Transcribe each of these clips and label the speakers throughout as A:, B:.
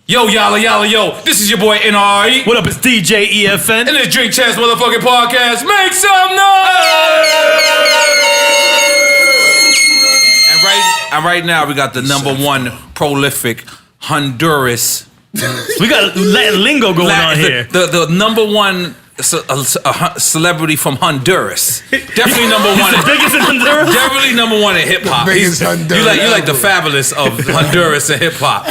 A: Yo, yalla, yalla, yo, this is your boy N.O.R.E.
B: What up, it's DJ EFN.
A: And this Drink Champs motherfucking podcast. Make some noise! And right now we got the number one prolific Honduras.
B: We got Latin lingo going on here.
A: The number one celebrity from Honduras. Definitely number one.
B: The biggest in Honduras?
A: Definitely number one in hip hop. You like the fabulous of Honduras and hip hop.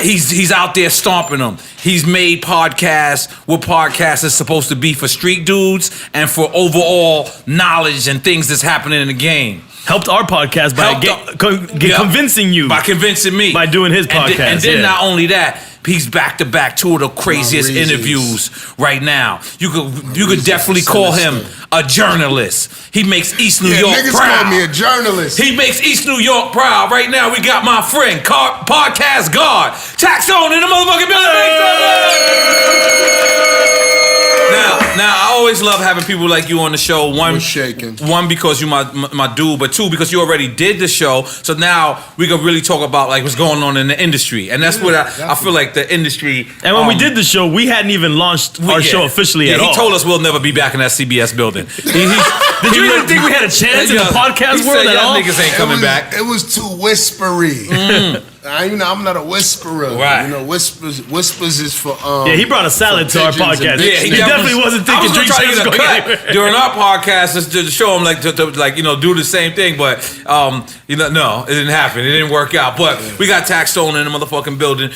A: He's out there stomping them. He's made podcasts. What podcasts is supposed to be for street dudes and for overall knowledge and things that's happening in the game.
B: Helped our podcast by convincing you.
A: By convincing me.
B: By doing his podcast.
A: And then not only that, he's back-to-back two of the craziest interviews right now. You could definitely call him a journalist. He makes East New York
C: niggas
A: proud.
C: call me a journalist.
A: He makes East New York proud. Right now, we got my friend, podcast god, Taxstone in the motherfucking building. Now, I always love having people like you on the show. One, because you my dude, but two, because you already did the show. So now we can really talk about like what's going on in the industry, and that's what I feel like the industry.
B: And when we did the show, we hadn't even launched our show officially at all.
A: He told us we'll never be back in that CBS building.
B: Did you even think we had a chance in the podcast world at all?
A: Niggas ain't coming back.
C: It was too whispery. I'm not a whisperer.
A: Right.
C: Whispers is for
B: he brought a salad to our podcast.
A: Yeah, he
B: definitely wasn't thinking
A: Drink Champs going anywhere. During our podcast to show him to do the same thing, but no, it didn't happen. It didn't work out. But we got Taxstone in the motherfucking building.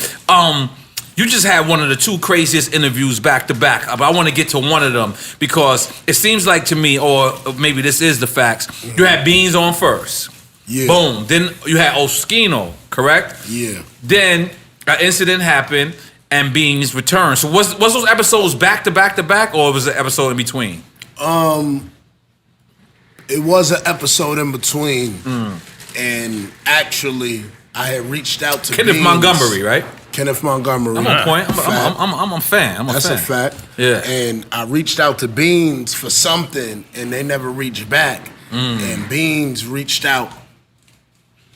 A: You just had one of the two craziest interviews back to back. But I want to get to one of them because it seems like to me, or maybe this is the facts. You had Beans on first.
C: Yeah.
A: Boom. Then you had Oskino, correct?
C: Yeah.
A: Then an incident happened and Beans returned. So was those episodes back to back to back, or was it an episode in between?
C: It was an episode in between, and actually, I had reached out to
A: Kenneth
C: Beans.
A: Montgomery, right?
C: Kenneth Montgomery.
A: I'm on point. I'm a fan.
C: That's a fact.
A: Yeah.
C: And I reached out to Beans for something, and they never reached back. And Beans reached out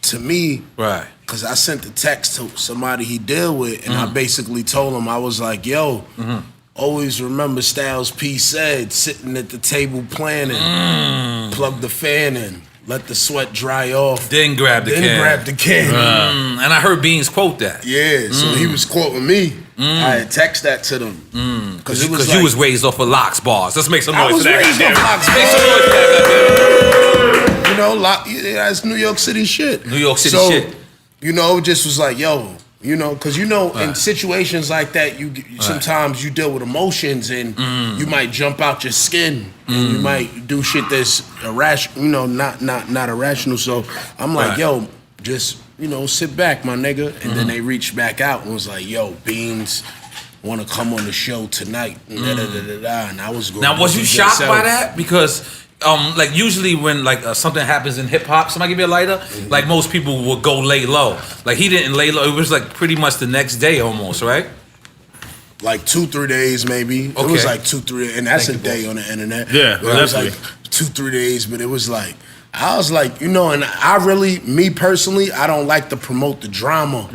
C: to me,
A: right?
C: Because I sent the text to somebody he deal with, and I basically told him, I was like, yo, always remember Styles P said, sitting at the table planning, plug the fan in, let the sweat dry off.
A: Then grab the can. And I heard Beans quote that.
C: Yeah, so he was quoting me. I had text that to them.
A: Because you was raised off of Locks bars. Let's make some noise for that.
C: I was raised off Locks bars.
A: Make some noise for that.
C: That's New York City shit.
A: New York City shit.
C: It just was like, yo, because in situations like that, sometimes you deal with emotions and you might jump out your skin and you might do shit that's irrational, not irrational. So I'm like, yo, just sit back, my nigga. And then they reached back out and was like, yo, Beans want to come on the show tonight. And I was going.
A: Now, was you shocked by that? Because usually when something happens in hip hop, somebody give me a lighter. Like most people will go lay low. Like he didn't lay low. It was like pretty much the next day almost, right?
C: Like 2-3 days maybe. Okay. It was like 2-3, and that's a day on the internet.
B: Yeah,
C: but it was like 2-3 days. But it was like I was like, and I really, me personally, I don't like to promote the drama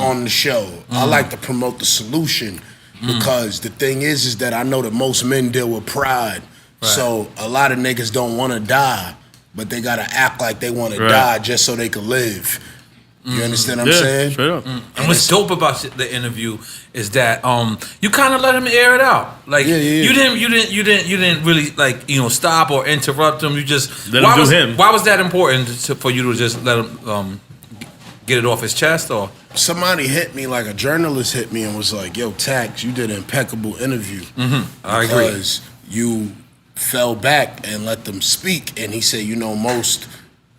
C: on the show. I like to promote the solution because the thing is that I know that most men deal with pride. So a lot of niggas don't want to die, but they gotta act like they want to die just so they can live. You understand what I'm saying?
B: Straight up.
A: And what's dope about the interview is that you kind of let him air it out. Like you didn't really stop or interrupt him. You just
B: let him do him.
A: Why was that important for you to just let him get it off his chest? Or
C: somebody hit me, like a journalist hit me and was like, "Yo, Tax, you did an impeccable interview."
A: I agree.
C: Because you fell back and let them speak. And he said, most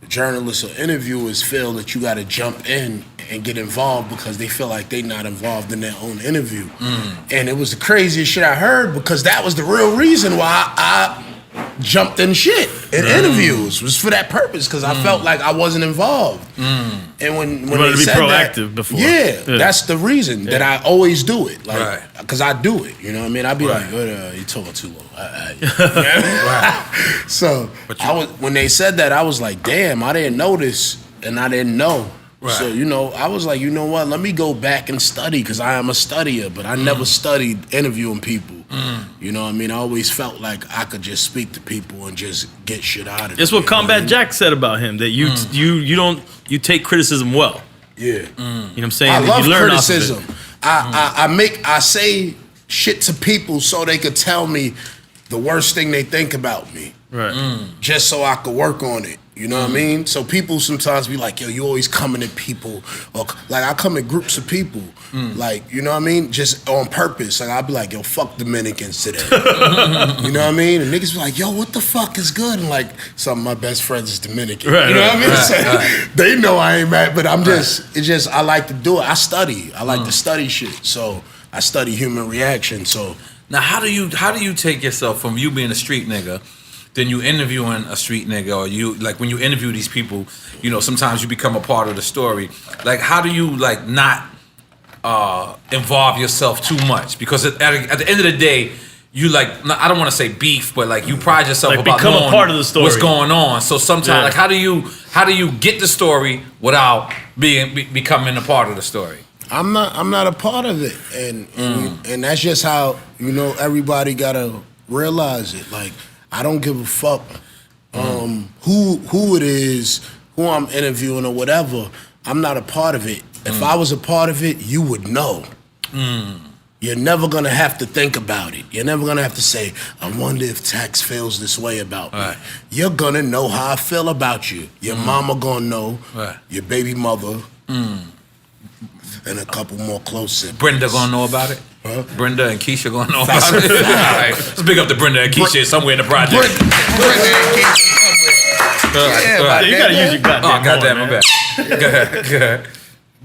C: journalists or interviewers feel that you got to jump in and get involved because they feel like they not involved in their own interview. And it was the craziest shit I heard because that was the real reason why I jumped in shit in interviews, was for that purpose because I felt like I wasn't involved. And when
B: they
C: to be
B: said
C: proactive
B: that, before.
C: That's the reason that I always do it, because I do it. You know what I mean? I'd be like, "You talking too low." So when they said that, I was like, "Damn, I didn't notice and I didn't know."
A: Right.
C: So, you know, I was like, you know what? Let me go back and study because I am a studier, but I never studied interviewing people. You know what I mean? I always felt like I could just speak to people and just get shit out of it.
B: That's what Combat Jack said about him, that you take criticism well.
C: Yeah.
B: You know what I'm saying?
C: I
B: That
C: love
B: you learn
C: criticism.
B: Off of it.
C: I say shit to people so they could tell me the worst thing they think about me.
B: Right.
C: Just so I could work on it. You know what I mean? So people sometimes be like, yo, you always coming at people. Or, like, I come in groups of people. Like, you know what I mean? Just on purpose. Like, I'll be like, yo, fuck Dominicans today. You know what I mean? And niggas be like, yo, what the fuck is good? And like, some of my best friends is Dominican.
B: Right,
C: you know what I mean?
B: right,
C: So, they know I ain't mad, but I'm just, it's just, I like to do it. I study. I like to study shit. So, I study human reaction. So,
A: now, how do you take yourself from you being a street nigga, then you interviewing a street nigga, or you, like, when you interview these people, you know, sometimes you become a part of the story. Like, how do you, like, not involve yourself too much? Because at the end of the day, you, like, I don't want to say beef, but like, you pride yourself
B: Like,
A: about
B: become a
A: knowing
B: part of the story.
A: what's going on. So sometimes, like, how do you get the story without becoming a part of the story?
C: I'm not a part of it, and that's just how, you know, everybody gotta realize it. Like, I don't give a fuck who it is, who I'm interviewing or whatever. I'm not a part of it. If I was a part of it, you would know. You're never gonna have to think about it. You're never gonna have to say, I wonder if Tax feels this way about me.
A: Right.
C: You're gonna know how I feel about you. Your mama gonna know.
A: Right.
C: Your baby mother. And a couple more close siblings.
A: Brenda gonna know about it?
C: Huh?
A: Brenda and Keisha gonna know about it? All right. Let's big up to Brenda and Keisha somewhere in the project.
C: Brenda and Keisha.
B: Yeah, you gotta use your goddamn
A: My bad. Go ahead.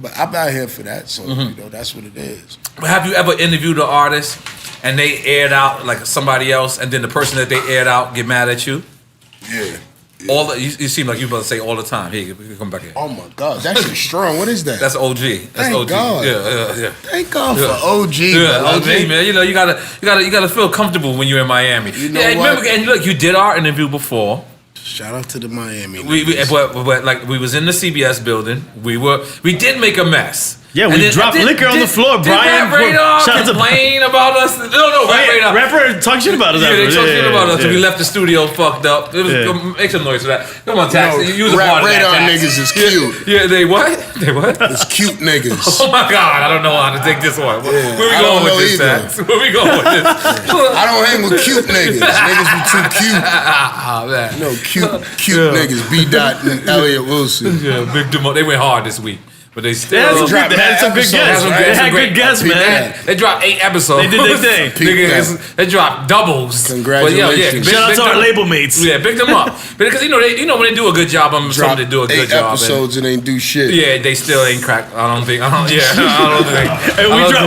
C: But I'm not here for that, so you know that's what it is.
A: Have you ever interviewed an artist and they aired out like somebody else, and then the person that they aired out get mad at you?
C: Yeah.
A: You seem like you about to say all the time. Here, come back here.
C: Oh my God, that's just strong. What is that?
A: That's OG. That's
C: Thank
A: OG.
C: God.
A: Yeah.
C: Thank God for OG.
A: Yeah,
C: man.
A: OG, man. You know, you gotta feel comfortable when you're in Miami.
C: You know
A: Remember,
C: what?
A: and look, you did our interview before.
C: Shout out to the Miami.
A: But like we was in the CBS building. We did make a mess.
B: Yeah, we dropped liquor on the floor. Brian
A: Rap Radar complain about us. No, Rap Radar.
B: Rapper talk shit about us.
A: Yeah, they talk shit about us.
B: Yeah.
A: We left the studio fucked up. It was, make some noise for that. Come on, Tax. You was a
C: Rap
A: part of that,
C: Radar
A: Tax.
C: niggas is cute.
A: Yeah, they what? They what?
C: It's cute niggas.
A: Oh my God, I don't know how to take this one. Where we
C: I
A: going
C: don't
A: with this,
C: know either.
A: Tax? Where we going with this?
C: I don't hang with cute niggas. Niggas be too cute.
A: Oh, man.
C: No, cute niggas. B. Dot and Elliot Wilson.
A: Yeah, big demo. They went hard this week. But they still
B: They had some good guests. They had good guests, man.
A: They dropped 8 episodes.
B: They did their thing.
A: They dropped doubles.
C: Congratulations.
B: Shout out to our label mates.
A: Yeah, pick them up. Because you know when they do a good job, I'm some they do a good
C: 8
A: job.
C: episodes and ain't do shit.
A: Yeah, they still ain't cracked. I don't think.
B: And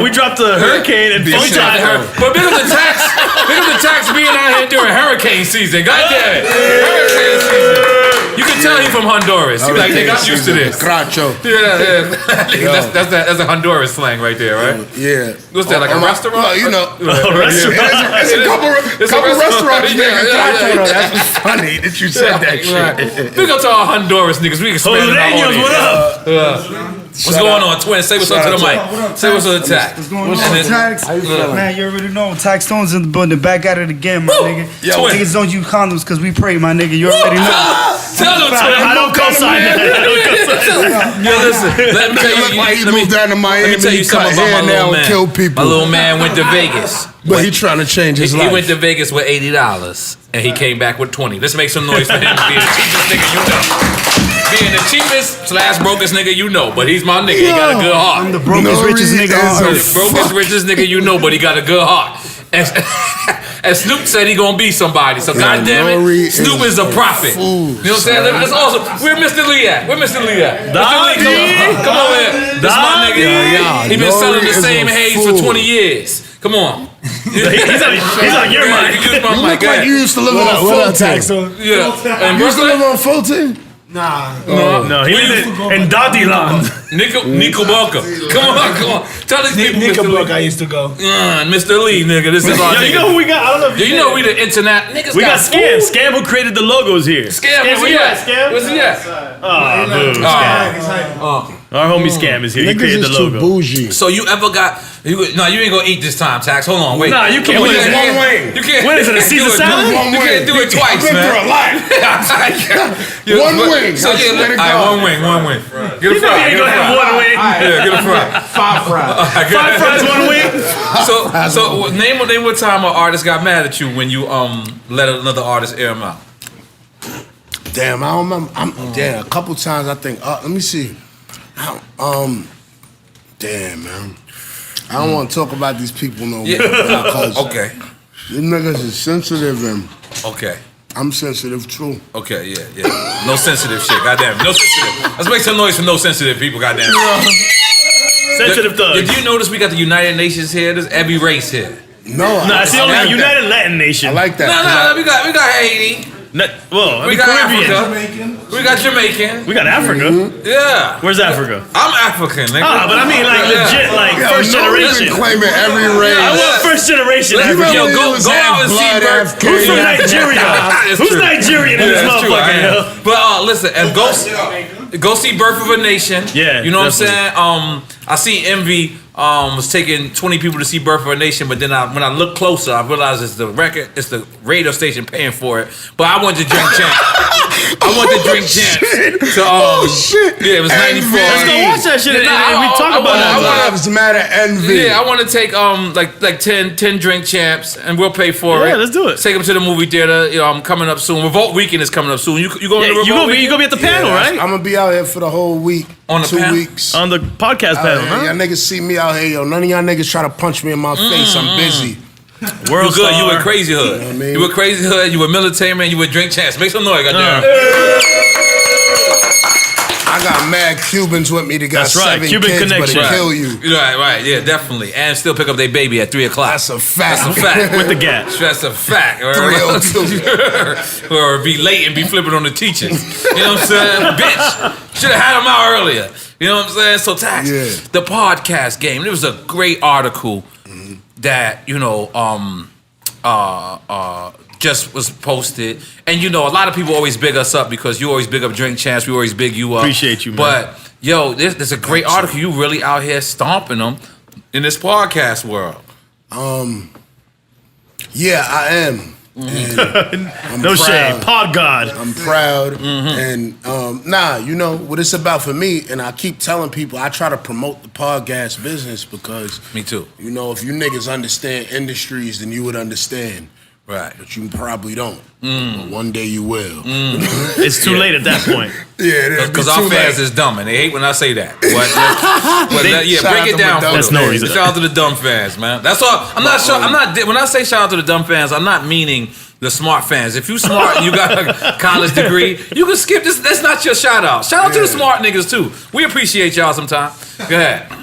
B: we dropped the hurricane and phone time.
A: But big up the Tax. Big up the Tax being out here during hurricane season. God damn it. Hurricane season. You can tell he from Honduras. You like they got used to this.
C: Cracho.
A: Yeah. That's a Honduras slang right there, right?
C: Yeah.
A: What's that, like a restaurant?
C: Well, you know.
B: Restaurant.
C: It's a couple restaurants.
A: Yeah.
C: That was funny that you said that shit.
A: Big up to our Honduras niggas. We expanding our
B: Hondureños,
A: audience.
B: what up?
A: What's going on, Twin? Say what's up to the mic. Say what's up to Tax.
D: What's going on, Tax? Man, you already know. Taxstone's in the building. Back at it again, my nigga.
A: Yo,
D: Niggas don't use condoms because we pray, my nigga. You already know.
A: Tell them, Twin.
B: I don't co-sign that.
A: Yo, listen. Let me tell you.
C: Like he moved down to Miami.
A: Let me tell you something about my little man.
C: Kill people.
A: My little man went to Vegas.
C: But he trying to change his life.
A: He went to Vegas with $80 and he came back with 20. Let's make some noise for him being the cheapest nigga you know. Being the cheapest / brokest nigga you know, but he's my nigga. He got a good heart.
D: I'm the brokest, richest nigga on earth.
A: Brokest, richest nigga you know, but he got a good heart. And Snoop said he gonna be somebody. So goddamn it, Snoop is a prophet. You know what I'm saying? That's awesome. Where Mr. Lee at? Where Mr. Lee at? Mr. Lee, come over here. That's my nigga. He been selling the same haze for 20 years. Come on.
B: He's on your mic.
C: You look like you used to live on Fulton.
A: Yeah.
C: You used to live on Fulton?
D: Nah.
B: No, he lives in Dadiland.
A: Nickelbacker. Come on. Tell these people,
D: Nickelbacker, I used to go.
A: Mr. Lee, nigga. This is our nigga.
B: You know who we got? I don't know if
A: You know we the internet niggas.
B: We got Scam. Scam who created the logos here.
A: Scam. Where he at?
B: Scam?
A: Where's he at?
B: Oh, boo. Our homie Scam is here. He
C: Niggas
B: created the
C: is too
B: logo.
C: bougie.
A: So you ever got? You ain't gonna eat this time, Tax. Hold on, wait.
B: Nah, you can't.
A: Come on,
B: What is it?
C: One wing.
A: You can't.
B: What is it, a Caesar salad?
A: You can't do it twice,
C: I've been
A: man.
C: through a lot. One wing.
A: So
C: I swear to God.
A: one wing. Get a
B: You know
A: fry.
B: you ain't gonna have one wing.
A: Yeah, get a fry.
D: 5 fries.
B: 5 fries, 1 wing.
A: So name what time an artist got mad at you when you let another artist air him out.
C: Damn, I don't remember. A couple times I think. Let me see. Damn, man. I don't want to talk about these people no more. Because
A: Okay.
C: these niggas is sensitive and
A: Okay.
C: I'm sensitive too.
A: Okay. Yeah. No sensitive shit. Goddamn. No sensitive. Let's make some noise for no sensitive people. Goddamn.
B: Sensitive thugs.
A: Did you notice we got the United Nations here? There's every race here.
C: No,
B: Nah, it's the only
C: like
B: United Latin nation.
C: I like that.
A: No. We got Haiti.
B: Well,
A: We got
B: Caribbean.
A: Africa. We got Jamaican.
B: We got Africa.
A: Yeah.
B: Where's Africa?
A: I'm African, nigga.
B: Ah, but I mean, like, legit, like,
C: Yo,
B: first
C: no reason
B: generation.
C: claiming every race.
B: I want first generation
C: You
B: African.
C: remember
A: Yo,
C: it was
A: go out and see
C: blood
A: Bert.
C: after
B: Who's from
C: you.
B: Nigeria?
A: That's
B: Who's
A: true.
B: Nigerian in this
A: That's true, I
B: motherfucker?
A: am. But listen, and go see Birth of a Nation.
B: Yeah,
A: You know
B: definitely.
A: what I'm saying? I see Envy was taking 20 people to see Birth of a Nation, but then when I look closer, I realized it's the radio station paying for it. But I wanted to drink Champs. I wanted to drink Champs.
C: Oh shit!
A: Yeah, it was 94.
B: Let's go watch that shit. And we talk about
A: I
B: that.
A: wanna-
C: Lives matter, envy.
A: Yeah, I want to take like 10 drink Champs, and we'll pay for it.
B: Yeah, let's do it.
A: Take them to the movie theater. You know, I'm coming up soon. Revolt Weekend is coming up soon. You going to Revolt
B: You
A: Weekend?
B: gonna be at the panel, right?
C: I'm gonna be out here for the whole week.
A: On the
C: 2
A: panel?
C: weeks.
B: On the podcast panel, huh?
C: Y'all niggas see me out here, yo. None of y'all niggas try to punch me in my face. I'm busy.
B: World
A: You good?
B: Star.
A: You were Crazy Hood.
C: You know what I mean?
A: You were Crazy Hood. You were Military Man. You were Drink Champs. Make some noise, goddamn.
C: I got mad Cubans with me that got
B: That's right,
C: 7
B: Cuban
C: kids,
B: connection.
C: but kill you.
A: Right, yeah, definitely. And still pick up their baby at 3 o'clock.
C: That's a fact.
A: That's a fact.
B: With the gap.
A: That's a fact.
C: 302.
A: Or be late and be flipping on the teachers. You know what I'm saying? Bitch. Should have had them out earlier. You know what I'm saying? So, Tax,
C: Yeah.
A: the podcast game. There was a great article that, just was posted. And, a lot of people always big us up because you always big up Drink Champs. We always big you up.
B: Appreciate you, man.
A: But, there's a great article. You really out here stomping them in this podcast world.
C: Yeah, I am. And I'm
B: No
C: proud.
B: shame. Pod God.
C: I'm proud. And what it's about for me, and I keep telling people, I try to promote the podcast business because
A: Me too.
C: if you niggas understand industries, then you would understand.
A: Right.
C: But you probably don't. But one day you will.
B: It's too late at that point.
C: Yeah, it is.
A: Because our fans is dumb and they hate when I say that. But
C: Shout
A: break
C: out
A: it
C: to
A: down
C: my
A: for
B: That's
A: them.
B: N.O.R.E.
A: Shout out to the dumb fans, man. That's all. I'm not sure. When I say shout out to the dumb fans, I'm not meaning the smart fans. If you smart and you got a college degree, you can skip this. That's not your shout out. Shout out to the smart niggas too. We appreciate y'all sometime. Go ahead.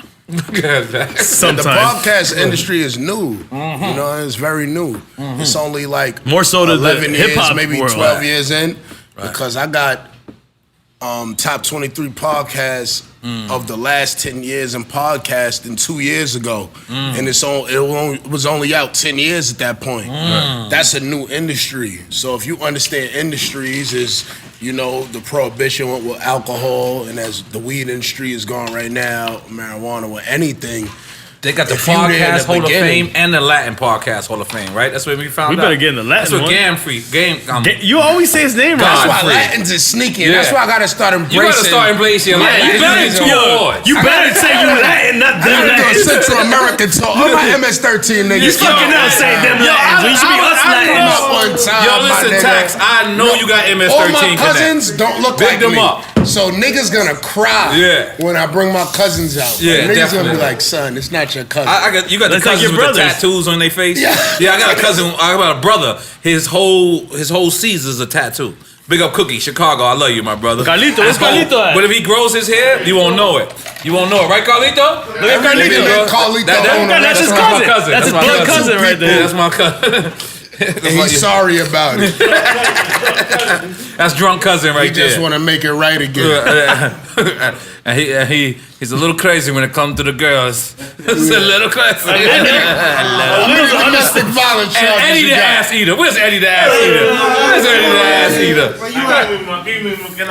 B: Sometimes.
C: The podcast industry is new. It's very new. It's only like
B: More so to the
C: 11 years,
B: hip-hop
C: maybe
B: world.
C: 12 years in, because I got top 23 podcasts of the last 10 years in podcasting 2 years ago, and it was only out 10 years at that point. That's a new industry. So if you understand industries is the prohibition with alcohol, and as the weed industry is going right now, marijuana or anything.
A: They got the
C: If you there in
A: Podcast
C: the
A: Hall of
C: beginning-
A: Fame and the Latin Podcast Hall of Fame, right? That's what we found out.
B: We better get in the Latin
A: That's what
B: one. You always say his name
C: That's
B: right.
C: why
A: free.
C: Latins is sneaky.
A: Yeah.
C: That's why I gotta start embracing.
A: You gotta start embracing your Latin.
B: You better say you Latin, not them Latin.
C: Central American talk. All my MS-13 niggas.
B: You fucking up saying them Latins. You should be us Latins.
C: Not one time,
A: Yo,
C: my
A: listen,
C: nigga.
A: Tax. I know you got MS-13.
C: All my
A: connect.
C: cousins don't look
A: Big
C: like
A: them
C: me.
A: up.
C: So niggas gonna cry when I bring my cousins out.
A: Yeah,
C: niggas
A: definitely.
C: gonna be like, son, it's not your cousin.
A: You got the
B: That's like
A: cousins
B: your
A: with
B: brothers.
A: the tattoos on their face.
C: Yeah.
A: I got a cousin. I got a brother. His whole Caesar's a tattoo. Big up Cookie, Chicago. I love you, my brother.
B: Carlito, where's Carlito at?
A: But if he grows his hair, you won't know it. You won't know it, right, Carlito? Look at
C: Every nigga
A: Carlito,
C: named
A: bro.
C: Carlito owner.
B: That's his
A: my
B: cousin. That's his
A: my
B: blood cousin right there.
A: Yeah, that's my cousin.
C: And he's sorry about it.
A: That's drunk cousin right there.
C: He just want to make it right again.
A: And he's a little crazy when it comes to the girls. It's a little crazy.
C: Domestic violence charges.
A: And Eddie the ass eater. Where's Eddie the ass eater? Where's Eddie the ass eater?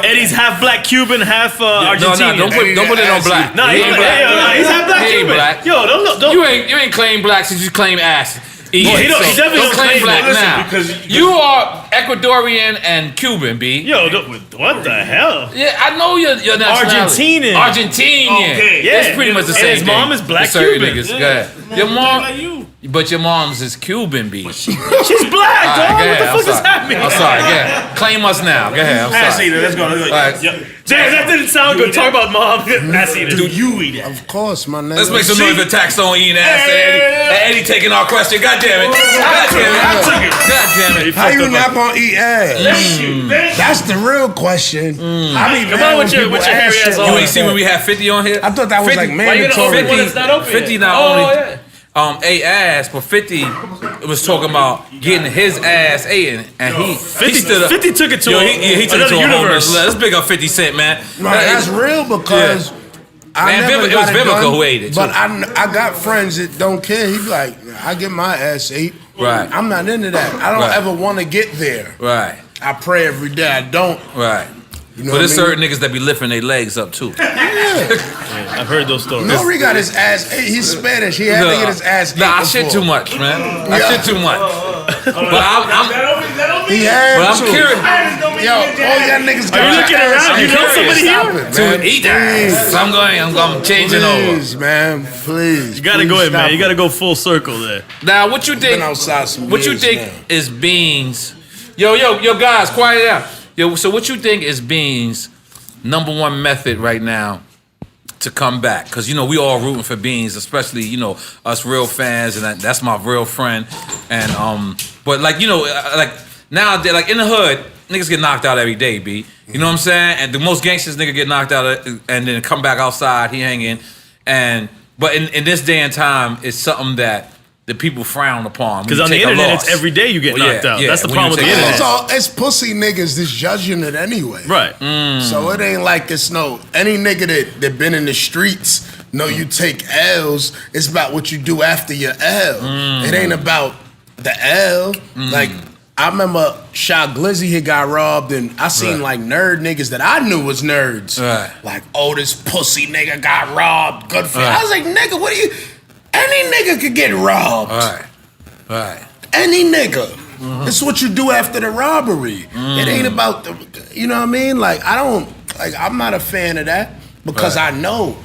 B: Eddie's half black Cuban, half Argentinian.
A: No, don't put it on black.
B: No,
A: he ain't black.
B: He's half black
A: He ain't
B: Cuban.
A: black.
B: Yo, don't.
A: You ain't claim black since you claim ass.
B: He definitely don't claim
A: black
B: listen,
A: now.
B: because
A: you are Ecuadorian and Cuban, B.
B: Yo, what the hell?
A: Yeah, I know your nationality. Argentinian.
B: Okay, yeah.
A: It's pretty much the same
B: his mom is black Cuban.
A: Niggas. Yeah. Your mom, but your mom's is Cuban, B.
B: She's black, dog. What the fuck does that mean?
A: I'm sorry. Yeah. Claim us now. Go ahead. I'm
B: Ass
A: sorry.
B: eater. Let's go.
A: Right.
B: Damn, that didn't sound good. Talk about mom. Ass eater.
C: Do you eat it? Of course, my name.
A: Let's make some noise for Taxstone eating ass. Eddie taking our question. God damn it. God damn it.
C: How you not gonna eat ass? That's the real question.
B: Come on with your hairy ass on.
A: You ain't see when we had 50 on here?
C: I thought that was
A: 50,
C: like mandatory.
A: 50 not only ate ass, but 50 was talking about getting his ass eaten, and he
B: 50 took it to
A: he took it to a
B: universe.
A: homeless. Let's big up 50 Cent, man.
C: No, that's real because
A: it was Vivica who ate it.
C: But I got friends that don't care. He be like, I get my ass ate.
A: Right.
C: I'm not into that. I don't ever want to get there.
A: Right.
C: I pray every day. I don't.
A: Right.
C: You know
A: but there's
C: what I
A: certain niggas that be lifting their legs up too.
B: I've heard those stories.
C: N.O.R.E got his ass ate. He's Spanish. He had to get his ass ate.
A: Nah, I shit too much, man. I shit too much. But I'm curious.
C: Yo, all y'all niggas got
B: Are you looking around? You know somebody here?
A: To eat that. So I'm changing over.
C: Please, man. Please.
B: You gotta go in, man. You gotta go full circle there.
A: Now, what you think?
C: Been outside some
A: What you
C: years
A: think
C: now.
A: is Beans? Yo, guys, quiet down. Yo, so what you think is Beans' number one method right now to come back? Because we all rooting for Beans, especially us real fans, and that's my real friend. And but like now like in the hood, niggas get knocked out every day, B. You know what I'm saying? And the most gangsters nigga get knocked out and then come back outside, he hanging. But in this day and time, it's something that the people frown upon.
B: Because on the internet, it's every day you get knocked out. That's the problem with the internet.
C: It's pussy niggas that's judging it anyway.
B: Right.
C: So it ain't like it's any nigga that been in the streets know you take L's. It's about what you do after your L. It ain't about the L. Like, I remember Shy Glizzy had got robbed, and I seen like nerd niggas that I knew was nerds.
A: Right.
C: Like, oh, this pussy nigga got robbed. Good for you. I was like, nigga, what are you... Any nigga could get robbed.
A: Right.
C: Any nigga. It's what you do after the robbery. It ain't about the, you know what I mean? Like, I'm not a fan of that because I know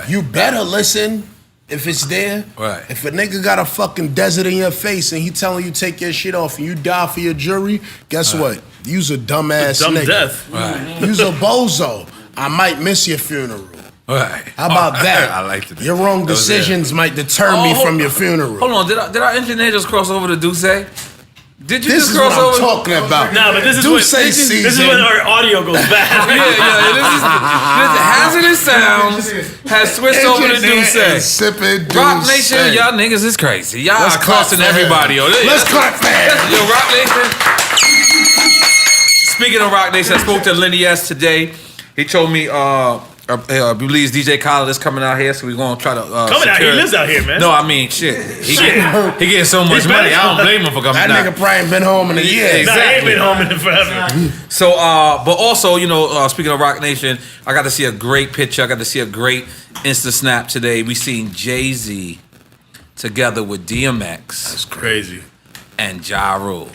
C: you better listen if it's there.
A: Right.
C: If a nigga got a fucking desert in your face and he telling you take your shit off and you die for your jury, guess what? You's a dumbass
B: Dumb
C: nigga.
B: death.
A: Right.
C: You's a bozo. I might miss your funeral.
A: Right.
C: How about that?
A: I liked it.
C: Your wrong decisions might deter me from your funeral.
A: Hold on, did our engineer just cross over to Duce? Did you
C: This
A: just
C: is
A: cross
C: what
A: over?
C: I'm talking about.
B: Nah, but this is when our audio goes bad.
A: This hazardous sounds has switched over to Duce.
C: Sipping
A: Rock Nation, y'all niggas is crazy. Y'all are crossing everybody.
C: Let's clap for him.
A: Yo, Rock Nation. Speaking of Rock Nation, I spoke to Lenny S today. He told me I believe DJ Khaled is coming out here, so we're gonna try to
B: Coming out here, he lives out here, man.
A: No, I mean shit. He getting so much money. I don't blame him for coming
C: That
A: out.
C: nigga probably ain't been home in a year.
A: Exactly.
B: Nah, he ain't been home in forever.
A: So, but also, speaking of Rock Nation, I got to see a great picture. I got to see a great Insta snap today. We seen Jay-Z together with DMX.
B: That's crazy.
A: And Ja Rule.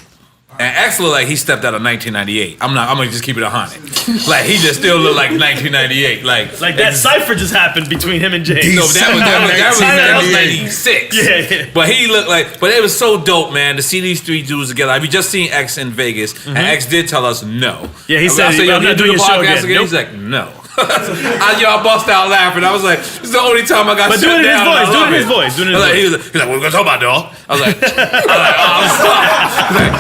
A: And X looked like he stepped out of 1998. I'm gonna just keep it 100. Like he just still looked like 1998. Like
B: that cipher just happened between him and Jay.
A: No, that was 96.
B: Yeah.
A: But he looked like, but it was so dope, man, to see these three dudes together. I mean, just seeing X in Vegas, and X did tell us no.
B: Yeah, he said,
A: "Yo,
B: I'm not
A: do
B: doing
A: the
B: your show
A: podcast
B: again." Nope.
A: He's like, no. I bust out laughing. I was like, this is the only time I got
B: But
A: shut
B: do it in his
A: down.
B: voice. Do it in his voice. Do it in his voice.
A: He's like, what we gonna talk about, dog? I was like, oh, stop.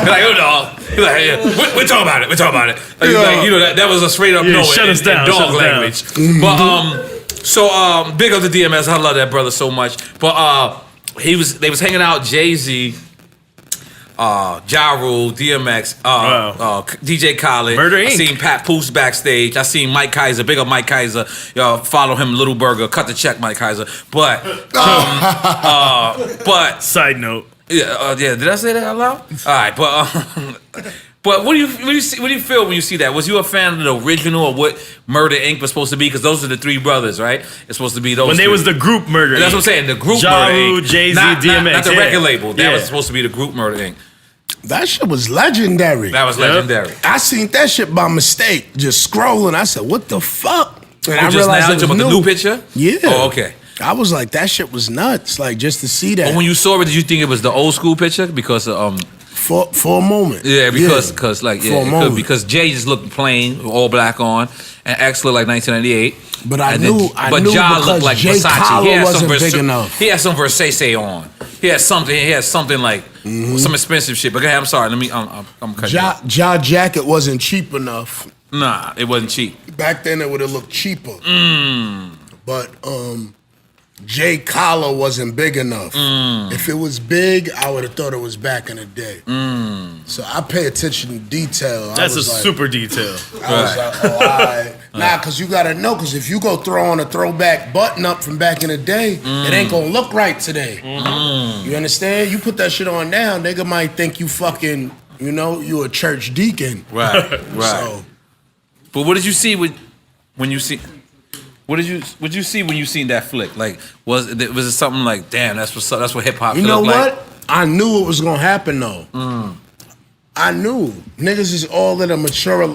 A: He's like, oh, dog. He's like, yeah, we're talking about it. We're talking about it. He's like, that was a straight up no
B: shut us down,
A: in dog
B: shut us down.
A: language. But so big up to DMS. I love that brother so much. But they was hanging out. Jay-Z Ja Rule, DMX, DJ Khaled.
B: Murder Inc.
A: I seen Pat Poose backstage. I seen Mike Kaiser, big up Mike Kaiser. Follow him, Little Burger, cut the check, Mike Kaiser. But
B: Side note.
A: yeah, did I say that out loud? All right, but what do you feel when you see that? Was you a fan of the original or what Murder Inc. was supposed to be? Because those are the three brothers, right? It's supposed to be those.
B: When they
A: three.
B: was the group Murder Inc.
A: That's what I'm saying. The group
B: Ja
A: Murder
B: Rule,
A: Inc.
B: Jay-Z,
A: not
B: DMX.
A: the record label. That
B: Yeah.
A: was supposed to be the group Murder Inc.
C: That shit was legendary.
A: That was legendary.
C: I seen that shit by mistake, just scrolling. I said, "What the fuck?" And I
A: just
C: realized
A: now
C: it was
A: about the new picture.
C: Yeah.
A: Oh, okay.
C: I was like, that shit was nuts. Like just to see that.
A: But when you saw it, did you think it was the old school picture? Because
C: for a moment.
A: yeah, because because Jay just looked plain, all black on, and X looked like 1998.
C: But I
A: And
C: knew
A: Ja
C: because
A: looked like
C: Jay
A: Versace.
C: collar wasn't big enough.
A: He had some Versace on. He had something like some expensive shit. But go ahead, I'm sorry. I'm cutting you off.
C: Ja jacket wasn't cheap enough.
A: Nah, it wasn't cheap.
C: Back then it would have looked cheaper. But Jay collar wasn't big enough. If it was big, I would have thought it was back in the day. So I pay attention to detail.
B: That's super detail.
C: I was like, oh, all right. Nah, because you got to know, because if you go throw on a throwback button up from back in the day, it ain't going to look right today. You understand? You put that shit on now, nigga might think you fucking, you a church deacon.
A: Right, right.
C: So,
A: but what did you see when you see? What did you see when you seen that flick? Like, was it something like, damn, that's what hip hop?
C: you know
A: look
C: what?
A: Like?
C: I knew it was gonna happen though. I knew niggas is all at a mature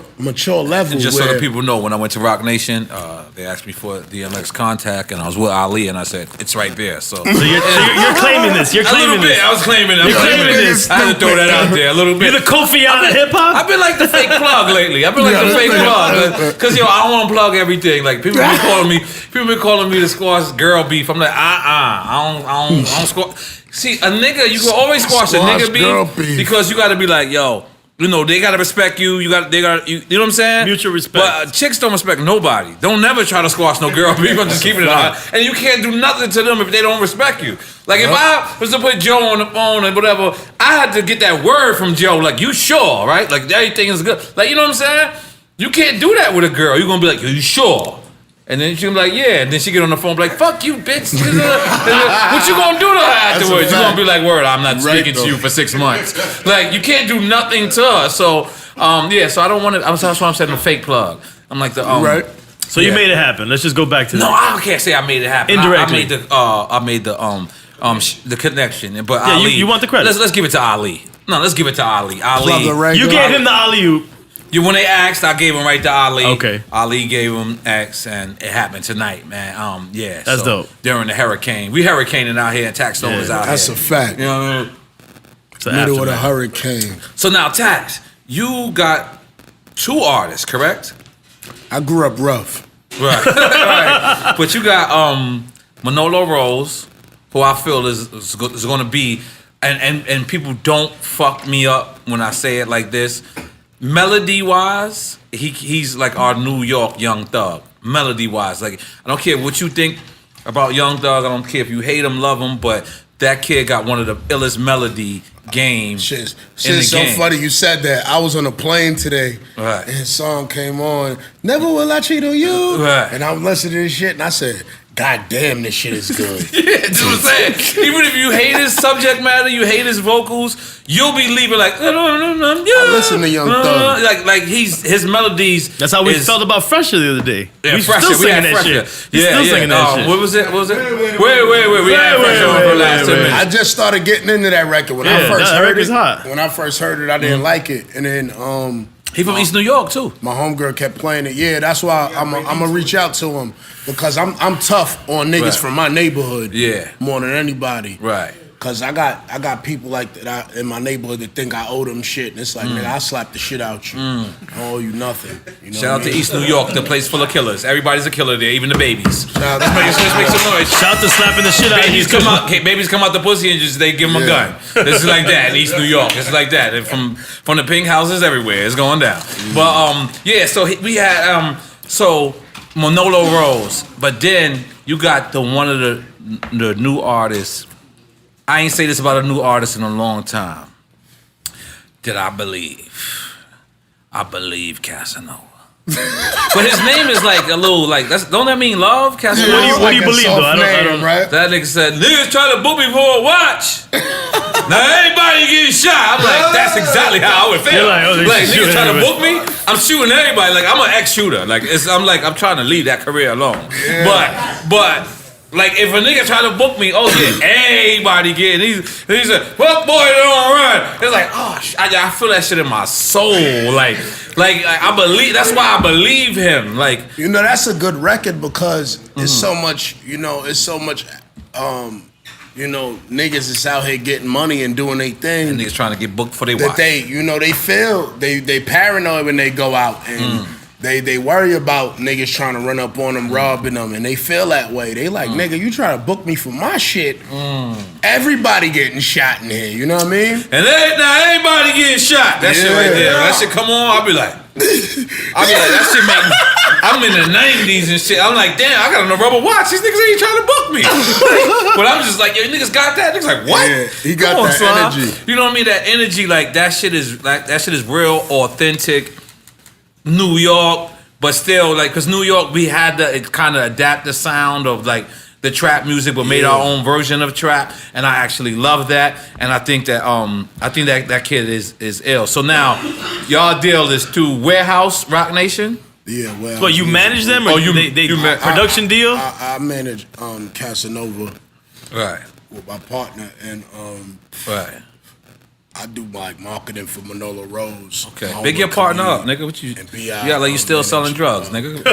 C: level.
A: And just so the people know, when I went to Rock Nation, they asked me for DMX contact, and I was with Ali, and I said it's right there. So
B: you're claiming this. You're claiming this.
A: I was claiming it.
B: You're claiming this.
A: I had to throw that out there a little bit.
B: You're the Kofi out of hip hop.
A: I've been like the fake plug lately. I've been like the fake plug because I don't want to plug everything. Like people been calling me to squash girl beef. I'm like I don't squash. See, a nigga, you can always squash a nigga beef because you got to be like, yo, they got to respect you. You know what I'm saying?
B: Mutual respect.
A: But chicks don't respect nobody. Don't never try to squash no girl beef. I'm just keeping it on. And you can't do nothing to them if they don't respect you. Like if I was to put Joe on the phone and whatever, I had to get that word from Joe. Like, you sure, right? Like everything is good. Like, you know what I'm saying? You can't do that with a girl. You're gonna be like, are you sure? And then she'll be like, yeah. And then she get on the phone, be like, fuck you, bitch. What you gonna do to her afterwards? You gonna be like, word, I'm not speaking to you for 6 months. Like, you can't do nothing to her. So, so I don't want to. That's why I'm saying the fake plug. I'm like the
C: right.
B: So you made it happen. Let's just go back to that.
A: No, I can't say I made it happen.
B: Indirectly.
A: I made the connection. But
B: yeah,
A: Ali,
B: you want the credit.
A: Let's give it to Ali. No, let's give it to Ali. Ali,
B: you gave him the alley-oop.
A: When they asked, I gave him right to Ali.
B: Okay.
A: Ali gave him X, and it happened tonight, man.
B: That's dope.
A: During the hurricane, we hurricaning out here, and Taxstone is out
C: That's
A: here.
C: a fact.
A: You know what I mean?
B: It's an
C: Middle of the
B: aftermath.
C: hurricane.
A: So now, Tax, you got 2 artists, correct?
C: I grew up rough.
A: Right. Right. But you got Manolo Rose, who I feel is going to be, and people don't fuck me up when I say it like this. Melody wise, he's like our New York Young Thug. Melody wise, like I don't care what you think about Young Thug. I don't care if you hate him, love him, but that kid got one of the illest melody games.
C: Shit's so funny you said that. I was on a plane today, and his song came on. Never will I cheat on you.
A: Right.
C: And I'm listening to this shit, and I said, God damn, this shit is good.
A: Yeah, that's what I'm saying. Even if you hate his subject matter, you hate his vocals, you'll be leaving like. I
C: listen to Young Thug.
A: Like his melodies.
B: That's how we felt about Fresher the other day.
A: Yeah,
B: we
A: Fresher.
B: still singing that
A: Fresher.
B: shit. We still singing that shit.
A: What was it? Wait. We had Fresher on for the last 10 minutes.
C: I just started getting into that record when I first heard it.
B: Hot.
C: When I first heard it, I didn't like it, and then
A: he from East New York too.
C: my homegirl kept playing it. Yeah, that's why I'm gonna reach out to him because I'm tough on niggas from my neighborhood.
A: Yeah,
C: more than anybody.
A: Right.
C: Cause I got people like that in my neighborhood that think I owe them shit, and it's like, nigga, I'll slap the shit out you. I owe you nothing. You know
A: Shout out to East New York, the place full of killers. Everybody's a killer there, even the babies.
C: Shout out
A: Let's make some noise.
B: Shout out to slapping the shit out of you.
A: Babies come out the pussy and just they give them a gun. This is like that in East New York. It's like that. And from the pink houses everywhere, it's going down. But so we had so Manolo Rose, but then you got one of the new artists. I ain't say this about a new artist in a long time. did I believe? I believe Casanova. But his name is like a little like don't that mean love? Casanova?
B: What do you believe though? I don't.
C: Right?
A: That nigga said, niggas try to book me for a watch. Now everybody getting shot. I'm like, that's exactly how I would feel. Like niggas trying to book me, I'm shooting everybody. Like I'm an ex-shooter. Like I'm trying to leave that career alone. Yeah. But like if a nigga try to book me, oh yeah, everybody getting he's like, fuck boy, don't run. It's like, oh, I feel that shit in my soul. Like I believe. That's why I believe him. Like
C: that's a good record because it's so much. It's so much. Niggas is out here getting money and doing their thing.
A: And niggas trying to get booked for their watch.
C: They feel they paranoid when they go out and they worry about niggas trying to run up on them, robbing them, and they feel that way. They like, nigga, you try to book me for my shit. Everybody getting shot in here. You know what I mean?
A: And now everybody getting shot. That shit right there. That shit come on. I'll be like, that shit make me. I'm in the 90s and shit. I'm like, damn, I got a rubber watch. These niggas ain't trying to book me. But I'm just like, yo, niggas got that? Niggas like, what?
C: Yeah, he got that energy.
A: You know what I mean? That energy, like that shit is real, authentic. New York, but still, like, cause New York, we had to kind of adapt the sound of like the trap music, but made our own version of trap, and I actually love that. And I think that that kid is ill. So now, y'all deal is to Warehouse Rock Nation.
C: Yeah, well.
B: But you manage them, or they production deal?
C: I manage Casanova,
A: Right.
C: With my partner, and
A: right.
C: I do like marketing for Manola Rose.
A: Okay, big your partner up, nigga. What you? Yeah, like you still selling drugs, nigga.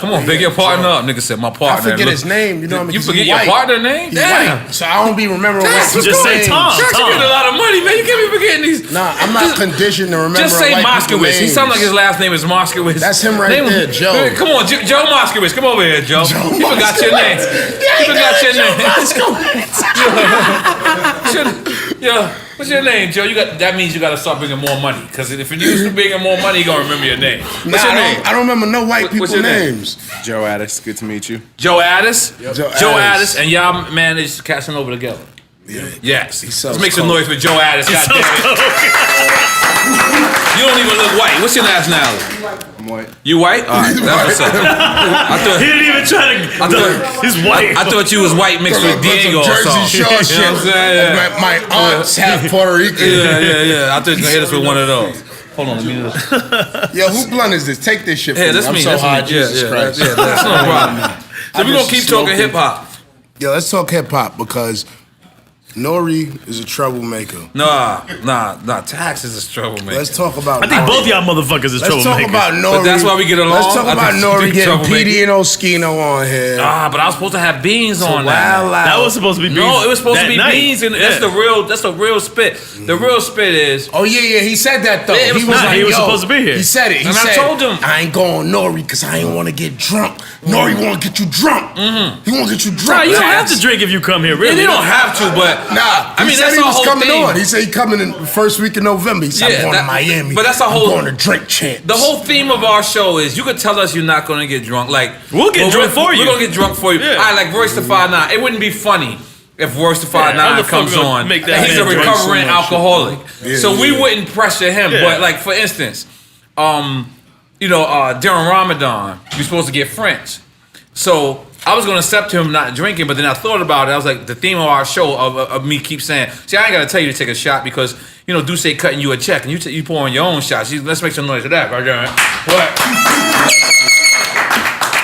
A: Come on, big your partner up, nigga. Said my partner.
C: I forget his name. You know what I mean?
A: You forget your partner name?
C: Damn. So I don't be remembering what his
B: just say Tom.
A: Jackson getting a lot of money, man. You can't be forgetting these.
C: Nah, I'm not conditioned to remember.
A: Just say Moskowitz. He sounds like his last name is Moskowitz.
C: That's him right there, Joe.
A: Come on, Joe Moskowitz. Come over here, Joe. You forgot your name. You forgot your name. Yo, what's your name, Joe? That means you got to start bringing more money. Because if you're used to bringing more money, you're gonna remember your name. What's your name?
C: I don't remember no white people's names.
E: Joe Addis, good to meet you.
A: Joe Addis.
C: Yep.
A: Joe Addis, and y'all managed Casanova together.
C: Yeah.
A: Yes. Let's make some noise for Joe Addis. God damn it. You don't even look white. What's your nationality?
E: I'm white.
A: You white? All right, that's what's up.
B: He didn't even try to. He's white.
A: I thought you was white mixed with Diego or
C: Jersey
A: something.
C: Shore shit.
A: You know what I'm saying? Yeah.
C: My aunt's half Puerto Rican.
A: Yeah. I thought you was gonna hit us with one of those. Hold on, let me.
C: Yo, who blunt is this? Take this shit from me.
A: That's
C: I'm
A: me.
C: so
A: That's
C: high,
A: me.
C: Jesus Christ.
A: Yeah, that's no problem. So we're gonna keep talking hip hop.
C: Yo, let's talk hip hop because N.O.R.E. is a troublemaker.
A: Nah. Tax is a troublemaker.
C: Let's talk about.
B: I think both y'all motherfuckers is troublemakers.
C: Let's talk about N.O.R.E.
A: But that's why we get along.
C: Let's talk about N.O.R.E. getting PD and Oskino on here.
A: But I was supposed to have Beans on that.
B: That was supposed to be Beans.
A: No, it was supposed to be
B: night.
A: Beans, and that's the real spit. The real spit is.
C: Oh yeah, he said that though.
A: Yeah,
C: he was
B: supposed to be here.
C: He said it.
A: And I told him
C: I ain't going N.O.R.E. because I ain't want to get drunk. N.O.R.E. want to get you drunk. He want to get you drunk.
B: Nah, you don't have to drink if you come here. Really,
A: they don't have to, but
C: nah.
A: I mean,
C: said
A: that's
C: he
A: our
C: was
A: whole
C: coming
A: thing.
C: on. He said he coming in the first week of November. He said I'm going to Miami.
A: But that's a whole.
C: I'm going to drink champs.
A: The whole theme of our show is you could tell us you're not going to get drunk. Like
B: we'll get drunk for you.
A: We're going to get drunk for you.
B: Yeah.
A: I like Royce the 5'9". It wouldn't be funny if Royce the 5'9" comes on.
B: Make that
A: He's a recovering alcoholic, so we
C: yeah.
A: wouldn't pressure him.
B: Yeah.
A: But like for instance, during Ramadan, you're supposed to get French. So I was gonna accept him not drinking, but then I thought about it. I was like, the theme of our show of me keep saying, see, I ain't gotta tell you to take a shot because Duce cutting you a check and you pouring your own shots. Let's make some noise for that, right there. But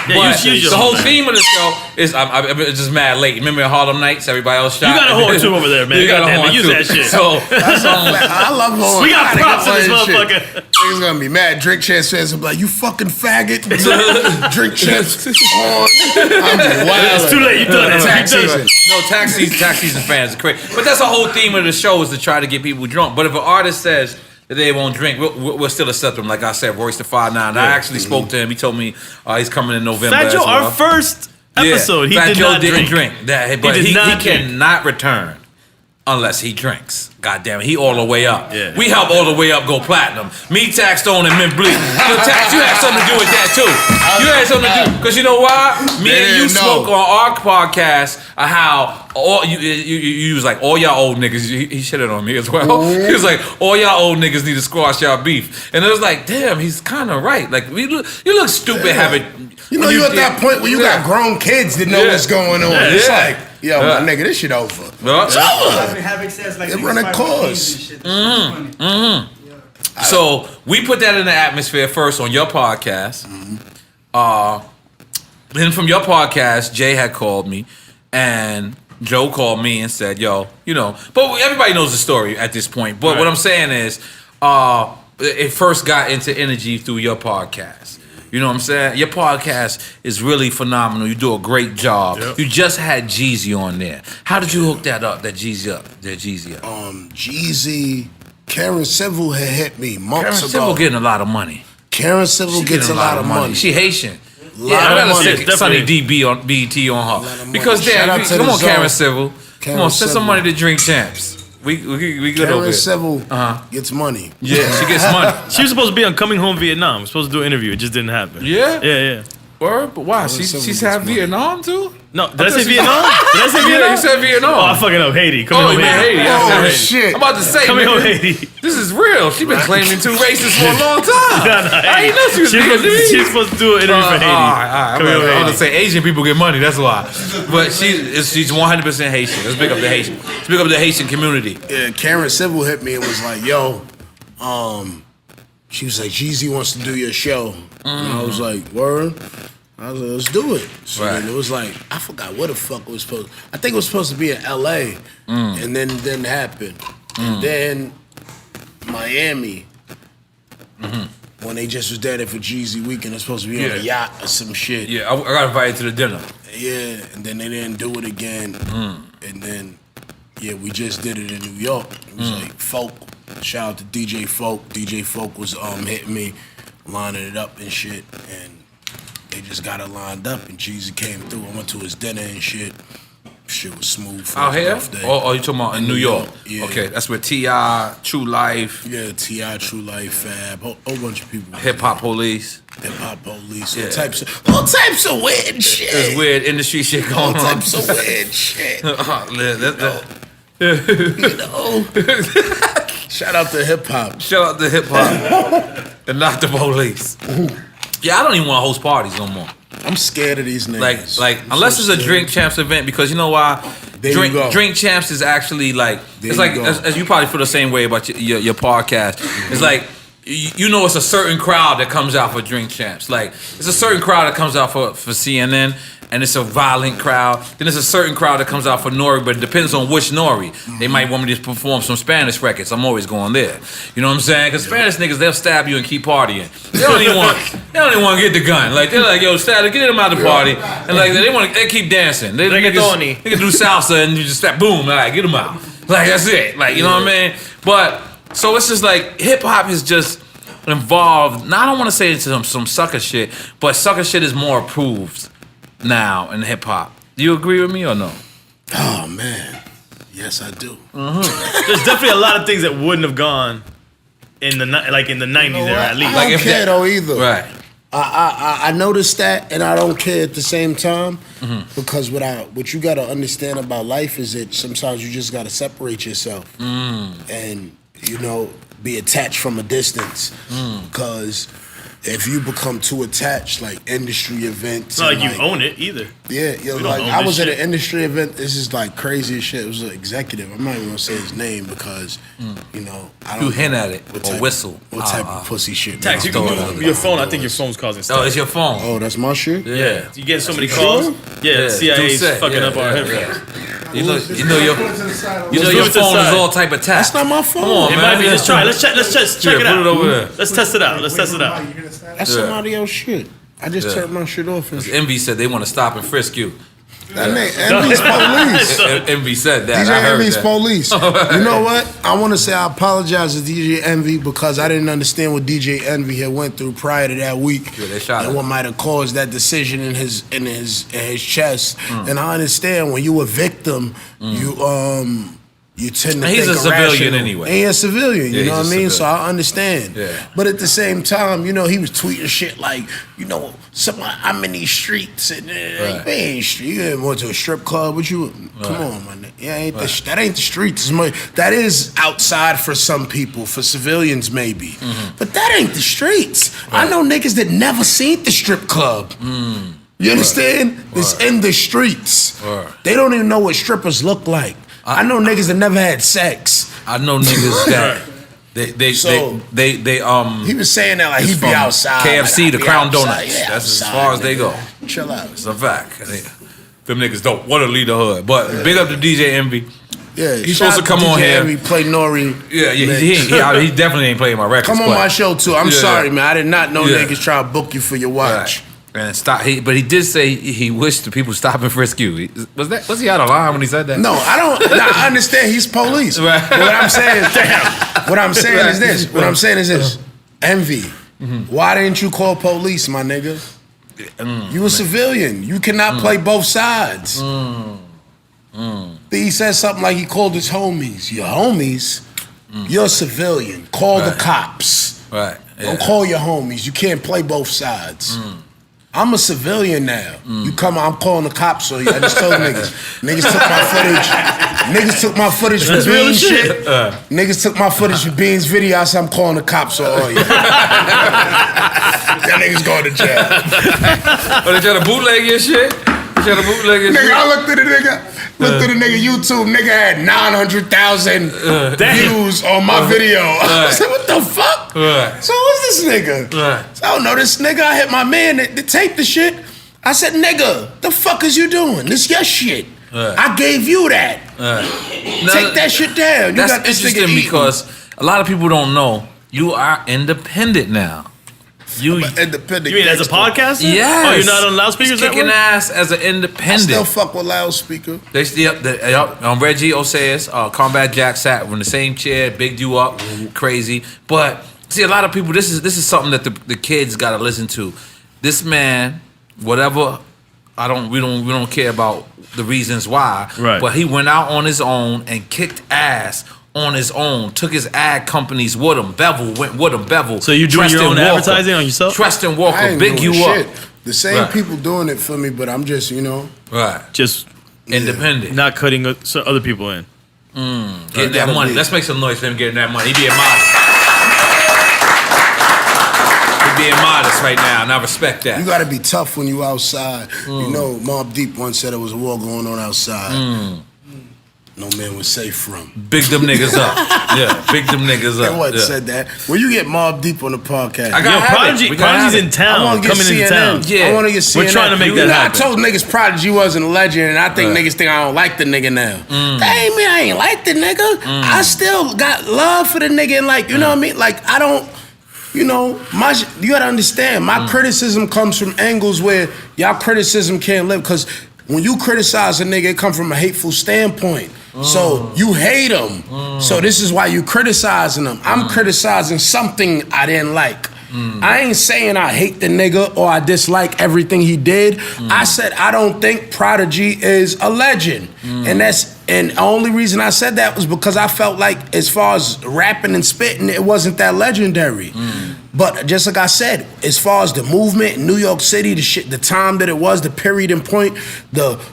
A: the whole theme of the show is I'm just mad late. Remember Harlem Nights? Everybody else shot.
B: You got a horn too over there, man.
A: You got a horn
B: use
A: too.
B: that shit.
A: So
C: I love horns.
B: We got props in this motherfucker.
C: Niggas gonna be mad. Drink Champs fans will be like, you fucking faggot. Drink Champs horn. I'm wild.
B: It's too late. You done it.
C: Tax season.
A: No, tax season fans are crazy. But that's the whole theme of the show is to try to get people drunk. But if an artist says that they won't drink, we'll still accept them. Like I said, Royce the 5'9". I actually spoke to him. He told me he's coming in November.
B: Fat Joe, our first episode, he
A: Fat
B: did
A: Joe
B: not
A: didn't
B: drink.
A: But he cannot return unless he drinks. God damn it, he all the way up.
B: Yeah.
A: We help all the way up go platinum. Me, Taxstone, and Mint Bleak. So Tax, you had something to do with that too. You had something to do, because you know why? Me and you spoke on our podcast how all you was like, all y'all old niggas, he shitted on me as well. He was like, all y'all old niggas need to squash y'all beef. And it was like, damn, he's kind of right. Like, you look stupid having...
C: You know, you at that point where you got grown kids that know what's going on. It's like, yo, my nigga, this shit over. It's over.
D: Havoc says like
C: They run a course.
A: So we put that in the atmosphere first on your podcast. Then from your podcast, Jay had called me, and Joe called me and said, "Yo, you know." But everybody knows the story at this point. But what I'm saying is, it first got into energy through your podcast. You know what I'm saying? Your podcast is really phenomenal. You do a great job. Yep. You just had Jeezy on there. How did you hook that up? That Jeezy up?
C: Jeezy, Karen Civil had hit me months
A: Karen
C: ago.
A: Civil getting a lot of money.
C: Karen Civil gets a lot of money.
A: She Haitian.
C: Yeah, I gotta
A: stick Sunny DB on BET on her. Because damn, come on, Karen Civil. Come on, send some money to Drink Champs. We good over
C: Karen
A: here.
C: Civil gets money.
A: Yeah, she gets money.
B: She was supposed to be on Coming Home Vietnam. Supposed to do an interview. It just didn't happen.
A: Yeah?
B: Yeah.
A: Word? But why? She's had Vietnam too?
B: No, did I say Vietnam? Did I say Vietnam?
A: Yeah, you said Vietnam.
B: Oh, I fucking up Haiti. Coming Home Haiti.
A: Haiti.
C: Shit.
A: I'm about to say,
B: Coming Home
A: nigga,
B: Haiti.
A: this is real. She been claiming two races for a long time. I ain't know she was
B: She's supposed to do an interview for Haiti.
A: All right.
B: Coming Home
A: I'm
B: Haiti.
A: gonna say Asian people get money. That's why. But she's 100% Haitian. Let's pick up the Haitian. Let's pick up the Haitian community.
C: Yeah, Karen Civil hit me and was like, yo, she was like, Jeezy wants to do your show. And I was like, word? I was like, let's do it. So then it was like, I forgot what the fuck it was supposed to. I think it was supposed to be in LA. And then it didn't happen. And then Miami, when they just was there for Jeezy weekend, it's supposed to be on a yacht or some shit.
A: Yeah, I got invited to the dinner.
C: Yeah, and then they didn't do it again. And then, we just did it in New York. It was like Folk. Shout out to DJ Folk. DJ Folk was hitting me, lining it up and shit. And they just got it lined up, and Jeezy came through. I went to his dinner and shit. Shit was smooth.
A: Out here? Or you talking about in New York?
C: Yeah.
A: Okay, that's where T.I., True Life.
C: Yeah, T.I., True Life, Fab, whole bunch of people.
A: Hip Hop Police.
C: Hip Hop Police, all types of weird shit.
A: There's weird industry shit going
C: All
A: on.
C: types of weird shit. Shout out to hip hop.
A: Shout out to hip hop and not the police. Yeah, I don't even want to host parties no more.
C: I'm scared of these niggas.
A: Like unless it's a Drink Champs event, because you know why? Drink Champs is actually like, it's like, as you probably feel the same way about your podcast. It's like, you know, it's a certain crowd that comes out for Drink Champs. Like, it's a certain crowd that comes out for CNN, and it's a violent crowd. Then there's a certain crowd that comes out for N.O.R.E, but it depends on which N.O.R.E. They might want me to perform some Spanish records. I'm always going there. You know what I'm saying? Because Spanish niggas, they'll stab you and keep partying. They don't even want to get the gun. Like, they're like, yo, stab it, get them out the party. And like, they keep dancing. They can do salsa and you just step, boom, like, get them out. Like, that's it. Like, you know what I mean? But, so it's just like, hip hop is just involved. Now, I don't want to say it's some sucker shit, but sucker shit is more approved now in hip hop. Do you agree with me or no?
C: Oh man, yes I do.
B: There's definitely a lot of things that wouldn't have gone in the 90s era at least.
C: I don't care though either.
A: Right.
C: I noticed that, and I don't care at the same time because what you got to understand about life is that sometimes you just got to separate yourself and be attached from a distance because. If you become too attached, like industry events,
B: it's not like you own it either.
C: Yeah, like I was at an industry event. This is like crazy as shit. It was an executive. I'm not even gonna say his name because I don't.
A: You hint at it or whistle.
C: What type of pussy shit?
B: Tax, you can do your phone. I think your phone's causing stuff.
A: Oh, it's your phone.
C: Oh, that's my shit.
B: Yeah, you get so many calls. Yeah, the CIA's fucking up our headphones.
A: You know your phone is all type of tap.
C: That's not my phone.
A: Come on,
B: it
A: man.
B: might be. Let's try. Let's check it out.
A: Put it over there.
B: Let's test it out.
C: That's somebody else's shit. I just turned my shit off.
A: Envy said they want to stop and frisk you.
C: That name, Envy's police.
A: Envy said that.
C: DJ
A: I heard
C: Envy's
A: that.
C: police. You know what? I want to say I apologize to DJ Envy because I didn't understand what DJ Envy had went through prior to that week, and what might have caused that decision in his chest. And I understand when you a victim, you tend to
A: he's
C: think
A: a civilian
C: irrational.
A: anyway.
C: And he's a civilian, you
A: Yeah,
C: know what
A: he's
C: I
A: a
C: mean?
A: civilian.
C: So I understand.
A: Yeah.
C: But at the same time, you know, he was tweeting shit like, you know, I'm in these streets and
A: Right.
C: they ain't street. You ever went to a strip club? What you? Come on, my nigga. Yeah, that ain't the streets. That is outside for some people, for civilians maybe. But that ain't the streets.
A: Right.
C: I know niggas that never seen the strip club. You understand? It's in the streets.
A: Right.
C: They don't even know what strippers look like. I know niggas that never had sex.
A: I know niggas that they
C: He was saying that like he'd be
A: from
C: outside.
A: KFC
C: like,
A: to
C: be
A: Crown
C: outside.
A: Donuts.
C: Yeah,
A: That's as
C: outside,
A: far as they
C: nigga.
A: go.
C: Chill out.
A: It's a fact. Them niggas don't want to lead the hood. But big up to DJ Envy.
C: Yeah,
A: He's
C: shout
A: supposed to
C: out
A: come on
C: DJ
A: here.
C: Envy, play N.O.R.E.
A: Yeah, he definitely ain't playing my records.
C: Come on
A: but-
C: my show too. I'm
A: Yeah.
C: sorry, man. I did not know
A: Yeah.
C: niggas try to book you for your watch.
A: Right. And stop. But he did say he wished the people stop and frisk you. Was he out of line when he said that?
C: No, I don't. I understand he's police.
A: Right.
C: But what I'm saying, what I'm saying is this. What I'm saying is this. Envy. Why didn't you call police, my nigga? You a civilian. You cannot play both sides. He said something like he called his homies. Your homies? You're a civilian. Call the cops.
A: Right.
C: Don't call your homies. You can't play both sides. I'm a civilian now. You come, I'm calling the cops on you. I just told niggas. Niggas took my footage. Niggas took my footage for Beans shit. Niggas took my footage for Beans video. I said I'm calling the cops on you. That niggas going to jail.
A: Oh, they try to bootleg your shit? They try to bootleg your
C: Nigga,
A: shit?
C: I looked at the nigga. Looked at the nigga YouTube. Nigga had 900,000 views on my video. I said, what the fuck? So who's this nigga? So I don't know this nigga. I hit my man that taped the shit. I said, nigga, the fuck is you doing? This your shit. I gave you that. Take that shit down. You
A: That's
C: got this nigga
A: interesting
C: eating.
A: because a lot of people don't know you are independent now.
C: Independent.
B: You mean as a podcaster?
A: Yes.
B: Oh, you're not on loudspeakers
A: He's kicking
B: network?
A: ass as an
C: I
A: independent.
C: still fuck with loudspeaker.
A: They Reggie Osiris, Combat Jack sat in the same chair, bigged you up, crazy. But see, a lot of people, this is something that the kids got to listen to. This man, whatever, we don't care about the reasons why.
B: Right.
A: But he went out on his own and kicked ass on his own. Took his ad companies with him. Bevel went with him. Bevel.
B: So you doing your own advertising on yourself?
A: Treston
C: I
A: Walker,
C: ain't
A: big
C: doing
A: you
C: shit.
A: up.
C: The same
A: Right.
C: people doing it for me, but I'm just,
A: Right.
B: Just
A: Independent.
B: not cutting other people in.
A: Getting that money. Let's make some noise for him getting that money. He being modest. He being modest right now, and I respect that.
C: You gotta be tough when you outside. You know, Mobb Deep once said there was a war going on outside. No man was safe from.
A: Big them niggas up. Yeah, big them niggas up.
C: That wasn't
A: Yeah.
C: said that. When you get Mobb Deep on the podcast,
A: I got
B: Yo,
A: have it.
B: Prodigy,
A: We gotta have
B: Prodigy's
A: it.
B: in town.
C: I want to get
B: Coming
C: CNN.
B: into town.
A: Yeah.
C: I want to get CNN.
B: We're trying to make that happen.
C: I told niggas Prodigy wasn't a legend, and I think niggas think I don't like the nigga now. That ain't me. I ain't like the nigga. I still got love for the nigga, and like, you know what I mean? Like, I don't. You know, you gotta understand, my criticism comes from angles where y'all criticism can't live, because when you criticize a nigga, it comes from a hateful standpoint. So you hate him. So this is why you criticizing him. I'm criticizing something I didn't like. I ain't saying I hate the nigga or I dislike everything he did. I said I don't think Prodigy is a legend. And the only reason I said that was because I felt like as far as rapping and spitting, it wasn't that legendary. But just like I said, as far as the movement in New York City, the time that it was, the period and point,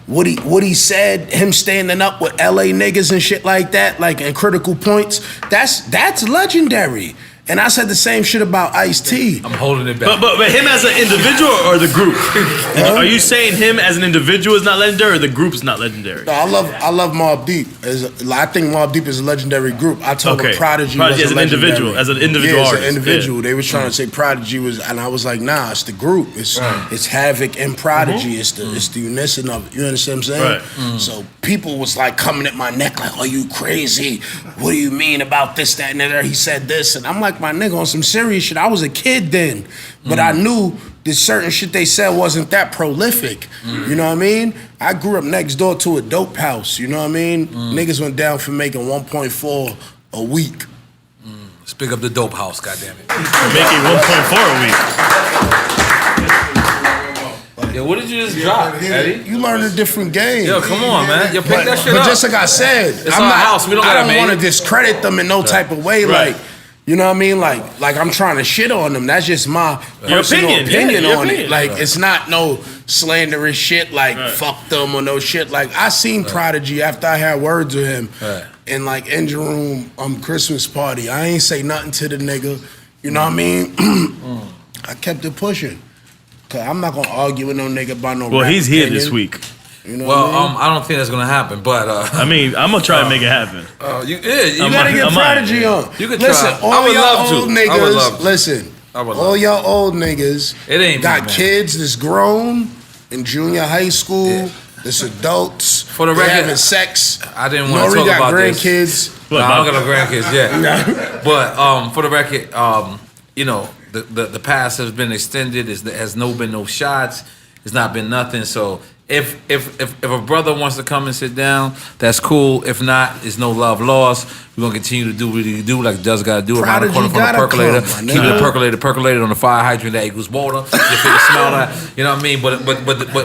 C: what he said, him standing up with LA niggas and shit like that, like in critical points, that's legendary. And I said the same shit about Ice-T.
A: I'm holding it back.
B: But him as an individual or the group? Are you saying him as an individual is not legendary or the group is not legendary?
C: No, I love Mobb Deep. I think Mobb Deep is a legendary group. I told him Prodigy was
B: as
C: a
B: an individual,
C: legendary.
B: as an individual
C: as
B: artist.
C: an individual. They were trying to say Prodigy was, and I was like, nah, it's the group. It's Havoc and Prodigy. It's the unison of it. You understand what I'm saying?
B: Right.
C: So people was like coming at my neck like, are you crazy? What do you mean about this, that, and the other? He said this, and I'm like, my nigga, on some serious shit. I was a kid then, but I knew that certain shit they said wasn't that prolific. You know what I mean? I grew up next door to a dope house. You know what I mean? Niggas went down for making 1.4 a week.
A: Let's pick up the dope house, goddammit.
B: Making 1.4 a week.
A: Yo, what did you just drop, Eddie?
C: You learn a different game.
A: Yo, come on, man. Yo, pick that shit
C: but
A: up.
C: just like I said,
A: It's our house. We don't
C: I
A: gotta
C: don't want to
A: make it.
C: discredit them in no type of way.
B: Right.
C: Like, you know what I mean? Like I'm trying to shit on them. That's just my
B: Your
C: personal
B: opinion,
C: opinion
B: yeah, your
C: on
B: opinion.
C: it. Like, it's not no slanderous shit like fuck them or no shit. Like, I seen Prodigy after I had words with him in like engine room Christmas party. I ain't say nothing to the nigga. You know what I mean? I kept it pushing. Cause I'm not gonna argue with no nigga about no.
B: Well,
C: rap
B: he's here
C: opinion.
B: this week.
C: You know
A: Well,
C: what I mean?
A: I don't think that's gonna happen, but
B: I mean, I'm gonna try to make it happen.
A: you
C: You gotta get
B: I'm
C: Prodigy on.
A: You could
C: listen,
A: try.
C: all
A: I would
C: y'all
A: love to.
C: old
A: I would
C: niggas,
A: love to.
C: listen,
A: I would
C: all
A: love
C: y'all old niggas
A: It ain't
C: got
A: me, man.
C: kids that's grown in junior high school, that's adults,
A: For the
C: they
A: record,
C: having sex.
A: I didn't want to
C: N.O.R.E.
A: talk
C: got
A: about this.
C: grandkids.
A: No, I don't got no grandkids yet. But for the record, you know, the pass has been extended. There has been no shots. It's not been nothing. So if a brother wants to come and sit down, that's cool. If not, it's no love lost. We're gonna continue to do what you do, like does gotta do around the corner from the
C: Prodigy
A: percolator.
C: gotta come, my
A: Keep
C: nigga.
A: it percolated on the fire hydrant that equals water. You feel smell that? You know what I mean?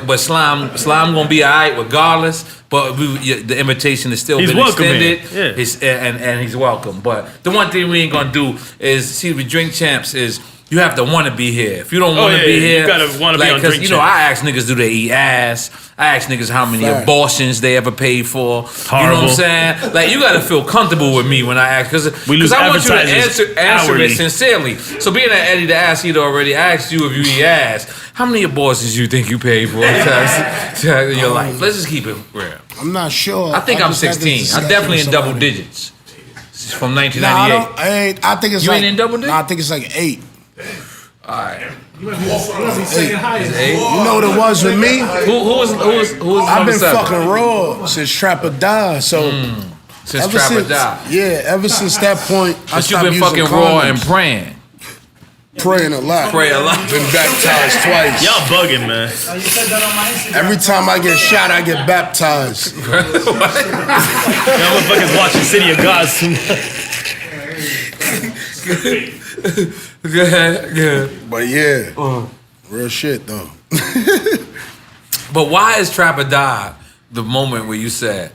A: But slime gonna be alright regardless. But the invitation is still
B: He's
A: been
B: welcome
A: extended.
B: here. Yeah.
A: And he's welcome. But the one thing we ain't gonna do is see with Drink Champs is you have to want to be here. If you don't want to
B: yeah,
A: be
B: you
A: here,
B: gotta wanna be on
A: because
B: Drink
A: you know
B: Champs.
A: I ask niggas do they eat ass. I ask niggas how many
C: Fact.
A: abortions they ever paid for. You know what
B: Horrible.
A: I'm saying? Like you gotta feel comfortable with me when I ask because
B: We lose
A: I want you to
B: advertisers
A: answer
B: hourly.
A: it sincerely. So being that Eddie the ass eater already asked you if you eat ass, how many abortions you think you paid for in your life? Let's just keep it real.
C: I'm not sure.
A: I think I'm
C: just had
A: 16.
C: this
A: I'm
C: discussion
A: definitely
C: with
A: in double
C: somebody.
A: digits. This is from
C: Nah,
A: 1998.
C: I think it's
A: You
C: like
A: ain't in double digits?
C: Nah, I think it's like 8.
A: Alright.
C: You know what it was with me?
A: Who was
C: I've been
A: 7?
C: fucking raw since Trapper died. So
A: Since Trapper died.
C: Yeah, ever since that point, I
A: But you've
C: stopped
A: been
C: using
A: fucking raw and
C: condoms.
A: praying.
C: Praying a lot.
A: Pray a lot.
C: Been baptized twice.
B: Y'all bugging, man.
D: You said that on my Instagram.
C: Every time I get shot, I get baptized.
B: Y'all motherfuckers watching City of Gods.
A: Good.
C: But yeah, real shit though.
A: But why is Trapper died the moment where you said,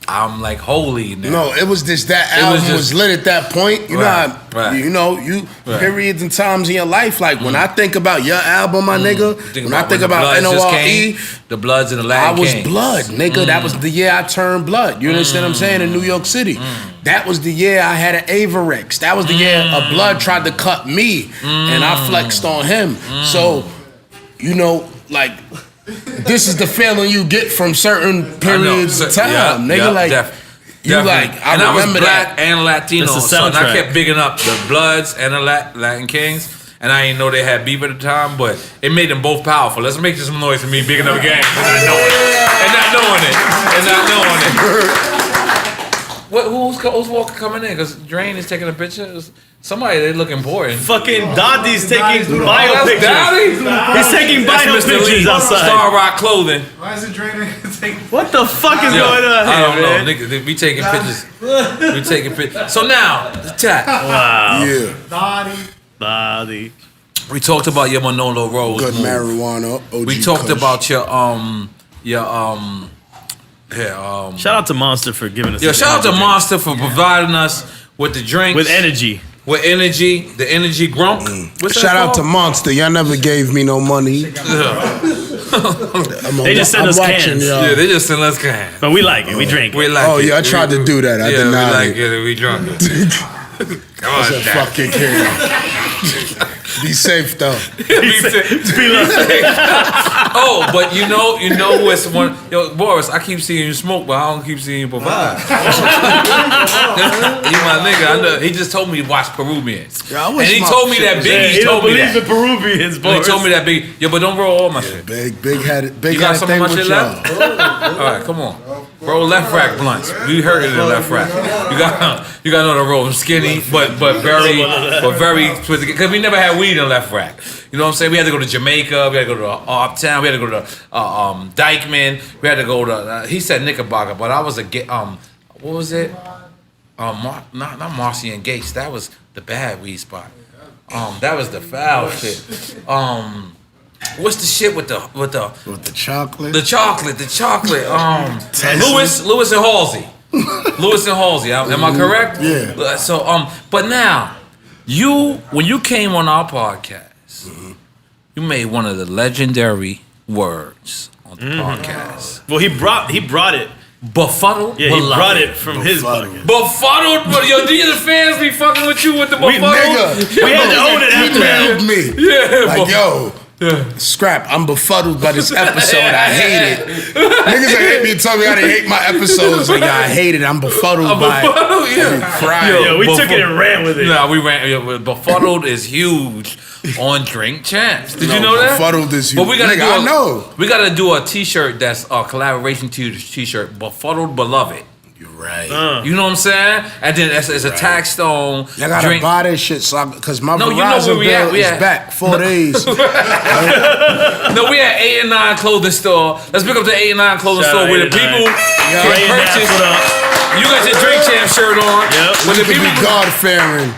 A: I'm like holy now?
C: No, it was just that
A: It was
C: album was,
A: just-
C: lit at that point. You
A: Right,
C: know, how,
A: right.
C: you know, you
A: Right.
C: periods and times in your life. Like when I think about your album, my nigga.
A: Think
C: When I think
A: when the
C: about
A: Bloods just
C: N.O.R.E.
A: came, the Bloods and the
C: I
A: Latin
C: was
A: Kings.
C: blood, nigga. That was the year I turned blood. You understand what I'm saying? In New York City. That was the year I had an Averex. That was the year a blood tried to cut me and I flexed on him. So, you know, like, this is the feeling you get from certain periods of time. Nigga, like, you like, I
A: and
C: remember
A: I was black
C: that.
A: and Latino,
B: That's the
A: so and I
B: soundtrack.
A: kept bigging up the Bloods and the Latin Kings. And I didn't know they had beef at the time, but it made them both powerful. Let's make some noise for me bigging up a gang and not knowing it. Who's walking coming in? Because Drain is taking a picture. Somebody, they look important.
B: Fucking Dotty's taking bio
A: That's
B: pictures.
A: Dottie?
B: He's taking
A: That's
B: bio
A: Mr.
B: pictures
A: Lee.
B: outside.
A: Star Rock Clothing.
D: Why is it draining?
B: What the fuck is
A: Yo,
B: going on here,
A: I don't
B: man?
A: know, nigga. They be taking pictures. We taking pictures. So now, the chat.
B: Wow.
C: Yeah,
B: Dotty.
A: We talked about your Manolo Rose.
C: good
A: move.
C: marijuana. OG
A: We talked
C: Kush.
A: about your
B: Shout out to Monster for giving us
A: Yo,
B: this
A: shout out to
B: energy.
A: Monster for providing us with the drinks.
B: With energy.
A: With energy. The energy grunk. What's that
C: Shout out to
A: called?
C: Monster. Y'all never gave me no money.
B: They just sent us cans.
C: Y'all.
A: Yeah, they just send us cans.
B: But we like it. We drink it.
A: We like
C: Oh,
A: it.
C: yeah, I tried to do that. I
A: yeah,
C: denied
A: we like
C: it.
A: it. We drunk it. Come on,
C: It's a
A: Dad.
C: fucking can. Be safe though.
A: Oh, but you know what's one? Yo, Boris, I keep seeing you smoke, but I don't keep seeing you provide. You my nigga. I know. He just told me to watch Peruvians,
C: Yeah, I
A: and
C: wish
A: he
C: my
A: told me
C: shit
A: that
C: was-
A: Biggie
B: He don't
A: told me
B: believe
A: that.
B: in Peruvians,
A: He
B: boys.
A: told me that Biggie. Yo, but don't roll all my shit.
C: Big had it. Big
A: You got
C: had a
A: some of
C: thing
A: my
C: with
A: shit
C: y'all.
A: left? All right, come on. Roll left rack blunts. We heard it in the left rack. You got another roll. Skinny, but very twisted. Because we never had weed in left rack. You know what I'm saying? We had to go to Jamaica. We had to go to Uptown. We had to go to Dykeman. We had to go to. He said Knickerbocker, but I was what was it? Not Marcy and Gates. That was the bad weed spot. That was the foul shit. what's the shit with the
C: chocolate?
A: The chocolate. Lewis and Halsey. Lewis and Halsey. Am I correct?
C: Yeah.
A: So but now, when you came on our podcast, you made one of the legendary words on the podcast.
B: Well, he brought it.
A: Befuddled.
B: Yeah, he brought it from his podcast.
A: Befuddled, but yo, these the fans be fucking with you with the befuddled.
B: We had to own it after that.
C: Me.
A: Yeah,
C: like yo. Scrap, I'm befuddled by this episode. I hate it. Niggas that hate me and tell me I didn't hate my episodes. Like, I hate it. I'm befuddled by it.
B: Yeah, we took it and ran with it.
A: No, we ran. Befuddled is huge on Drink Champs. Did you know that?
C: Befuddled is huge.
A: But we gotta
C: I know.
A: We gotta do a T-shirt that's a collaboration T-shirt. Befuddled Beloved.
C: You're right.
A: You know what I'm saying? And then it's a Taxstone.
C: Y'all gotta buy this shit, because my
A: No,
C: Verizon bill is back 4 days.
A: No, we at 8 and 9 clothing store. Let's pick up the 8 and 9 clothing store where the people can purchase. You got your Drink Champ shirt on.
C: Yep.
A: But the people
C: God-fearing.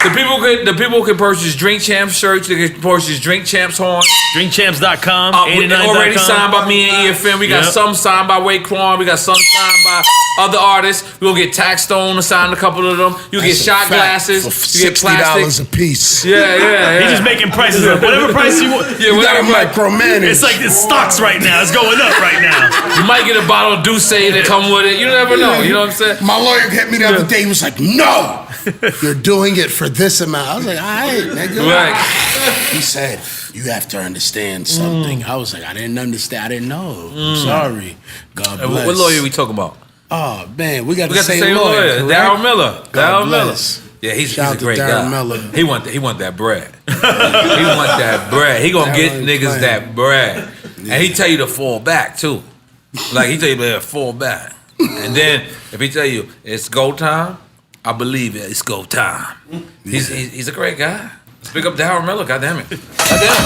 A: The people can purchase Drink Champs shirts. They can purchase Drink Champs horns.
B: DrinkChamps.com.
A: Already signed by me and EFN. We got some signed by Raekwon. We got some signed by other artists. We'll get Taxstone to sign a couple of them. You get shot glasses.
C: For
A: You get plastic.
C: $60 a piece.
A: Yeah.
B: He's just making prices up. Whatever price you want.
A: Yeah,
C: you gotta micromanage.
B: It's like the stocks right now. It's going up right now.
A: You might get a bottle of Douce that come with it. You never know. You know what I'm saying?
C: My lawyer hit me the other day. He was like, "No, you're doing it for this amount." I was like, "All right, nigga."
A: Right.
C: He said, "You have to understand something." I was like, "I didn't understand. I didn't know. I'm sorry." God bless.
A: What lawyer are we talking about?
C: Oh man, we got the
A: the
C: same
A: same lawyer. Daryl Miller.
C: God bless.
A: Yeah, he's
C: Shout
A: a
C: out to
A: great
C: Daryl
A: guy.
C: Miller.
A: He want that bread. He want that bread. He gonna get niggas that bread, and he tell you to fall back too. Like he tell you to fall back, and then if he tell you it's go time, I believe it. It's go time. He's a great guy. Let's pick up Daryl Miller. Goddamn it. Goddamn.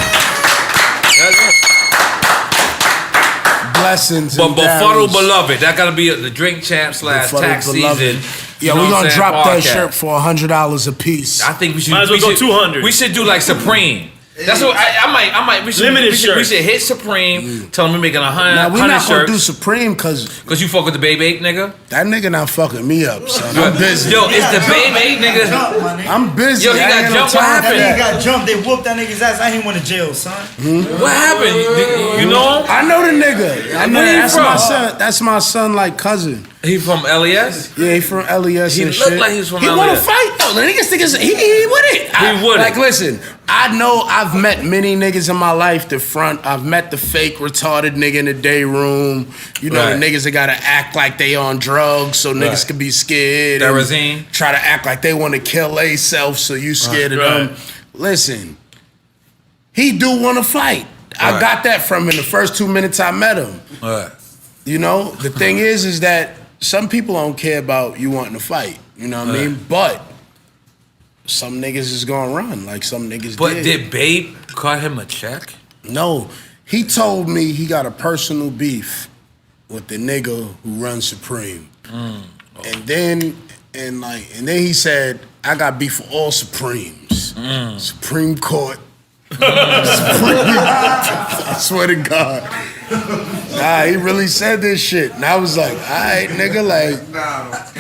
C: Blessings.
A: But Befuddled Beloved, that gotta be the Drink Champ / tax season.
C: Yeah, we're gonna drop that shirt for $100 a piece.
A: I think we should.
B: Might as well go 200.
A: We should do like Supreme. That's what I might. We should,
B: Limited
A: we should hit Supreme. Tell them we're making 100.
C: Now we're not gonna
A: shirts.
C: do Supreme because
A: you fuck with the Babe 8 nigga.
C: That nigga not fucking me up, son. I'm busy.
A: Yo, it's the Babe 8 nigga.
C: I'm busy.
A: Yo, he got jumped. What happened?
D: That nigga got jumped. They whooped that nigga's ass. I ain't went to jail, son.
A: What happened? You know him?
C: I know the nigga. I know
A: Where he
C: that's
A: from?
C: my son. That's my son, like cousin.
A: He from LES?
C: Yeah, he from LES
A: He
C: and
A: looked
C: shit.
A: like he was from
C: He
A: LES.
C: want to fight though. The niggas think he with it.
A: He with it.
C: Like, listen, I know I've met many niggas in my life. The front, I've met the fake retarded nigga in the day room. You know,
A: Right.
C: the niggas that gotta act like they on drugs so niggas
A: Right.
C: can be scared.
A: That
C: and
A: Razine?
C: Try to act like they want to kill themselves so you scared of them. Listen, he do want to fight. I
A: Right.
C: got that from him the first 2 minutes I met him.
A: Right.
C: You know, the thing is that some people don't care about you wanting to fight. You know what I mean? But some niggas is gonna run, like some niggas
A: But
C: did.
A: did Babe cut him a check?
C: No, he told me he got a personal beef with the nigga who runs Supreme. And then he said, I got beef for all Supremes. Supreme Court. Supreme. I swear to God. Nah, he really said this shit. And I was like, all right, nigga, like,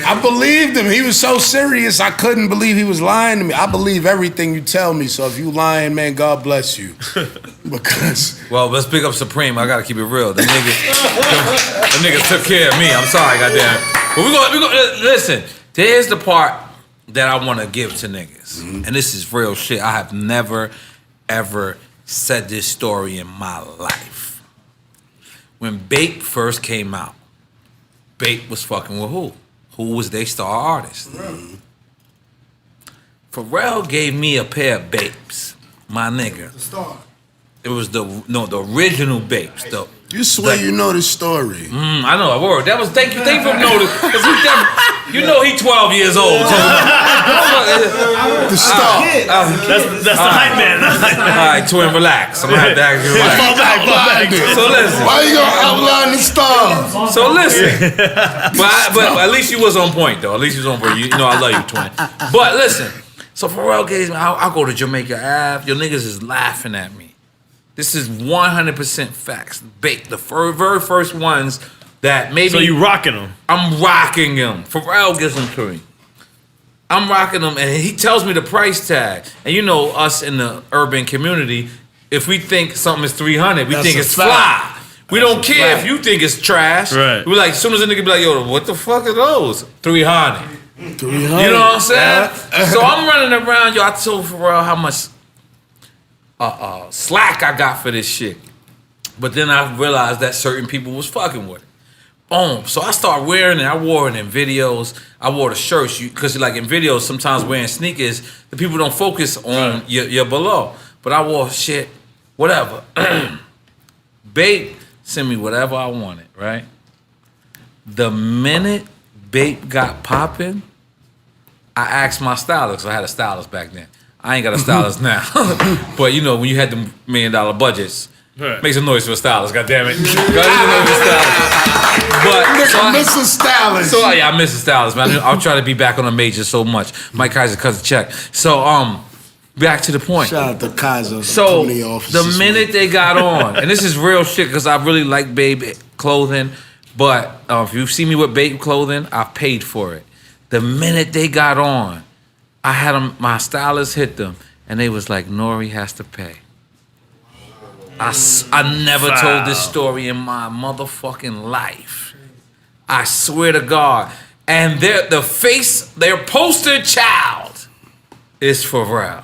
C: I believed him. He was so serious, I couldn't believe he was lying to me. I believe everything you tell me, so if you lying, man, God bless you. Because...
A: Well, let's pick up Supreme. I gotta keep it real. The niggas took care of me. I'm sorry, goddamn. But we gonna listen. There's the part that I want to give to niggas, and this is real shit. I have never, ever said this story in my life. When Bape first came out, Bape was fucking with who? Who was their star artist? Pharrell gave me a pair of Bapes, my nigga.
D: The star.
A: It was the original Bapes.
C: You swear you know the story.
A: I know, a word. That was thank you for noticing. You know he 12 years old. So,
C: The star.
B: That's the hype man.
A: all right, twin, relax. I'm gonna have to ask you relax. So listen.
C: Why you gonna outline the star?
A: So listen. But at least you was on point though. At least you was on point. You know I love you, twin. But listen. So Pharrell gave me. I'll go to Jamaica Ave. Your niggas is laughing at me. This is 100% facts. Bape, the very first ones that maybe.
B: So you rocking them?
A: I'm rocking them. Pharrell gives them to me. I'm rocking them, and he tells me the price tag. And you know, us in the urban community, if we think something is 300, we think it's fly. We don't care if you think it's trash.
B: Right.
A: We're like, as soon as a nigga be like, yo, what the fuck are those? 300.
C: 300.
A: You know what I'm saying? So I'm running around, yo. I told Pharrell how much slack I got for this shit. But then I realized that certain people was fucking with it. Boom. So I started wearing it. I wore it in videos. I wore the shirts. Because like in videos, sometimes wearing sneakers, the people don't focus on your below. But I wore shit, whatever. Bape sent me whatever I wanted, right? The minute Bape got popping, I asked my stylist. I had a stylist back then. I ain't got a stylist now. But you know, when you had the $1 million budgets, make some noise for a stylist, goddammit. But
C: I miss a stylist.
A: So yeah, I miss a stylist, man. I'll try to be back on the major so much. Mike Kaiser cuts a check. So back to the point.
C: Shout out to Kaiser.
A: So the minute they got on, and this is real shit because I really like Bape clothing, but if you see me with Bape clothing, I paid for it. The minute they got on, I had them, my stylist hit them, and they was like, N.O.R.E has to pay. I never told this story in my motherfucking life. I swear to God. And their poster child is Pharrell.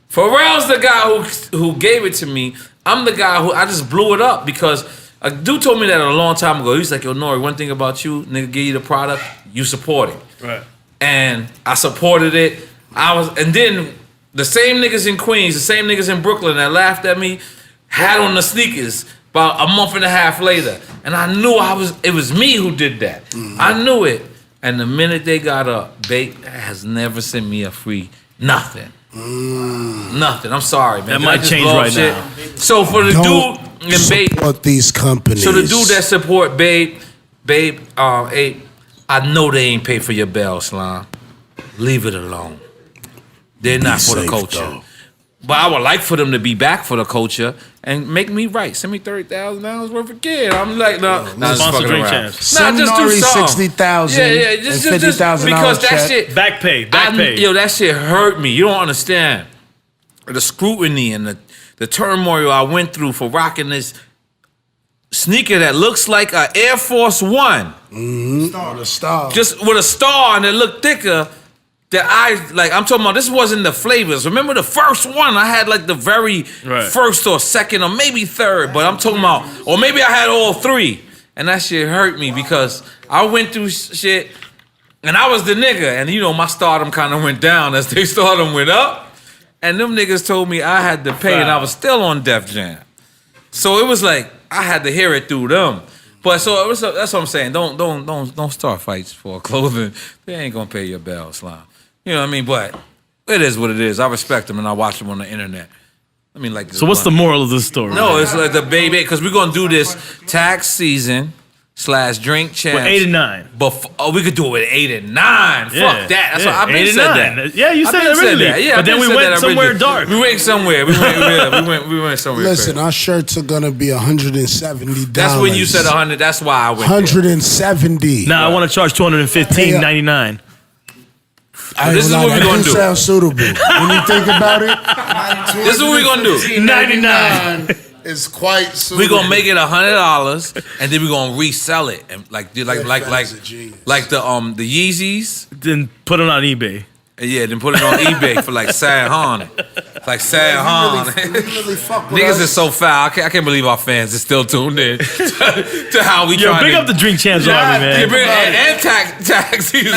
A: Pharrell's the guy who gave it to me. I'm the guy who I just blew it up because a dude told me that a long time ago. He's like, yo, N.O.R.E, one thing about you, nigga, give you the product, you support it.
B: Right.
A: And I supported it. And then the same niggas in Queens, the same niggas in Brooklyn that laughed at me, had on the sneakers about a month and a half later. And I knew it was me who did that. I knew it. And the minute they got up, Bape has never sent me a free nothing. Nothing. I'm sorry, man.
B: That might change right now.
A: So for the dude and Bape,
C: support these companies.
A: So the dude that support Bape, I know they ain't pay for your bell, Slime. Leave it alone. They're not for the culture. Though. But I would like for them to be back for the culture and make me right. Send me $30,000 worth of kid. I'm like, no, just fucking around.
C: Champs. Nah, just do something. $60,000.
A: Yeah, just $50,000
B: because that shit back pay.
A: Yo, that shit hurt me. You don't understand the scrutiny and the turmoil I went through for rocking this sneaker that looks like an Air Force One.
C: With a star.
A: Just with a star and it looked thicker. I'm talking about, this wasn't the flavors. Remember the first one? I had like the very first or second or maybe third, but I'm talking about, or maybe I had all three. And that shit hurt me because I went through shit and I was the nigga. And you know, my stardom kind of went down as their stardom went up. And them niggas told me I had to pay and I was still on Def Jam. So it was like, I had to hear it through them. But so that's what I'm saying. Don't start fights for clothing. They ain't gonna pay your bell, Slime. You know what I mean? But it is what it is. I respect them and I watch them on the internet. I mean, like.
B: So what's the moral of this story?
A: No, it's like the baby, because we're gonna do this tax season / drink champs.
B: With 8 and 9.
A: But we could do it with 8 and 9.
B: Yeah,
A: Fuck that. That's what I've been
B: 8 and
A: said
B: 9.
A: that.
B: Yeah, you said that originally.
A: Yeah,
B: but then we went somewhere dark.
A: We went somewhere. We went somewhere.
C: Listen, our shirts are gonna be $170.
A: That's when you said 100. That's why I went.
C: $170.
B: Now I want to charge $215.99.
A: This is what we're gonna do.
C: Sounds suitable. When you think about it,
A: this is what we're gonna do.
C: 99 is quite suitable.
A: We're gonna make it $100 and then we're gonna resell it and like the Yeezys.
B: Then put it on eBay.
A: Yeah, then put it on eBay for like Sad Han. Like Sad Han. Niggas is so foul. I can't believe our fans are still tuned in to how we try to...
B: bring up the Drink Champs Army, man.
A: And tax season.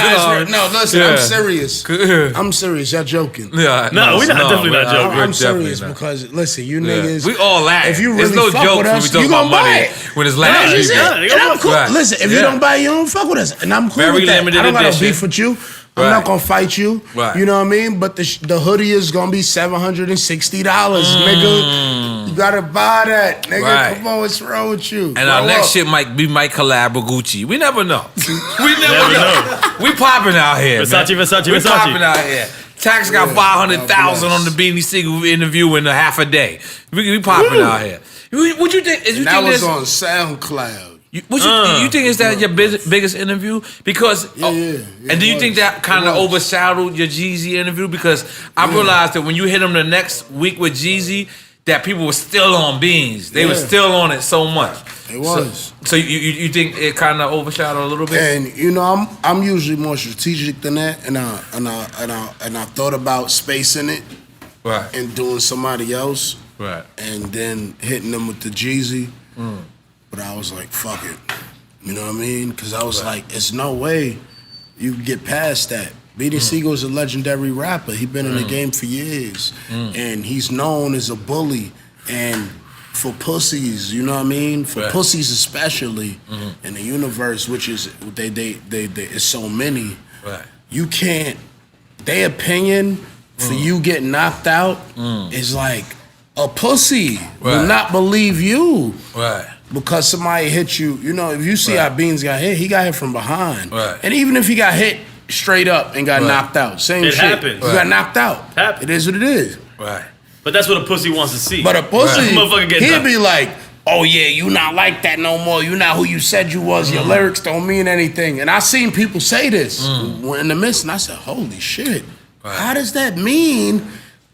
C: No, listen, I'm serious. I'm serious. Y'all joking.
A: Yeah,
B: no, we're definitely not joking.
C: I'm serious because, listen, you niggas...
A: We all laugh.
C: If you really
A: no
C: fuck
A: joke
C: with
A: when
C: us,
A: we
C: you
A: talk about
C: gonna buy
A: money
C: it.
A: when it's last.
C: And I'm cool. Listen, if you don't buy it, you don't fuck with us. And I'm cool
A: Very
C: with that.
A: limited
C: I don't got no
A: edition.
C: beef with you. I'm not gonna fight you. Right. You know what I mean? But the hoodie is gonna be $760, nigga. You gotta buy that, nigga. Right. Come on, what's wrong with you?
A: And our next shit might collab with Gucci. We never know. We never know. We popping out here.
B: Versace.
A: We popping out here. Tax got 500,000 on the Beanie Sigel interview in a half a day. We popping out here. What you think?
C: That was on SoundCloud.
A: You think is that your biggest interview? Because and do you think that kind of overshadowed your Jeezy interview? Because I realized that when you hit him the next week with Jeezy, that people were still on Beans. They were still on it so much.
C: It was.
A: So you think it kind of overshadowed a little bit?
C: And you know, I'm usually more strategic than that, and I thought about spacing it,
A: right,
C: and doing somebody else,
A: right,
C: and then hitting them with the Jeezy. But I was like, fuck it. You know what I mean? Because I was like, it's no way you can get past that. Beanie Sigel is a legendary rapper. He's been in the game for years. And he's known as a bully. And for pussies, you know what I mean? For pussies especially in the universe, which is, they it's so many.
A: Right.
C: You can't, their opinion for you getting knocked out is like, a pussy will not believe you.
A: Right.
C: Because somebody hit you, you know, if you see how Beans got hit, he got hit from behind.
A: Right.
C: And even if he got hit straight up and got knocked out, same shit.
B: It happens.
C: He got knocked out. It is what it is.
A: Right.
B: But that's what a pussy wants to see.
C: But a pussy,
B: Motherfucker get
C: he'd
B: knocked.
C: be like, oh yeah, you not like that no more. You not who you said you was. Your lyrics don't mean anything. And I seen people say this in the midst, and I said, holy shit. How does that mean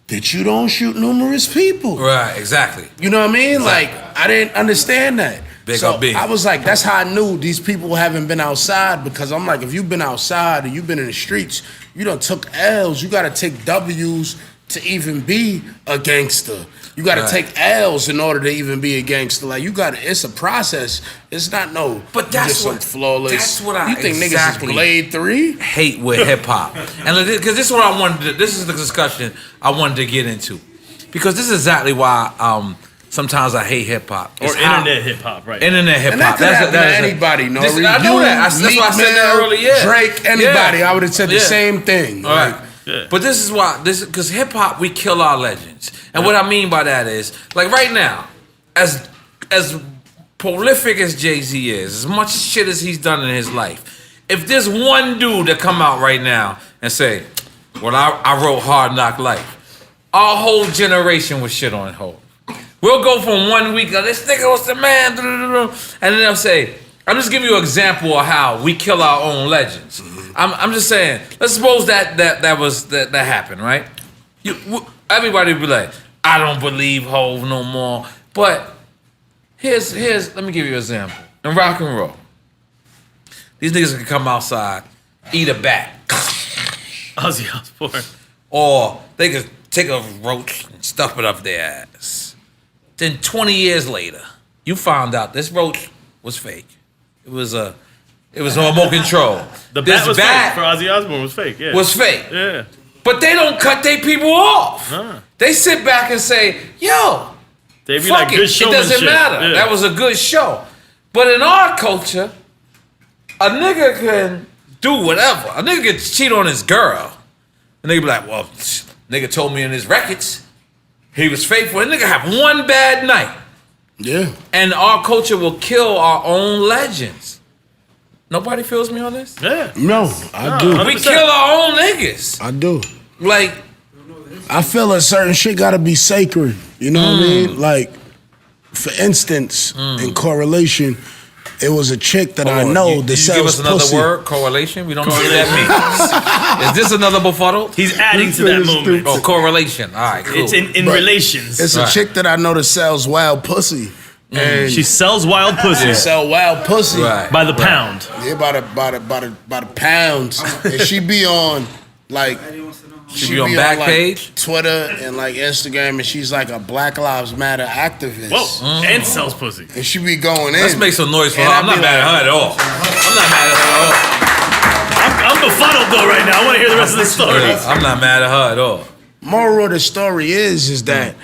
C: that you don't shoot numerous people?
A: Right, exactly.
C: You know what I mean? Exactly. Like, I didn't understand that. I was like, that's how I knew these people haven't been outside, because I'm like, if you've been outside and you've been in the streets, you done took L's. You gotta take W's to even be a gangster. You gotta take L's in order to even be a gangster. Like, you gotta, it's a process. It's not
A: but that's
C: just some flawless.
A: That's what I
C: You think niggas is Blade 3?
A: Hate with hip hop. And because this is what I wanted to, this is the discussion I wanted to get into. Because this is exactly why sometimes I hate hip hop.
B: Or internet hip hop, right?
A: Internet hip hop.
C: That's anybody, N.O.R.E.
A: I know that. That's why I said that earlier.
C: Drake, anybody. I would have said the same thing.
A: All right. But this is why, because hip hop, we kill our legends. And what I mean by that is, like right now, as prolific as Jay-Z is, as much shit as he's done in his life, if there's one dude that come out right now and say, well, I wrote Hard Knock Life, our whole generation was shit on hold. We'll go from 1 week, this nigga was the man, and then they'll say, I'm just giving you an example of how we kill our own legends. I'm just saying, let's suppose that happened, right? Everybody would be like, I don't believe Hov no more. But here's let me give you an example. In rock and roll, these niggas can come outside, eat a bat.
B: Ozzy Osbourne.
A: Or they could take a roach and stuff it up their ass. Then 20 years later, you found out this roach was fake. It was remote control.
B: The bat was fake. For Ozzy Osbourne was fake,
A: Was fake.
B: Yeah.
A: But they don't cut their people off. They sit back and say, yo,
B: they be
A: fuck
B: like, good showmanship.
A: It doesn't matter. That was a good show. But in our culture, a nigga can do whatever. A nigga can cheat on his girl. And they be like, well, nigga told me in his records he was faithful. And nigga have one bad night.
C: Yeah.
A: And our culture will kill our own legends. Nobody feels me on this?
B: Yeah.
C: No, I do.
B: 100%.
A: We kill our own niggas.
C: I do.
A: Like,
C: I feel a certain shit gotta be sacred. You know what I mean? Like, for instance, in Correlation, it was a chick that I know that sells
A: give us another
C: pussy.
A: word, correlation? We don't know what that means. Is this another Befuddled?
B: He's adding to that moment.
A: Oh, correlation. All right, cool.
B: It's in relations.
C: It's a chick that I know that sells wild pussy. And
B: She sells wild pussy.
C: she sell wild pussy
B: By the pound.
C: Yeah, by the pounds. And she be on like
A: She be on Backpage?
C: like, Twitter and like Instagram, and she's like a Black Lives Matter activist.
B: Whoa. And sells pussy.
C: And she be going in.
A: Let's make some noise for her.
C: And
A: I'm
C: I
A: not
C: be
A: mad at
C: like-
A: her at all. I'm not mad at her at all.
B: I'm befuddled though right now. I want to hear the rest of the story.
A: I'm not mad at her at all.
C: Moral of the story is that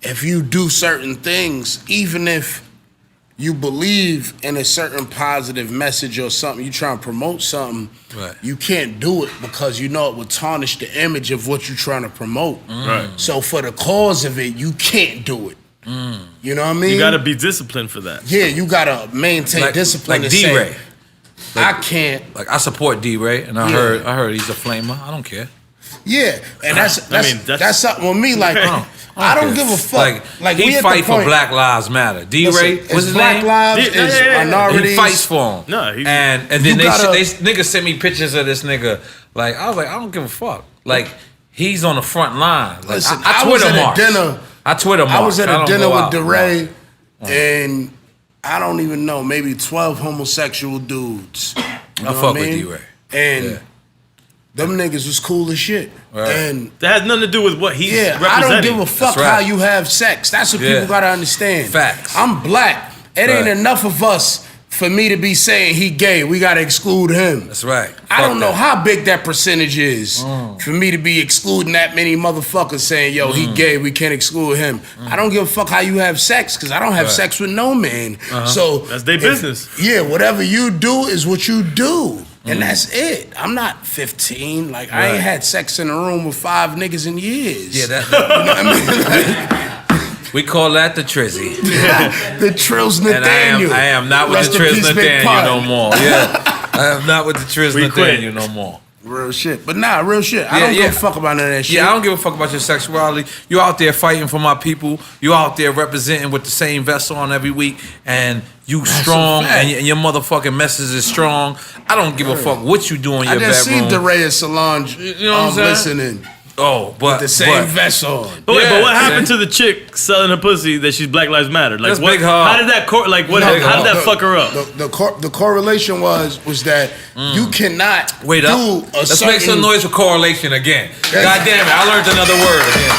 C: if you do certain things, even if you believe in a certain positive message or something, you trying to promote something, you can't do it because you know it would tarnish the image of what you're trying to promote.
B: Right.
C: So for the cause of it, you can't do it. You know what I mean?
B: You got to be disciplined for that.
C: Yeah, you got to maintain discipline.
A: Like
C: and say,
A: D-Ray.
C: I can't.
A: Like, I support D-Ray, and I heard he's a flamer. I don't care.
C: Yeah, and that's something with me. Like, I don't give a fuck. Like
A: he
C: we
A: fight for
C: point,
A: Black Lives Matter. D-Ray, what's his
C: Black
A: name?
C: Lives, is minorities.
A: He fights for him.
B: No,
A: and then they niggas sent me pictures of this nigga. Like I was like, I don't give a fuck. Like he's on the front line. Like,
C: Listen,
A: I
C: was
A: Twitter
C: at
A: march.
C: a dinner.
A: I Twitter march.
C: I was at a dinner with DeRay,
A: Oh.
C: and I don't even know, maybe 12 homosexual dudes. You know
A: I fuck
C: what
A: with
C: mean?
A: D-Ray.
C: And them niggas was cool as shit.
A: Right.
C: And
B: that has nothing to do with what he's representing.
C: I don't give a fuck how you have sex. That's what people gotta understand.
A: Facts.
C: I'm black. It ain't enough of us for me to be saying he gay. We gotta exclude him.
A: That's right.
C: I don't know how big that percentage is for me to be excluding that many motherfuckers saying, yo, he gay, we can't exclude him. I don't give a fuck how you have sex, because I don't have sex with no man. So
B: that's their business.
C: Yeah, whatever you do is what you do. And that's it. I'm not 15. Like, I ain't had sex in a room with 5 niggas in years.
A: Yeah, that.
C: You know what I mean? Like,
A: we call that the Trizzy.
C: the Trills Nathaniel.
A: And I am not with the Triz Nathaniel no more. Yeah. I am not with the Triz Nathaniel no more.
C: Real shit. But nah, real shit. I don't give a fuck about none of that shit.
A: Yeah, I don't give a fuck about your sexuality. You out there fighting for my people. You out there representing with the same vest on every week. And you strong. And your motherfucking message is strong. I don't give a fuck what you do in your bedroom.
C: I just see DeRay and Solange
A: you know what I'm saying?
C: listening.
A: Oh, but
C: with the same vest on.
B: But wait, but what happened to the chick selling her pussy that she's Black Lives Matter? Like,
A: That's
B: what?
A: big
B: How did that how did that fuck her up?
C: The correlation was that you cannot
A: Wait up. Let's make some noise for correlation again. God damn it! I learned another word again.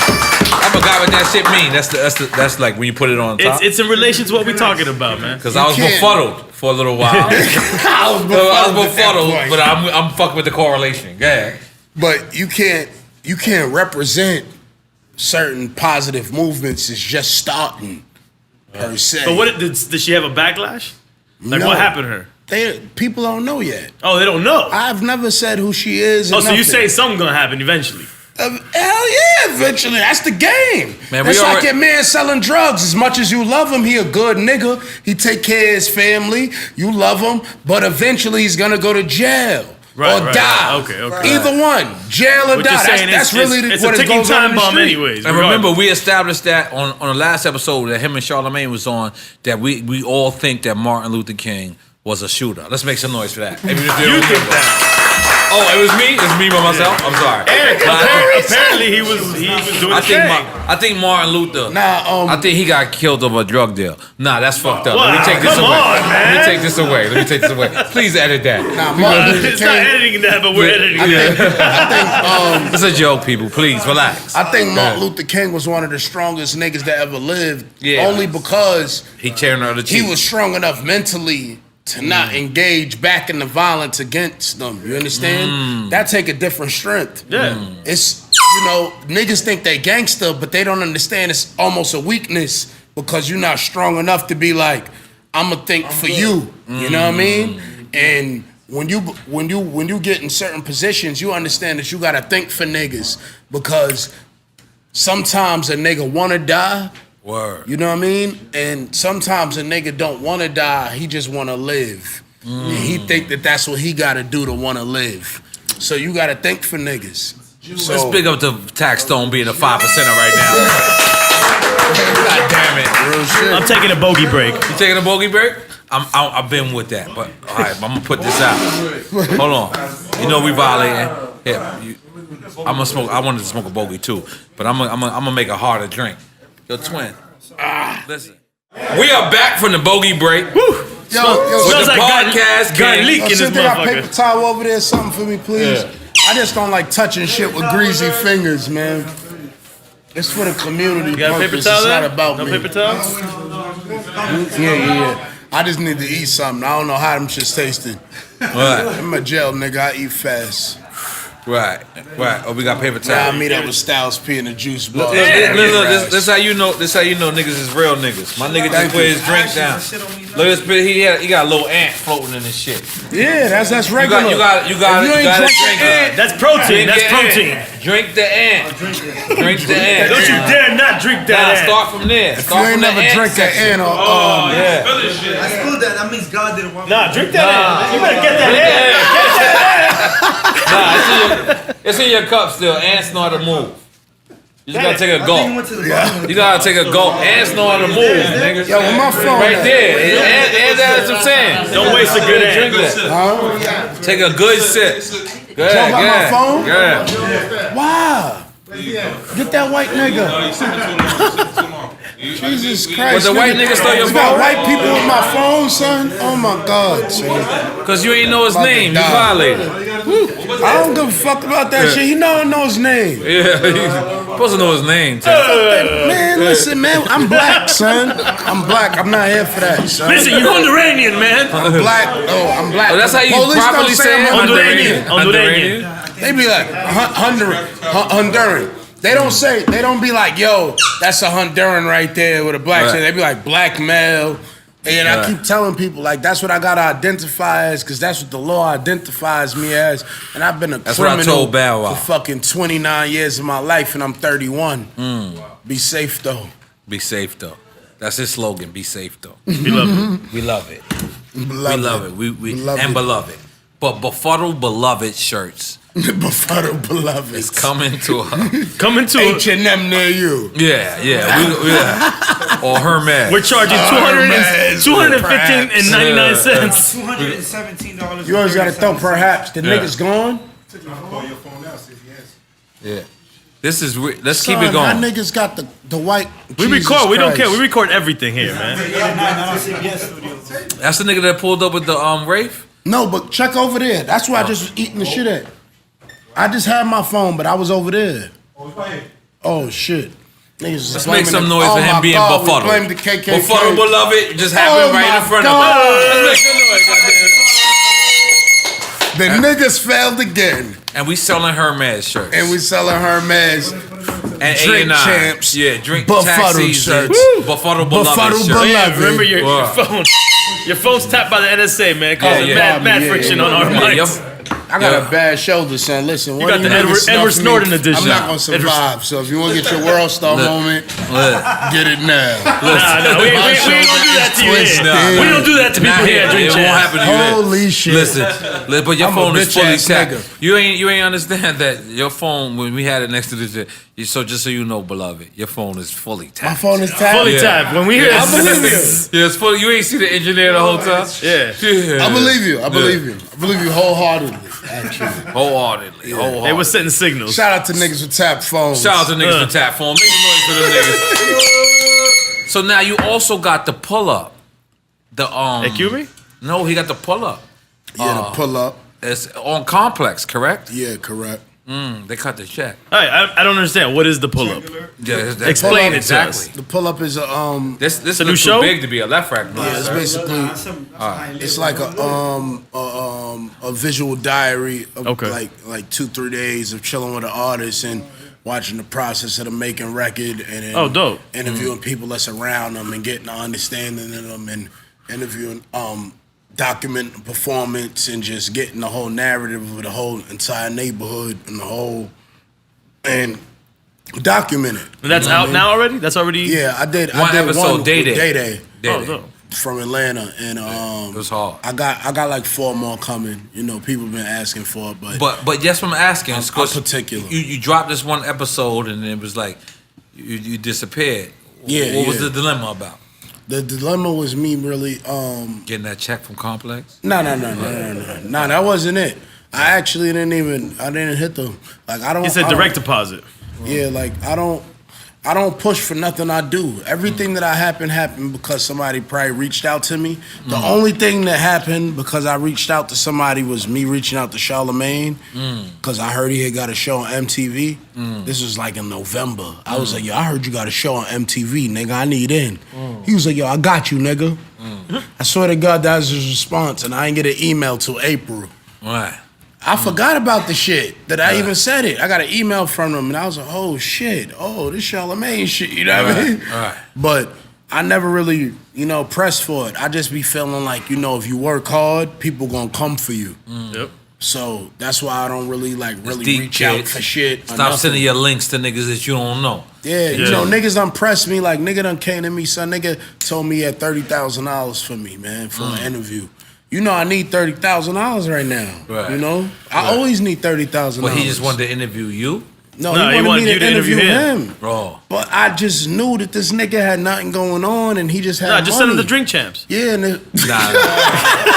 A: I forgot what that shit mean. That's like when you put it on top.
B: It's in relation to what we're talking about, man.
A: Because I was befuddled for a little while. I was befuddled, but I'm fucking with the correlation. Yeah.
C: But you can't represent certain positive movements. It's just starting per se.
B: But what did she have a backlash? Like
C: No.
B: what happened to her?
C: People don't know yet.
B: Oh, they don't know.
C: I've never said who she is.
B: Oh, so you say something's gonna happen eventually?
C: Hell yeah, eventually. That's the game.
A: Man,
C: that's like your man selling drugs. As much as you love him, he a good nigga. He take care of his family. You love him, but eventually he's gonna go to jail. Or die.
B: Okay.
C: Either one, jail or die. That's really
B: it's
C: what
B: a ticking
C: goes on
B: time
C: in the
B: bomb,
C: street.
B: anyways.
A: And remember, we established that on the last episode that him and Charlamagne was on, that we all think that Martin Luther King was a shooter. Let's make some noise for that. Even if
B: You think that?
A: Oh, it was me? It's me by myself? I'm sorry.
B: Apparently he was doing the thing.
A: I think Martin Luther.
C: I
A: think he got killed over a drug deal. Nah, that's fucked up.
B: Wow,
A: Let me take this
B: come
A: away.
B: on, man.
A: Let me take this away. Please edit that.
B: It's not editing that, but we're editing that.
A: It's a joke, people. Please relax.
C: I think Martin Luther King was one of the strongest niggas that ever lived.
A: Yeah.
C: Only because
A: he
C: was strong enough mentally to not engage back in the violence against them. You understand? That take a different strength.
B: Yeah.
C: It's, niggas think they gangster, but they don't understand it's almost a weakness because you're not strong enough to be like, I'ma think for you. You know what I mean? And when you get in certain positions, you understand that you gotta think for niggas because sometimes a nigga wanna die.
A: Word.
C: You know what I mean? And sometimes a nigga don't want to die. He just want to live. And he think that that's what he got to do to want to live. So you got to think for niggas.
A: Let's big up to Taxstone being a 5%er right now. God damn it.
C: Real shit.
B: I'm taking a bogey break.
A: You taking a bogey break? I've been with that, but all right, I'm gonna put this out. Hold on. You know we violating. Here, I'm gonna smoke. I wanted to smoke a bogey too, but I'm gonna make a harder drink. Yo, twin. Listen. We are back from the bogey break. Woo!
C: Yo,
A: with the podcast
B: garlic in this
C: they got paper
B: motherfucker.
C: towel over there, something for me, please.
A: Yeah.
C: I just don't like touching shit with greasy fingers, man. It's for the community.
B: You got a paper
C: purpose.
B: towel
C: It's
B: there?
C: not about
B: No
C: me.
B: paper towels?
C: Yeah. I just need to eat something. I don't know how them shit's tasting.
A: Right.
C: I'm a jail nigga. I eat fast.
A: Right. Oh, we got paper
C: Now
A: towel.
C: I meet up with Styles P in the juice bar.
A: Look, this how you know. This how you know niggas is real niggas. My nigga just put his drink down. Look at this bit. He got a little ant floating in his shit.
C: Yeah, that's regular.
A: You got
C: If you
A: to
C: ain't
A: drink
C: drink
A: it.
B: That's protein.
A: Drink
B: That's
A: the
B: protein.
A: ant. Drink the ant. Drink the ant.
B: Don't you dare not drink
A: Nah,
B: that.
A: start from there.
C: If you ain't never drank an ant or
A: Yeah.
D: Exclude that. That means God didn't want me.
B: Nah, drink that. You better get that.
A: it's in your cup still. Ants know how to move. You just gotta take a
D: I think he
A: gulp.
D: went to the bottom.
A: You gotta take a gulp. Ants know how to move, nigga.
C: Yo, with my phone
A: Right there. And that's what I'm saying.
B: Don't waste a good
A: Drink
B: ant.
A: that. Take a good sip. Go ahead,
C: Talk about my phone?
A: Yeah.
C: Wow. Get that white nigga. Jesus Christ.
A: Was the white nigga stole your
C: You got
A: phone?
C: white people with my phone, son? Oh my God, son.
A: Cause you ain't know his
C: About to
A: name. You
C: die.
A: violated.
C: I don't give a fuck about that shit. He don't know his name.
A: Yeah, you supposed to know his name, too.
C: Man, listen, man. I'm black, son. I'm black. I'm not here for that, son.
B: Listen, you're Honduranian, man.
C: I'm black. Oh, I'm black.
A: Oh, that's how you
C: Police
A: properly
C: don't
A: say it?
C: I'm
B: Honduranian.
C: They be like Honduran. They don't be like, yo, that's a Honduran right there with a black
A: Right.
C: shit. They be like black male. And I keep telling people, like, that's what I gotta identify as, because that's what the law identifies me as. And I've been a
A: That's what I
C: criminal
A: told Bow Wow.
C: for fucking 29 years of my life, and I'm 31. Be safe, though.
A: Be safe, though. That's his slogan. Be safe, though.
B: We love it.
A: We love it.
C: Beloved.
A: We love it. We
C: Love
A: and
C: it.
A: beloved. But Befuddled Beloved shirts
C: Befuddled beloved.
A: is coming to a
B: Coming to it.
C: H&M near you.
A: yeah. Or Hermes.
B: We're charging
C: Hermes,
B: $215.99.
D: $217.
C: You always gotta throw perhaps. The niggas gone?
A: Yeah. This is let's
C: Son,
A: keep it
C: my
A: going.
C: niggas got the white.
B: We
C: Jesus
B: record. We don't
C: Christ.
B: care. We record everything here, man.
A: That's the nigga that pulled up with the Wraith.
C: No, but check over there. That's where I just was eating the shit at. I just had my phone, but I was over there. Oh shit. Niggas
A: Let's make some noise for him being
C: befuddled.
A: befuddled.
C: Blame the KKK.
A: Befuddled Beloved, just have
C: Oh
A: him right
C: my
A: in front
C: God.
A: of him. Let's make some noise, goddamn.
C: The niggas failed again.
A: And we selling Hermes shirts.
C: And we selling Hermes.
A: and
C: Drink
A: A&I.
C: Champs.
A: Yeah, drink
C: Befuddled
A: tax season.
C: shirts.
A: Befuddled Beloved
C: Befuddled
A: shirts.
C: Beloved.
B: Yeah, remember your
A: Wow.
B: phone. Your phone's tapped by the NSA, man. Causing mad
C: Yeah,
B: friction
C: yeah.
B: on our
A: Yeah,
B: mics.
C: I got
A: Yeah.
C: a bad shoulder, son. Listen,
B: You got the Edward Snowden edition.
C: I'm not gonna survive. So if you want to get your world star moment,
A: Look.
C: get it now.
B: Nah, we ain't gonna do that to you here.
A: Nah,
B: We don't do that to people here at Drink
A: It won't
B: Champs.
A: happen to you.
C: Holy shit.
A: Listen, but your
C: I'm a
A: phone is fully
C: bitch-ass
A: tapped.
C: nigga.
A: You ain't understand that your phone, when we had it next to this, so just so you know, beloved, your phone is fully tapped.
C: My phone is tapped.
B: Fully
A: Yeah.
B: tapped. When we hear
C: I believe
B: this,
C: you.
A: Yeah, it's fully. You ain't see the engineer the whole time.
B: yeah.
C: I believe you. I believe you. I believe you wholeheartedly. Actually,
A: Wholeheartedly.
B: They were setting signals.
C: shout out to niggas with tapped phones.
A: Shout out to niggas for tap phone. Make some noise for them niggas. So now you also got the pull up. The
B: Hey, cue me?
A: No, he got the pull up.
C: Yeah, the pull up.
A: It's on Complex, correct?
C: Yeah, correct.
A: They cut the check.
B: All right, I don't understand. What is the pull up?
A: Yeah, that's
B: Explain it to
A: exactly.
C: The pull up is a
A: This
B: a new
A: looks
B: show?
A: too big to be a left rack.
C: Yeah, it's basically it's like a visual diary of
B: Okay.
C: like 2-3 days of chilling with an artist and watching the process of them making record and then
B: Oh, dope.
C: interviewing people that's around them and getting an understanding of them and interviewing documenting the performance and just getting the whole narrative of the whole entire neighborhood and and document it.
B: And that's
C: You know what
B: out
C: I mean?
B: now already? That's already.
C: Yeah, I did.
A: One
C: I did
A: episode,
C: one
A: Day
C: with
A: Day.
C: Day
B: Oh, dope.
C: from Atlanta, and
A: It was hard.
C: I got like 4 more coming. You know, people been asking for it, but
A: But yes, I'm asking.
C: I'm
A: 'cause
C: particular.
A: You dropped this one episode and it was like you disappeared.
C: Yeah,
A: What was
C: yeah.
A: the dilemma about?
C: the dilemma was me really.
A: Getting that check from Complex?
C: No, that wasn't it. I actually didn't hit them. Like I don't.
B: He said
C: I
B: direct
C: don't-
B: deposit.
C: Yeah, like I don't push for nothing I do. Everything that happened because somebody probably reached out to me. The only thing that happened because I reached out to somebody was me reaching out to Charlamagne because I heard he had got a show on MTV. This was like in November. I was like, yo, I heard you got a show on MTV, nigga. I need in. He was like, yo, I got you, nigga. I swear to God, that was his response, and I didn't get an email till April.
A: Right.
C: I forgot about the shit that I even said it. I got an email from them, and I was like, "Oh shit! Oh, this Charlamagne shit." You know what I mean?
A: Right.
C: But I never really, pressed for it. I just be feeling like, if you work hard, people gonna come for you.
B: Yep.
C: So that's why I don't really
A: Deep,
C: reach out
A: kids.
C: for shit. or
A: Stop
C: nothing.
A: sending your links to niggas that you don't know.
C: Yeah, niggas done pressed me. Like nigga done came to me, son. Nigga told me he had $30,000 for me, man, for an interview. you know, I need $30,000 right now.
A: Right.
C: You know, I always need $30,000.
A: But he just wanted to interview you?
C: No, he wanted me to interview him.
A: Bro.
C: But I just knew that this nigga had nothing going on, and he just had
B: just send him the Drink Champs.
C: Yeah, and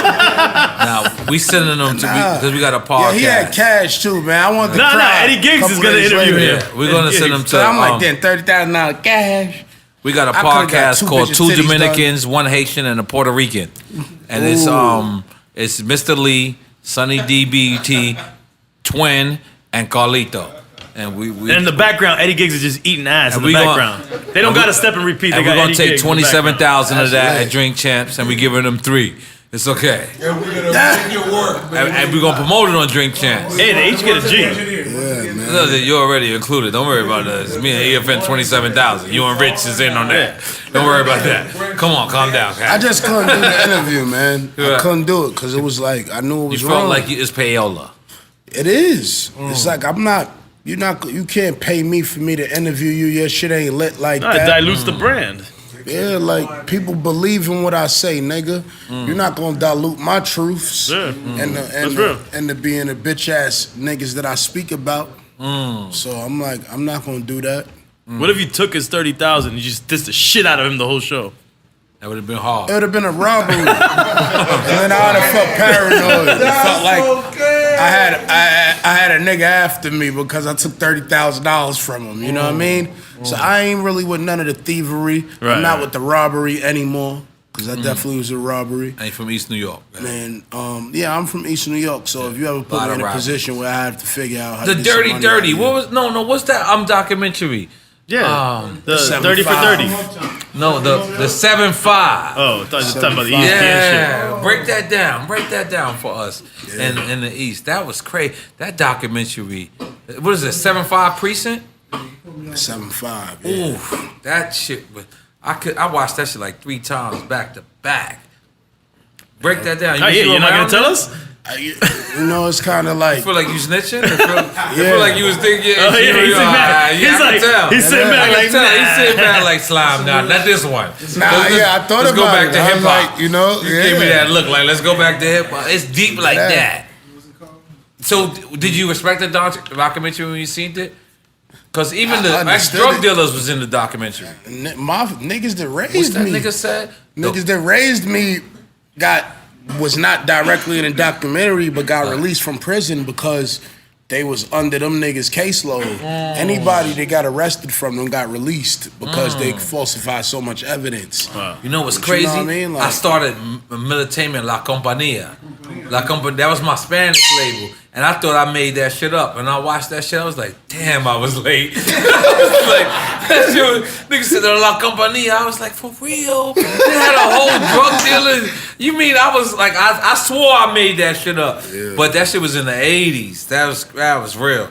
A: Nah, we sending them to because we got a podcast.
C: Yeah, he had cash too, man. I want the
B: Nah,
C: crowd.
B: Eddie Giggs is gonna interview him.
A: Yeah, we're gonna send them to.
C: So I'm like, then $30,000 cash.
A: We got a
C: I could've got
A: podcast called
C: bitches'
A: Two
C: titties
A: Dominicans, One Haitian, and a Puerto Rican, and it's Mr. Lee, Sonny DBT, Twin, and Carlito. And we
B: And in the background, Eddie Giggs is just eating ass in the background. They don't got to step and repeat.
A: And
B: They
A: we're
B: got
A: gonna
B: Eddie
A: take
B: Giggs in the
A: 27,000 of that
C: That's
A: at Drink Champs, and we giving them 3. It's okay.
E: And we're gonna make it work.
A: And we're gonna promote it on Drink Champs.
B: Hey, they each get a G.
C: Yeah, man.
A: No, you're already included. Don't worry about that. It's me and EFN 27,000. You and Rich is in on that. Don't worry about that. Come on, calm down.
C: I just couldn't do the interview, man. I
A: Yeah.
C: couldn't do it because it was like I knew it was
A: You
C: wrong.
A: felt like it's payola.
C: It is. It's like I'm not. You can't pay me for me to interview you. Your shit ain't lit like
B: Nah, it
C: that.
B: dilutes the brand.
C: Yeah, like people believe in what I say, nigga. You're not gonna dilute my truths
B: Yeah. That's real.
C: and the being the bitch ass niggas that I speak about. So I'm like, I'm not gonna do that.
B: What if you took his 30,000 and you just dissed the shit out of him the whole show?
A: That would have been hard.
C: It would have been a robbery, and then I would have felt paranoid. It felt like I had a nigga after me because I took $30,000 from him. You know what I mean? So I ain't really with none of the thievery.
B: Right,
C: I'm not
B: right.
C: with the robbery anymore because that definitely was a robbery.
A: I ain't from East New York.
C: Man, yeah, I'm from East New York. So if you ever put
A: Lot
C: me
A: of
C: in a
A: robbery.
C: position where I have to figure out how
A: The
C: to get some
A: Dirty
C: money
A: Dirty.
C: out
A: What
C: of
A: was what's that? Documentary.
B: Yeah. The
C: 7-5.
B: 30 for 30.
A: No, the 7-5.
B: Oh, I thought you were talking about the ESPN
A: Yeah, break that down. Break that down for us in the East. That was crazy. That documentary. What is it? 7-5 precinct.
C: 7-5. Yeah.
A: Oof, that shit. I watched that shit like 3 times back to back. Break that down.
B: Oh, yeah, you're not gonna tell us?
C: You know, it's kind of like.
A: You feel like you snitching? You feel like you was thinking.
B: Oh, yeah, he's sitting back.
A: He's
B: He's
A: like,
B: like, he's sitting back like,
A: He's sitting back like slime. Nah, not this one.
C: I thought
A: let's
C: about
A: go back
C: it.
A: to
C: I was
A: hip hop.
C: like, you know,
A: You gave me that look. Like, let's go back to hip hop. It's deep like
C: Yeah.
A: that. So, did you respect the documentary when you seen it? Because even the
C: understood
A: ex-drug
C: it.
A: dealers was in the documentary.
C: My niggas that
A: What's
C: raised
A: that
C: me.
A: nigga said?
C: Niggas that raised me was not directly in a documentary, but got released from prison because they was under them niggas' caseload. Anybody that got arrested from them got released because they falsified so much evidence.
A: You know what's
C: But you
A: crazy?
C: know what I mean? Like-
A: I started Militamen La Compañía. That was my Spanish label. And I thought I made that shit up. And I watched that shit, I was like, damn, I was late. I was like, that shit was, niggas said La Compañía. I was like, for real? They had a whole drug dealer. You mean I was like, I swore I made that shit up.
C: Yeah.
A: But that shit was in the 80s. That was real.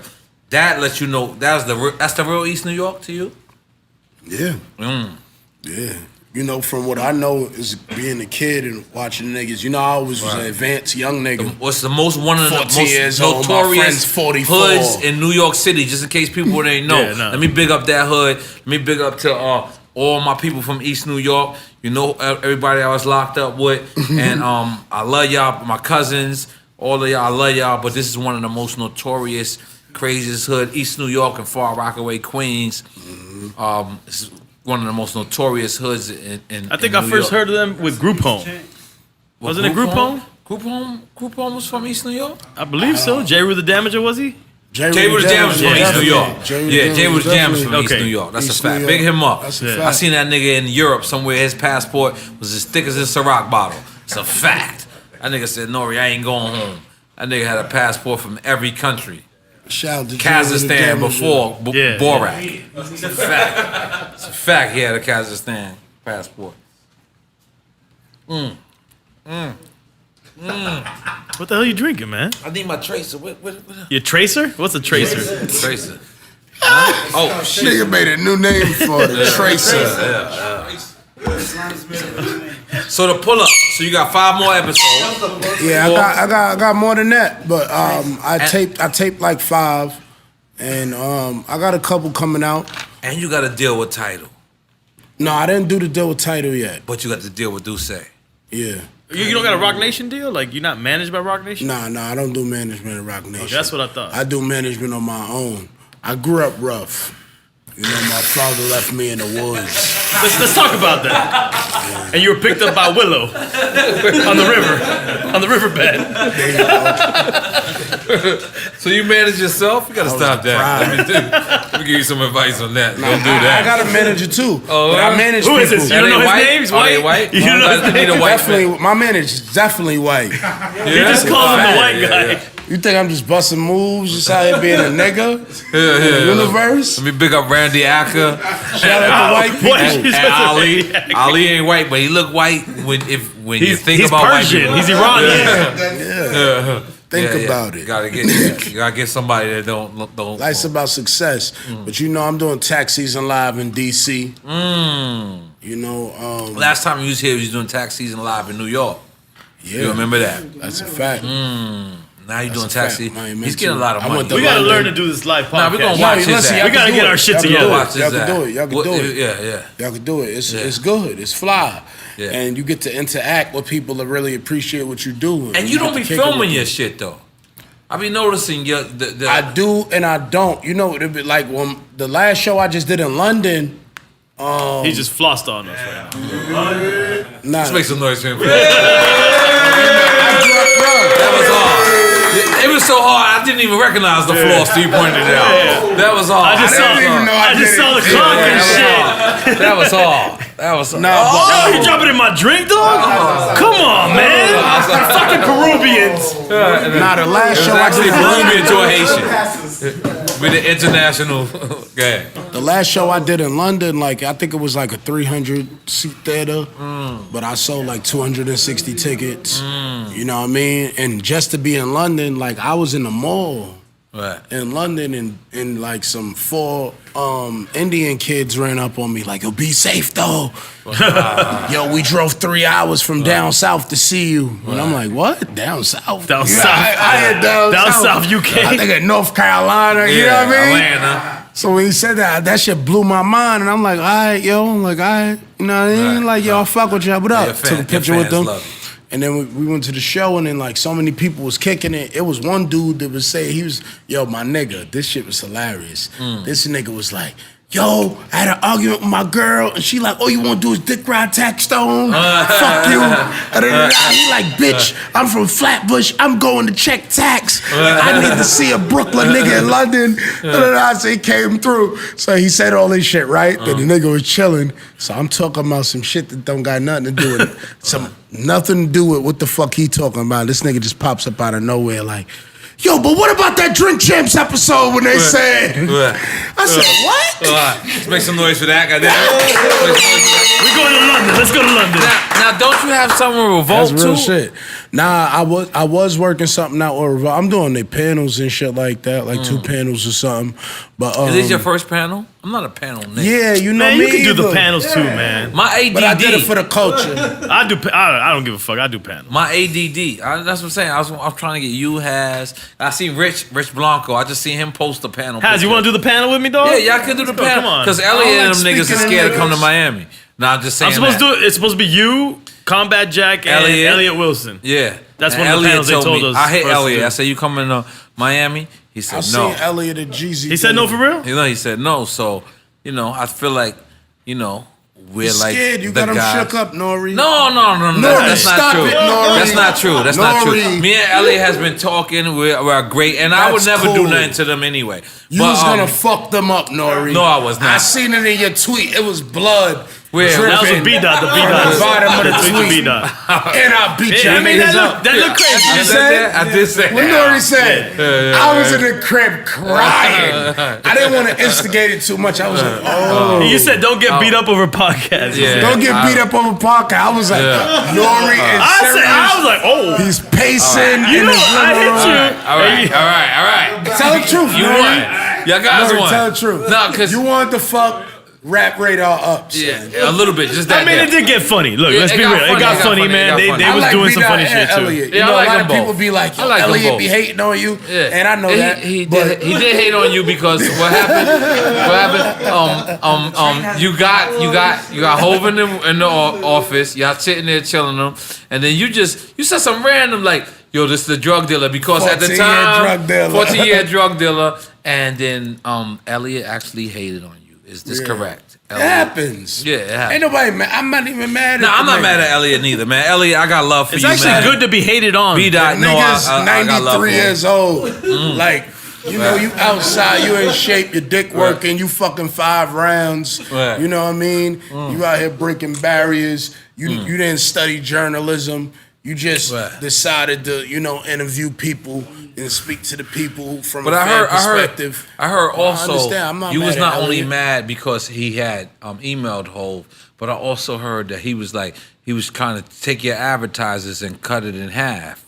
A: That lets you know, that's the real East New York to you?
C: Yeah. Yeah. You know, from what I know is being a kid and watching niggas, you know, I always was an advanced young nigga.
A: What's one of the
C: 14 years
A: most
C: old, my friend's
A: notorious
C: 44.
A: hoods in New York City? Just in case people didn't know,
B: Yeah, nah.
A: let me big up that hood. Let me big up to all my people from East New York. You know, everybody I was locked up with, and I love y'all, my cousins, all of y'all. I love y'all, but this is one of the most notorious, craziest hood, East New York and Far Rockaway, Queens. It's one of the most notorious hoods in
B: I think
A: in
B: I
A: New
B: first
A: York.
B: heard of them with Group Home. Wasn't it Group Home?
A: Group Home was from East New York.
B: I believe so. J. Rue the Damager, was he?
A: Jay Wood Jam is from East New York. Jay Wood Jam is from East
B: Okay.
A: New York. That's
C: East
A: a fact.
C: New
A: Big
C: York.
A: him up.
C: That's a
B: Yeah.
C: fact.
A: I seen that nigga in Europe somewhere. His passport was as thick as a Ciroc bottle. It's a fact. That nigga said, N.O.R.E, I ain't going home. That nigga had a passport from every country.
C: Shout out to
A: Kazakhstan before
B: Yeah.
A: Borak. It's a fact. It's a fact he had a Kazakhstan passport.
B: What the hell you drinking, man?
A: I need my tracer. What?
B: Your Tracer? What's a Tracer?
A: Tracer. Huh? Oh, shit.
C: Nigga made a new name for the Tracer.
A: So the pull up. So you got 5 more episodes.
C: Yeah, I got more than that, but I taped like 5, and I got a couple coming out.
A: And you got to deal with Title.
C: No, I didn't do the deal with Title yet.
A: But you got to deal with Duce.
C: Yeah.
B: You don't got a Rock Nation deal? Like, you're not managed by Rock Nation?
C: Nah, I don't do management at Rock Nation.
B: Okay, that's what I thought.
C: I do management on my own. I grew up rough. You know, my father left me in the woods.
B: Let's talk about that. Yeah. And you were picked up by Willow on the riverbed.
A: So you manage yourself? You gotta stop that. Let me give you some advice on that. Don't do that.
C: I got a manager too.
A: Oh,
C: but I manage
B: who
C: people.
B: is this? You don't know his name? He's white.
A: White?
B: You don't know his name?
C: Definitely, my manager's definitely white.
B: He just calls him the white guy.
C: You think I'm just busting moves, just out here being a nigga? Universe?
A: Let me big up Randy Acker.
C: Shout out to white people.
A: And Ali. Ali ain't white, but he look white when you think about
B: Persian.
A: white people.
B: He's Iranian.
C: Yeah. Think about it.
A: You gotta get somebody that don't.
C: Life's about success. But you know, I'm doing tax season live in DC. You know,
A: last time you was here, you was doing tax season live in New York.
C: Yeah.
A: You remember that?
C: That's a fact.
A: Now you're doing tax season. He's getting a lot of money.
B: We gotta learn to do this live podcast.
A: Nah, we're gonna watch his ass.
B: We gotta get our shit together.
C: Y'all can do it. Y'all can do it.
A: Yeah.
C: Y'all can do it. It's good. It's fly. Yeah. And you get to interact with people that really appreciate what you do.
A: And you don't be filming your shit though. I be noticing your.
C: I do and I don't. You know, it'd be like when the last show I just did in London.
B: He just flossed on us right now.
A: Let's make some noise for him. That was hard. It was so hard, I didn't even recognize the floss till you pointed it out. That was hard.
B: I just saw the clock and shit.
A: That was hard.
B: Oh, you dropping in my drink, dog? Come on, man. Fucking Peruvians.
C: The last show I
A: actually
C: did
A: Peruvian to a Haitian. With the international game.
C: The last show I did in London, like I think it was like a 300-seat theater, but I sold like 260 tickets. You know what I mean? And just to be in London, like I was in the mall in London, and like some 4 Indian kids ran up on me like, "Yo, be safe though." Yo, we drove 3 hours from down south to see you. And I'm like, what? Down south?
B: Down south.
C: I had down
B: south UK.
C: I think at North Carolina, you know what I mean?
A: Atlanta.
C: So when he said that shit blew my mind, and I'm like, all right, yo, you know what I mean? Like, yo, I fuck with y'all, what up? Took a picture with them. And then we went to the show, and then like so many people was kicking it. It was one dude that was saying, he was, yo, my nigga, this shit was hilarious. This nigga was like, yo, I had an argument with my girl, and she like, all you want to do is dick ride Taxstone? Fuck you. He like, bitch, I'm from Flatbush. I'm going to check tax. I need to see a Brooklyn nigga in London. So he came through. So he said all this shit, right? Then the nigga was chilling. So I'm talking about some shit that don't got nothing to do with it. Nothing to do with what the fuck he talking about. This nigga just pops up out of nowhere like, yo, but what about that Drink Champs episode when they said? I said, what?
A: Let's make some noise for that.
B: We're going to London. Let's go to London.
A: Now don't you have something with Revolt
C: That's real
A: too?
C: shit. Nah, I was working something out with Revolt. I'm doing their panels and shit like that, like 2 panels or something. But
A: Is this your first panel? I'm not a panel nigga.
C: Yeah, you know
B: Man,
C: me.
B: you can do the
C: either.
B: panels too, man.
A: My ADD.
C: But I did it for the culture.
B: I don't give a fuck. I do panels.
A: My ADD. That's what I'm saying. I was trying to get you, Has. I seen Rich Blanco. I just seen him post a panel.
B: Has, you want to do the panel with me, dog?
A: Yeah, y'all can do the
B: Let's go,
A: panel.
B: come on.
A: Because Elliot and them niggas are
C: speaking
A: scared
C: in
A: to come to
C: English.
A: Miami. Nah, I'm just saying
B: I'm supposed
A: that.
B: to do it. It's supposed to be you, Combat Jack, and Elliot Wilson.
A: Yeah.
B: That's
A: And
B: one of the panels they told us
A: I hit
B: first to
A: Elliot.
B: do.
A: I said, you coming to Miami? He said,
C: I
A: no.
C: seen Elliot and Jeezy.
B: He said no for real?
A: You know, he said no. So, I feel like, we're like
C: scared. You
A: the
C: got him
A: guys.
C: shook up, N.O.R.E.
A: No.
C: N.O.R.E,
A: That's not
C: stop
A: true.
C: it, N.O.R.E.
A: That's not true. That's not true.
C: N.O.R.E.
A: Me and Elliot has been talking. We're great, and I would
C: That's
A: never do
C: cool.
A: nothing to them anyway.
C: You was gonna fuck them up, N.O.R.E.
A: No, I was not.
C: I seen it in your tweet. It was blood.
A: Where?
B: That was a
C: dripping
B: B-Dot, the
C: on
B: B-Dot.
C: the bottom of the tweet.
B: B-Dot.
C: And I beat your
B: I mean,
C: niggas up.
B: that look crazy.
A: I
B: You
A: said that. I did say
C: What
A: that.
C: N.O.R.E. said? I was in the crib crying. I didn't want to instigate it too much. I was like, oh.
B: You said don't get beat up over podcasts.
A: Yeah.
C: Don't get beat up over podcast. I was like, N.O.R.E. is
B: I was like, oh.
C: He's pacing.
B: You know, I hit you.
A: All right.
C: Tell the truth,
A: You
C: N.O.R.E.
A: won. Y'all guys
C: N.O.R.E.,
A: won.
C: tell the truth.
A: No, because
C: you wanted to fuck rap radar up. Son.
A: Yeah, a little bit. Just that.
B: I mean, it did get funny. Look, let's be real. It got funny, man. They was
C: like
B: doing some funny shit too.
C: Elliot.
A: Yeah,
C: You know,
A: I like
C: a lot
A: them
C: of people
A: both.
C: be like,
A: I like them
C: Elliot
A: both.
C: be hating on you,
A: Yeah.
C: and I know that.
A: He did hate on you because what happened? You got Hov in the office. Y'all sitting there chilling them, and then you said some random like, yo, this is the drug dealer because at the 14-year drug dealer, and then Elliot actually hated on you. Is this correct?
C: It happens.
A: Yeah, it happens.
C: Ain't nobody mad. I'm not even mad.
A: No, I'm not mad at Elliot neither, man. Elliot, I got love for
B: It's
A: you.
B: actually
A: man.
B: good to be hated on.
C: Niggas
A: I got love for
C: 93
A: him.
C: years old. Like, you know, you outside, you in shape, your dick working, you fucking 5 rounds.
A: Right.
C: You know what I mean? You out here breaking barriers. You didn't study journalism. You just decided to, you know, interview people and speak to the people from a fan perspective.
A: I heard also you was not only
C: Elliot.
A: mad because he had emailed Hov, but I also heard that he was kind of take your advertisers and cut it in half.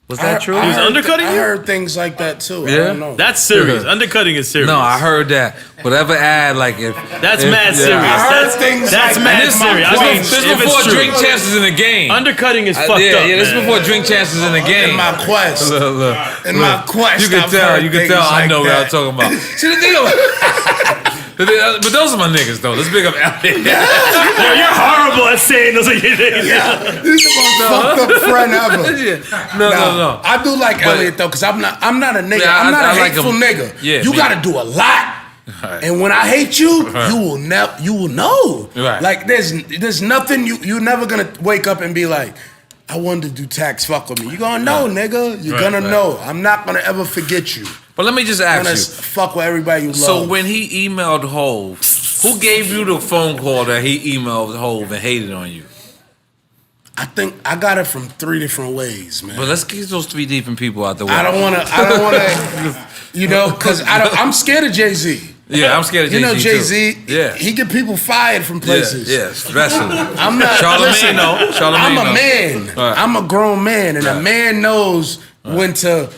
A: Was that true?
B: He was undercutting
C: I
B: you?
C: heard things like that too.
A: Yeah?
C: I don't know.
B: That's serious. Undercutting is serious.
A: No, I heard that. Whatever ad, like if
B: That's mad serious.
C: I heard things
B: That's
C: like
B: mad
C: that.
B: serious. I mean,
A: this
B: if
A: before
B: it's true.
A: drink chances in the game.
B: Undercutting is fucked up.
A: Yeah, this is
B: man.
A: before drink chances in the game.
C: In my quest.
A: Look.
C: My quest.
A: You can
C: I've
A: tell.
C: heard
A: You can
C: things
A: tell. I
C: like
A: know what I'm
C: that.
A: talking about. See the thing. But those are my niggas though. Let's big up Elliot.
B: Yo, you're horrible at saying those are your niggas.
C: This is the most fucked up friend ever.
A: No.
C: I do like Elliot though, cause I'm not a nigga.
A: Yeah,
C: I'm not a
A: I like
C: hateful
A: him.
C: nigga.
A: Yeah,
C: you
A: me.
C: gotta do a lot. And when I hate you, you will know.
A: Right.
C: Like there's nothing you're never gonna wake up and be like, I wanted to do tax, fuck with me. You're gonna know, nigga. You're gonna know. I'm not gonna ever forget you.
A: But let me just
C: I'm gonna
A: ask you.
C: fuck with everybody you love.
A: So when he emailed Hov, who gave you the phone call that he emailed Hov and hated on you?
C: I think I got it from 3 different ways, man.
A: But let's get those 3 different people out the way.
C: I don't wanna, you know, cause I'm scared of Jay-Z.
A: Yeah, I'm scared of Jay-Z.
C: You know Jay-Z,
A: Yeah.
C: he get people fired from places.
A: Yeah, especially.
C: I'm not.
A: Charlamagne, no.
C: I'm a man.
A: Right.
C: I'm a grown man, and a man knows when to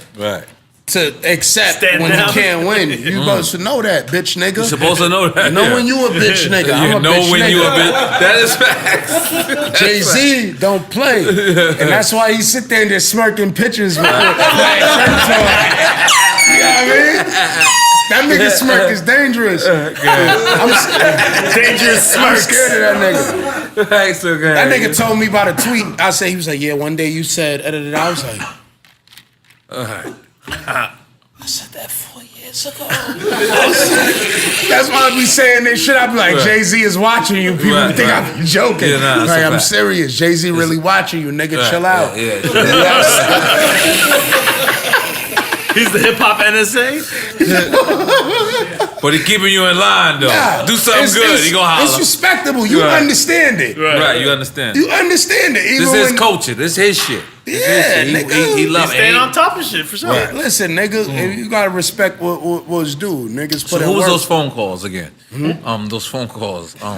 C: accept
B: Stand
C: when
B: down.
C: he can't win. You supposed to know that, bitch nigga.
A: You're supposed to know that.
C: You know when you a bitch nigga. I'm
A: You
C: a
A: know
C: bitch
A: when
C: nigga.
A: you a bitch. That is facts.
C: Jay-Z don't play, and that's why he sit there and just smirking pictures with black shirts on. You know what I mean? That nigga smirk is dangerous.
B: Dangerous
C: I'm
B: smirks.
C: scared of that nigga.
A: Thanks, okay.
C: That nigga told me about a tweet. I said, he was like, yeah, one day you said, I was like, I said that 4 years ago. That's why I be saying this shit. I be like, Jay-Z is watching you. People think I'm joking.
A: Yeah, nah, that's
C: like,
A: a
C: I'm
A: fact.
C: serious. Jay-Z really watching you, nigga. Chill out.
A: Yeah.
B: He's the hip hop NSA.
A: But he keeping you in line though.
C: Nah,
A: Do something good. He gonna holler.
C: It's respectable. You
A: Right.
C: understand it.
A: Right, you understand.
C: You understand it. Even
A: This is his
C: when-
A: culture. This is his shit. This is
C: Yeah,
A: his shit.
C: nigga.
A: He love
B: Staying
A: it.
B: on top of shit for sure.
C: Right. Listen, nigga, you gotta respect what's due. Niggas
A: So
C: put in
A: who was
C: work.
A: those phone calls again? Those phone calls.
C: Oh,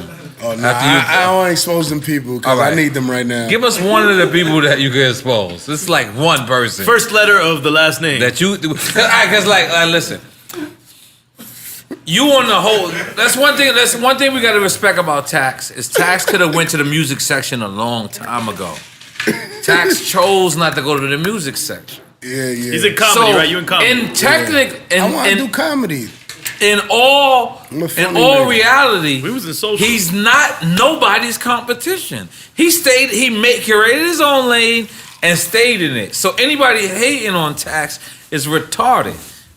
C: no,
A: after
C: I don't want to expose them people because
A: All right.
C: I need them right now.
A: Give us one of the people that you can expose. This is like one person.
B: First letter of the last name.
A: That you, because like listen, you on the whole. That's one thing. That's one thing we got to respect about Tax is Tax could have went to the music section a long time ago. Tax chose not to go to the music section.
C: Yeah.
B: He's in comedy, right? You in comedy.
A: In technic,
C: I want to do comedy.
A: in all
C: I'm a funny
A: all
C: nigga.
A: reality,
B: We was in social.
A: he's not nobody's competition. He curated his own lane and stayed in it. So anybody hating on Tax is retarded.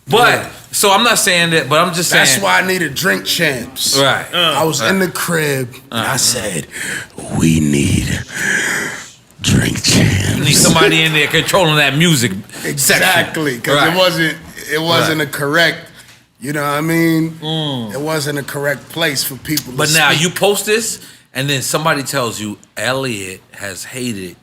A: But so I'm not saying that, but I'm just saying
C: That's why I needed drink champs.
A: right.
C: I was in the crib and I said, we need drink champs.
A: You need somebody in there controlling that music
C: Exactly, because
A: Right.
C: it wasn't a correct. You know what I mean? It wasn't a correct place for people.
A: But
C: to
A: now
C: speak.
A: you post this, and then somebody tells you Elliot has hated.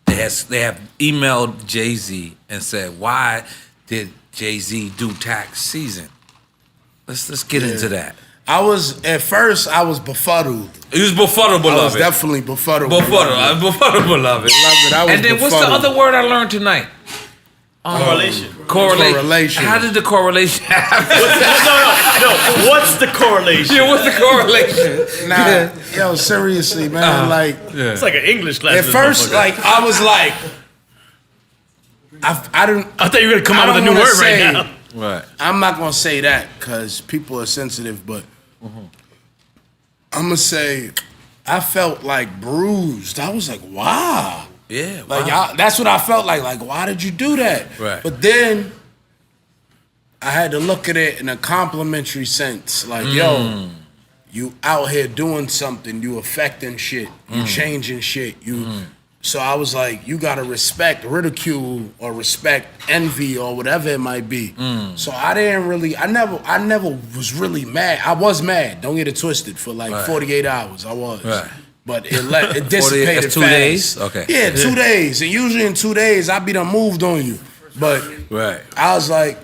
A: They have emailed Jay-Z and said, "Why did Jay-Z do Tax season?" Let's get into that.
C: At first I was befuddled.
A: He was befuddled,
C: I was
A: beloved.
C: definitely befuddled.
A: Befuddled, beloved.
C: Love it. I was
A: And then what's the
C: befuddled.
A: other word I learned tonight?
B: Correlation.
A: Correlation.
C: Correlation.
A: How did the correlation happen?
B: No. What's the correlation?
A: Yeah, what's the correlation?
C: Nah, yo, seriously, man. Like,
B: It's like an English class.
C: at first, like, I was like, I didn't.
B: I thought you were gonna come
C: I
B: out with a
C: don't
B: new
C: wanna
B: word
C: say-
B: right now.
A: Right.
C: I'm not gonna say that because people are sensitive, but I'm gonna say I felt like bruised. I was like, wow.
A: Yeah.
C: Like
A: wow.
C: that's what I felt like. Like, why did you do that?
A: Right.
C: But then I had to look at it in a complimentary sense. Like, yo, you out here doing something. You affecting shit. You changing shit. So I was like, you gotta respect ridicule or respect envy or whatever it might be. So I never was really mad. I was mad. Don't get it twisted. For like 48 hours, I was.
A: Right.
C: But it dissipated
A: that's 2
C: fast.
A: days? Okay.
C: Yeah, 2 days. And usually in 2 days, I be done moved on you. But
A: Right.
C: I was like,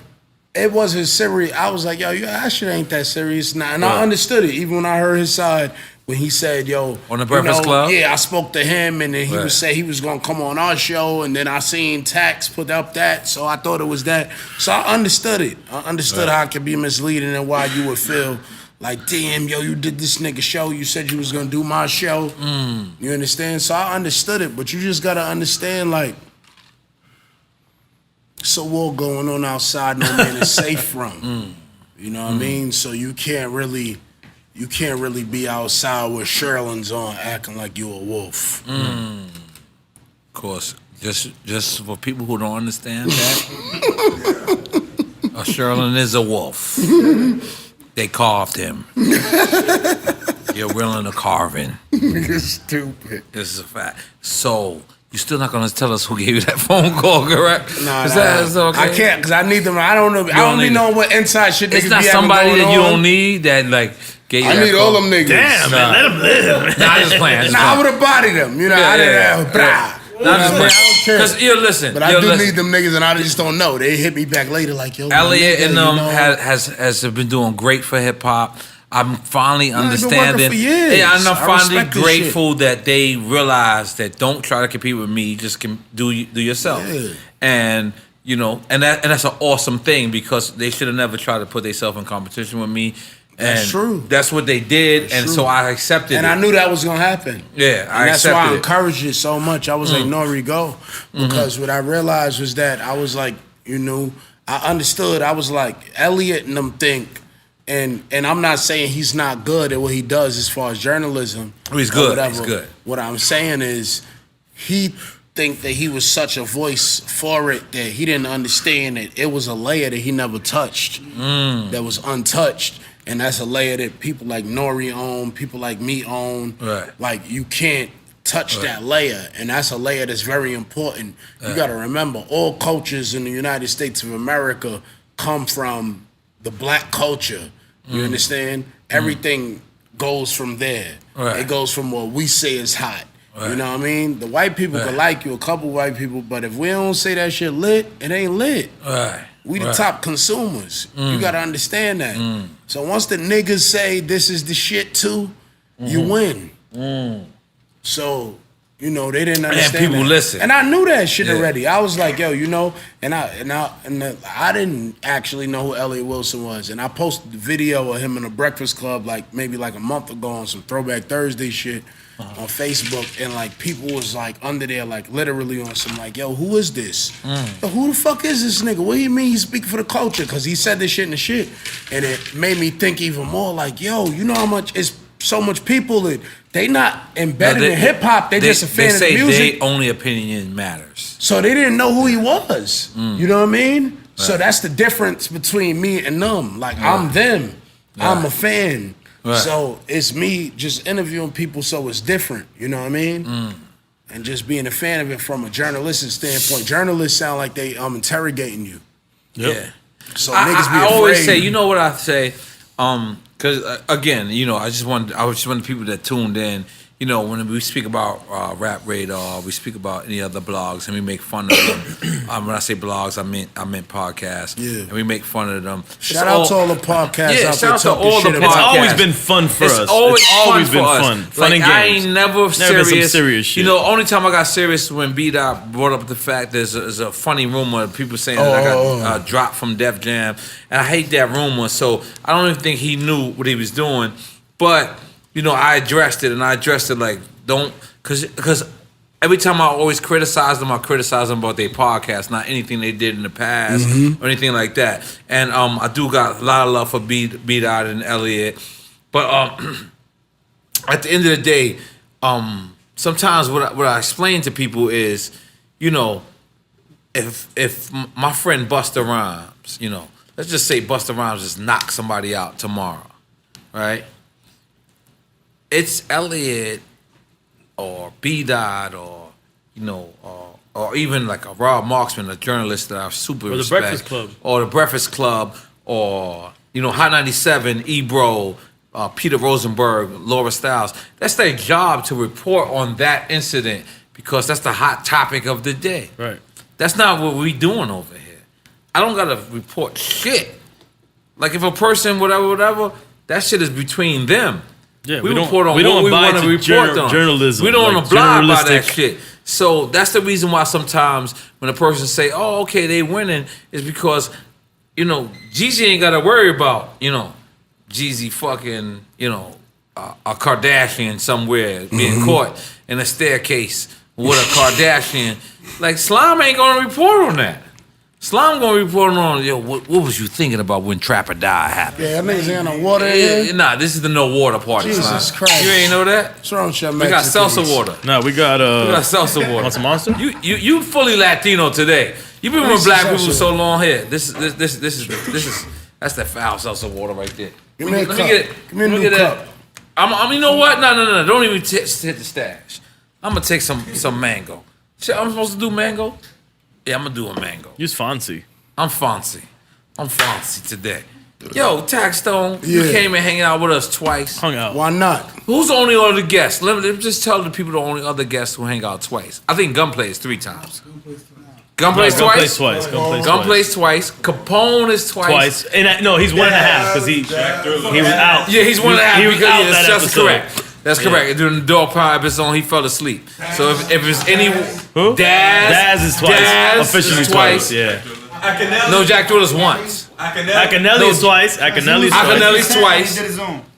C: it wasn't serious. I was like, yo, that shit ain't that serious now. And I understood it, even when I heard his side, when he said, yo.
A: On the Breakfast Club?
C: Yeah, I spoke to him, and then he
A: Right.
C: would say he was going to come on our show, and then I seen Tax put up that, so I thought it was that. So I understood it. I understood how it could be misleading and why you would feel like, damn, yo, you did this nigga show. You said you was going to do my show. You understand? So I understood it, but you just got to understand, like, it's a war going on outside no man is safe from. You know what I mean? So you can't really be outside with Sherlin's on acting like you a wolf.
A: Of course, just for people who don't understand that, a Sherlin is a wolf. They carved him. You're willing to carve him.
C: You're stupid.
A: This is a fact. So you're still not gonna tell us who gave you that phone call, correct?
C: Nah,
A: Is that okay?
C: I can't because I need them. I don't know. I don't be knowing what inside shit niggas
A: It's not
C: be having
A: somebody
C: going
A: that you
C: on.
A: don't need that like gave you
C: I
A: that
C: need
A: call.
C: all them niggas.
B: Damn, man, let him live.
A: Nah, I just playing.
C: Nah, I would have bodied them. You know, I didn't have.
A: Nah, just
C: I
A: playing.
C: don't care.
A: Because you listen.
C: But I do need them niggas, and I just don't know. They hit me back later like, yo,
A: Elliot
C: nigga,
A: and
C: you
A: them
C: know.
A: has been doing great for hip hop. I'm finally
C: they've been working
A: understanding.
C: for years.
A: Yeah, and I'm
C: I
A: finally
C: respect this
A: grateful that they realize that don't try to compete with me. Just can do yourself.
C: Yeah.
A: And you know, and that's an awesome thing because they should have never tried to put themselves in competition with me.
C: That's
A: And
C: true.
A: That's what they did,
C: That's
A: and
C: true.
A: so I accepted
C: And
A: it.
C: I knew that was gonna happen.
A: Yeah,
C: And
A: I
C: that's why
A: accepted
C: I
A: it.
C: encouraged it so much. I was like, N.O.R.E, go. Because what I realized was that I was like, you know, I understood. I was like, Elliot and them think, and I'm not saying he's not good at what he does as far as journalism.
A: He's
C: or
A: good.
C: whatever.
A: He's good.
C: What I'm saying is he think that he was such a voice for it that he didn't understand that it was a layer that he never touched, that was untouched. And that's a layer that people like N.O.R.E own, people like me own.
A: Right.
C: Like, you can't touch that layer. And that's a layer that's very important. You got to remember, all cultures in the United States of America come from the black culture. You understand? Everything goes from there.
A: Right.
C: It goes from what we say is hot. You know what I mean? The white people could like you, a couple white people, but if we don't say that shit lit, it ain't lit.
A: Right.
C: We the top consumers. You gotta understand that. So once the niggas say this is the shit too, you win. So, you know, they didn't understand
A: people
C: that.
A: listen.
C: And I knew that shit
A: Yeah.
C: already. I was like, yo, you know, and I didn't actually know who Elliot Wilson was. And I posted the video of him in a Breakfast Club maybe a month ago on some Throwback Thursday shit. On Facebook, and like people was like under there, like literally on some like, yo, who is this? Yo, who the fuck is this nigga? What do you mean he's speaking for the culture? Because he said this shit in the shit, and it made me think even more. Like, yo, you know how much it's so much people that they not embedded in hip hop. They just a fan of the music.
A: They say their only opinion matters.
C: So they didn't know who he was. You know what I mean? So that's the difference between me and them. Like I'm them. I'm a fan.
A: Right.
C: So it's me just interviewing people, so it's different. You know what I mean? And just being a fan of it from a journalistic standpoint. Journalists sound like they interrogating you.
A: Yeah.
C: So niggas be
A: I
C: afraid.
A: always say, you know what I say? Because again, you know, I just want people that tuned in. you know, when we speak about Rap Radar, we speak about any other blogs, and we make fun of them. When I say blogs, I meant podcasts. Yeah. And we make fun of them.
C: Shout out to all the podcasts out there talking shit about.
B: It's always been fun for us.
A: It's always been
B: fun. Fun
A: like,
B: and games.
A: I ain't never serious.
B: Been some serious shit.
A: You know, only time I got serious when B-Dot brought up the fact there's a funny rumor of people saying that I got dropped from Def Jam. And I hate that rumor, so I don't even think he knew what he was doing. But, you know, I addressed it, and I addressed it like, because every time I always criticize them about their podcast, not anything they did in the past or anything like that. And I do got a lot of love for B-Dot and Elliot. But at the end of the day, sometimes what I explain to people is, you know, if my friend Busta Rhymes, you know, let's just say Busta Rhymes just knocks somebody out tomorrow, right? It's Elliot or B-Dot or, you know, or even like a Rob Marksman, a journalist that I super respect.
B: Or the Breakfast Club.
A: Or the Breakfast Club, or, you know, Hot 97, Ebro, Peter Rosenberg, Laura Stiles. That's their job to report on that incident because that's the hot topic of the day.
B: Right.
A: That's not what we doing over here. I don't gotta report shit. Like if a person, whatever, that shit is between them.
B: Yeah,
A: we report on what we want to report on.
B: Journalism.
A: We don't want to blog by that shit. So that's the reason why sometimes when a person say, "Oh, okay, they winning," is because, you know, Jeezy ain't got to worry about, you know, Jeezy fucking, you know, a Kardashian somewhere being caught in a staircase with a Kardashian. Like Slime ain't gonna report on that. Slime gonna report on, yo, what was you thinking about when Trapper Die happened?
C: Yeah, that niggas ain't no water in here.
A: Nah, this is the no water party.
C: Jesus
A: Slime.
C: Christ.
A: You ain't know that?
C: What's wrong with your
A: We got seltzer water.
B: No, we got
A: seltzer water.
B: Want some Monster?
A: You fully Latino today. You've been with black people so long here. This is that's that foul seltzer water right there.
C: Give me a cup.
A: Give me a new cup. I'm you know what? No. Don't even hit the stash. I'm gonna take some mango. Shit, I'm supposed to do mango? Yeah, I'm gonna do a mango.
B: You's fancy.
A: I'm fancy today. Yo, Taxstone, you came and hanging out with us twice.
B: Hung out.
C: Why not?
A: Who's the only other guest? Let me just tell the people the only other guests who hang out twice. I think Gunplay is 3 times. Gunplay is twice? Gunplay is twice. Capone is twice.
B: And no, he's 1.5 because he was out.
A: Yeah, he's 1.5
B: He was
A: because
B: out
A: yeah,
B: that
A: that's
B: episode.
A: correct. That's correct. During the Dog Power episode, he fell asleep. So if it's any
B: Who?
A: Daz
B: is twice. Officially twice. Yeah.
A: No, Jack Thrillers once.
B: Akinelli's twice.
A: Akinelli's twice.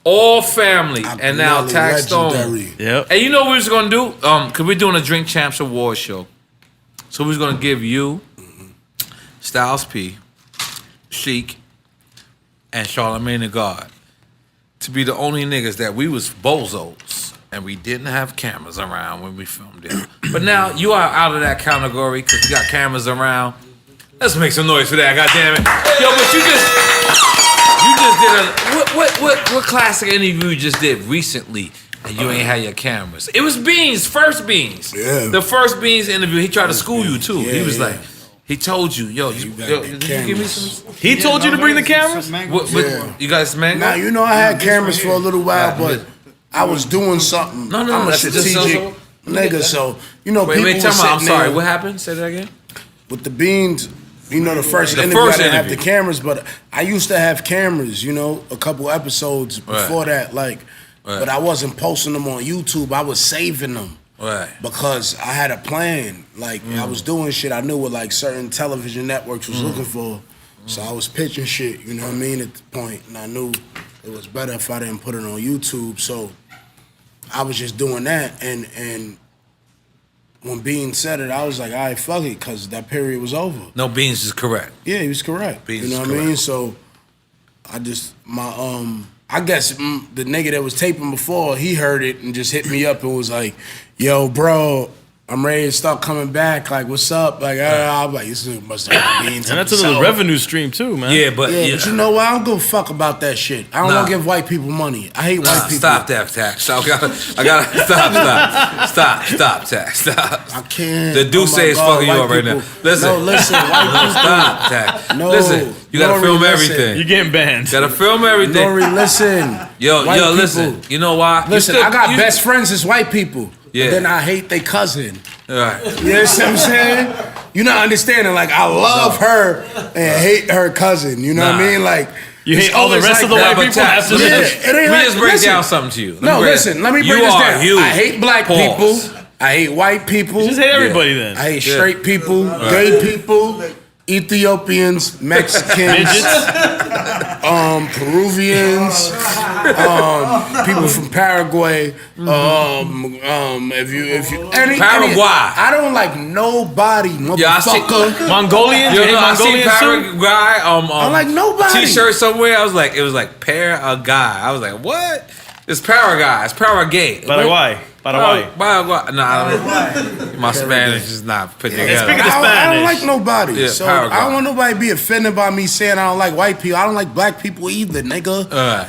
A: All family. And now Taxstone.
B: Yep.
A: And you know what we was gonna do? Cause we're doing a Drink Champs Awards show. So we was gonna give you Styles P, Chic, and Charlamagne the God to be the only niggas that we was bozos and we didn't have cameras around when we filmed it. But now you are out of that category because we got cameras around. Let's make some noise for that, goddammit. Yo, but you just did what classic interview you just did recently and you ain't had your cameras? It was Beans, first Beans.
C: Yeah.
A: The first Beans interview, he tried to school you too. He was like, he told you, did you give me some?
B: He told you to bring the cameras?
A: You guys mango?
C: Now, you know I had cameras for a little while, but I was doing something.
A: No,
C: I'm a
A: that's just
C: strategic nigga, so, you know, people
A: Wait,
C: were
A: tell me, I'm
C: sitting
A: sorry,
C: there
A: what happened? Say that again?
C: with the Beans. You know, the first interview, I didn't have the cameras, but I used to have cameras, you know, a couple episodes before that, but I wasn't posting them on YouTube. I was saving them.
A: Right.
C: Because I had a plan. Like, I was doing shit I knew what, like, certain television networks was looking for. So I was pitching shit, you know what I mean, at the point. And I knew it was better if I didn't put it on YouTube. So I was just doing that. And when Beans said it, I was like, all right, fuck it, because that period was over.
A: No, Beans is correct.
C: Yeah, he was correct.
A: Beans
C: you know
A: is
C: what I mean?
A: correct.
C: So I just, I guess the nigga that was taping before, he heard it and just hit me up and was like, yo, bro, I'm ready to start coming back. Like, what's up? Like, I'm like, this must have been.
B: And that's another revenue stream too, man.
A: Yeah, but
C: But you know what? I don't give a fuck about that shit. I don't want to give white people money. I hate white people.
A: Stop that, Tax. I gotta stop, Tax. Stop.
C: I can't.
A: The Deuce is fucking you up right now. Listen.
C: No, listen. White people.
A: Stop, Tax.
C: No.
A: Listen, you gotta
C: N.O.R.E,
A: film
C: listen.
A: everything.
B: You're getting banned.
A: Gotta film everything.
C: N.O.R.E, listen.
A: Yo,
C: White
A: listen.
C: people.
A: You know why?
C: Listen, I got best friends as white people.
A: Yeah.
C: But then I hate their cousin.
A: All right.
C: You know what I'm saying? You're not understanding. Like, I love her and hate her cousin. You know what I mean? Like,
B: You
C: it's
B: hate all the
C: always
B: rest
C: like
B: of the
C: that.
B: white people after
C: Yeah,
B: this?
C: it ain't
A: Let me
C: like,
A: just break
C: listen.
A: down something to you.
C: No, listen. Let me break this down.
A: Huge.
C: I hate black
A: Pause.
C: people. I hate white people.
B: You just hate everybody then.
C: I hate straight people, gay people, Ethiopians, Mexicans, Peruvians, people from Paraguay. If you
A: Paraguay.
C: I don't like nobody, motherfucker.
B: Mongolians?
A: Yo,
B: You hate
A: no, I seen
B: Mongolians too?
A: Paraguay.
C: I like nobody.
A: T-shirt somewhere. I was like, it was like Paraguay. I was like, what? It's Paraguay. It's Paraguay.
B: Paraguay. Paraguay.
A: Paraguay. No, I don't. My Spanish is not put together.
B: Speaking of
C: I don't
B: Spanish.
C: like nobody.
A: Yeah,
C: so
A: Paraguay.
C: I don't want nobody to be offended by me saying I don't like white people. I don't like black people either, nigga.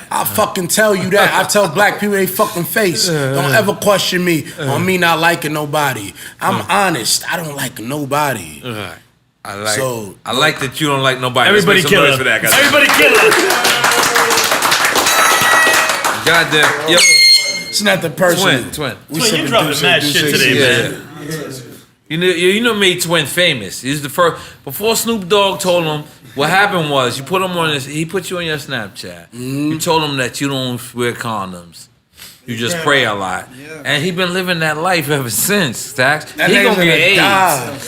C: I'll fucking tell you that. I tell black people they fucking face. Don't ever question me on me not liking nobody. I'm honest. I don't like nobody.
A: I like.
C: So-
A: I like that you don't like nobody.
B: Everybody
A: Let's make some
B: kill
A: noise
B: her.
A: for that, guys.
B: Everybody kill her.
A: Goddamn. Yep.
C: It's not the person.
A: Twin.
C: We
B: Twin, you
C: sipping
B: dropping
C: Deuce,
B: mad
C: Deuce,
B: shit
C: Deuce.
B: today, man.
A: You know made Twin famous. He's the first. Before Snoop Dogg told him what happened was you put him on this. He put you on your Snapchat. You told him that you don't wear condoms. You just pray a lot, and he been living that life ever since. Tax. He gonna get AIDS.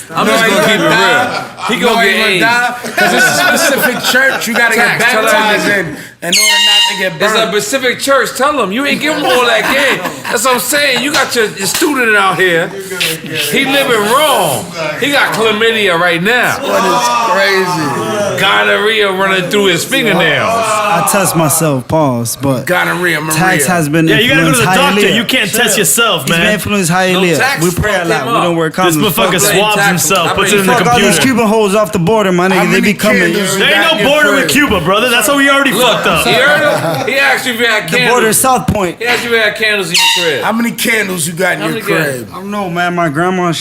A: I'm just gonna keep it real. He gonna get AIDS.
C: Because it's a specific church you gotta get
A: Tax, tell
C: baptized
A: that
C: in order not to get
A: It's a
C: burned.
A: Pacific church. Tell him you ain't give him all that game. That's what I'm saying. You got your student out here. He living wrong. He got chlamydia right now.
C: What is crazy?
A: Gonorrhea running through his fingernails.
D: I test myself, pause, but
C: Gonorrhea, Maria.
D: Tax has been
B: Yeah, you gotta go to the
D: influenced
B: doctor.
D: highly.
B: You can't test yourself,
D: He's been
B: man.
D: influenced highly.
A: No, Tax
D: We pray a
A: fucked
D: lot.
A: him
D: We don't
A: up.
D: wear
B: This
D: condoms.
B: motherfucker
A: Fuck
B: swabs
A: Tax.
B: himself,
A: I
B: puts
A: mean,
B: it in the
D: Fuck all those
B: computer.
D: Cuban hoes off the border, my
C: How
D: nigga. They
C: many
D: be coming.
C: candles
B: There
C: you got
B: ain't
C: in
B: no
C: your
B: border
C: crib?
B: with Cuba, brother. That's how we already fucked up.
A: He heard him? He asked you if you had
D: The
A: candles.
D: border is South Point.
A: He asked you if you had candles in your crib.
C: How many candles you got in
A: How
C: your
A: many
C: crib?
D: I don't know, man. My grandma, I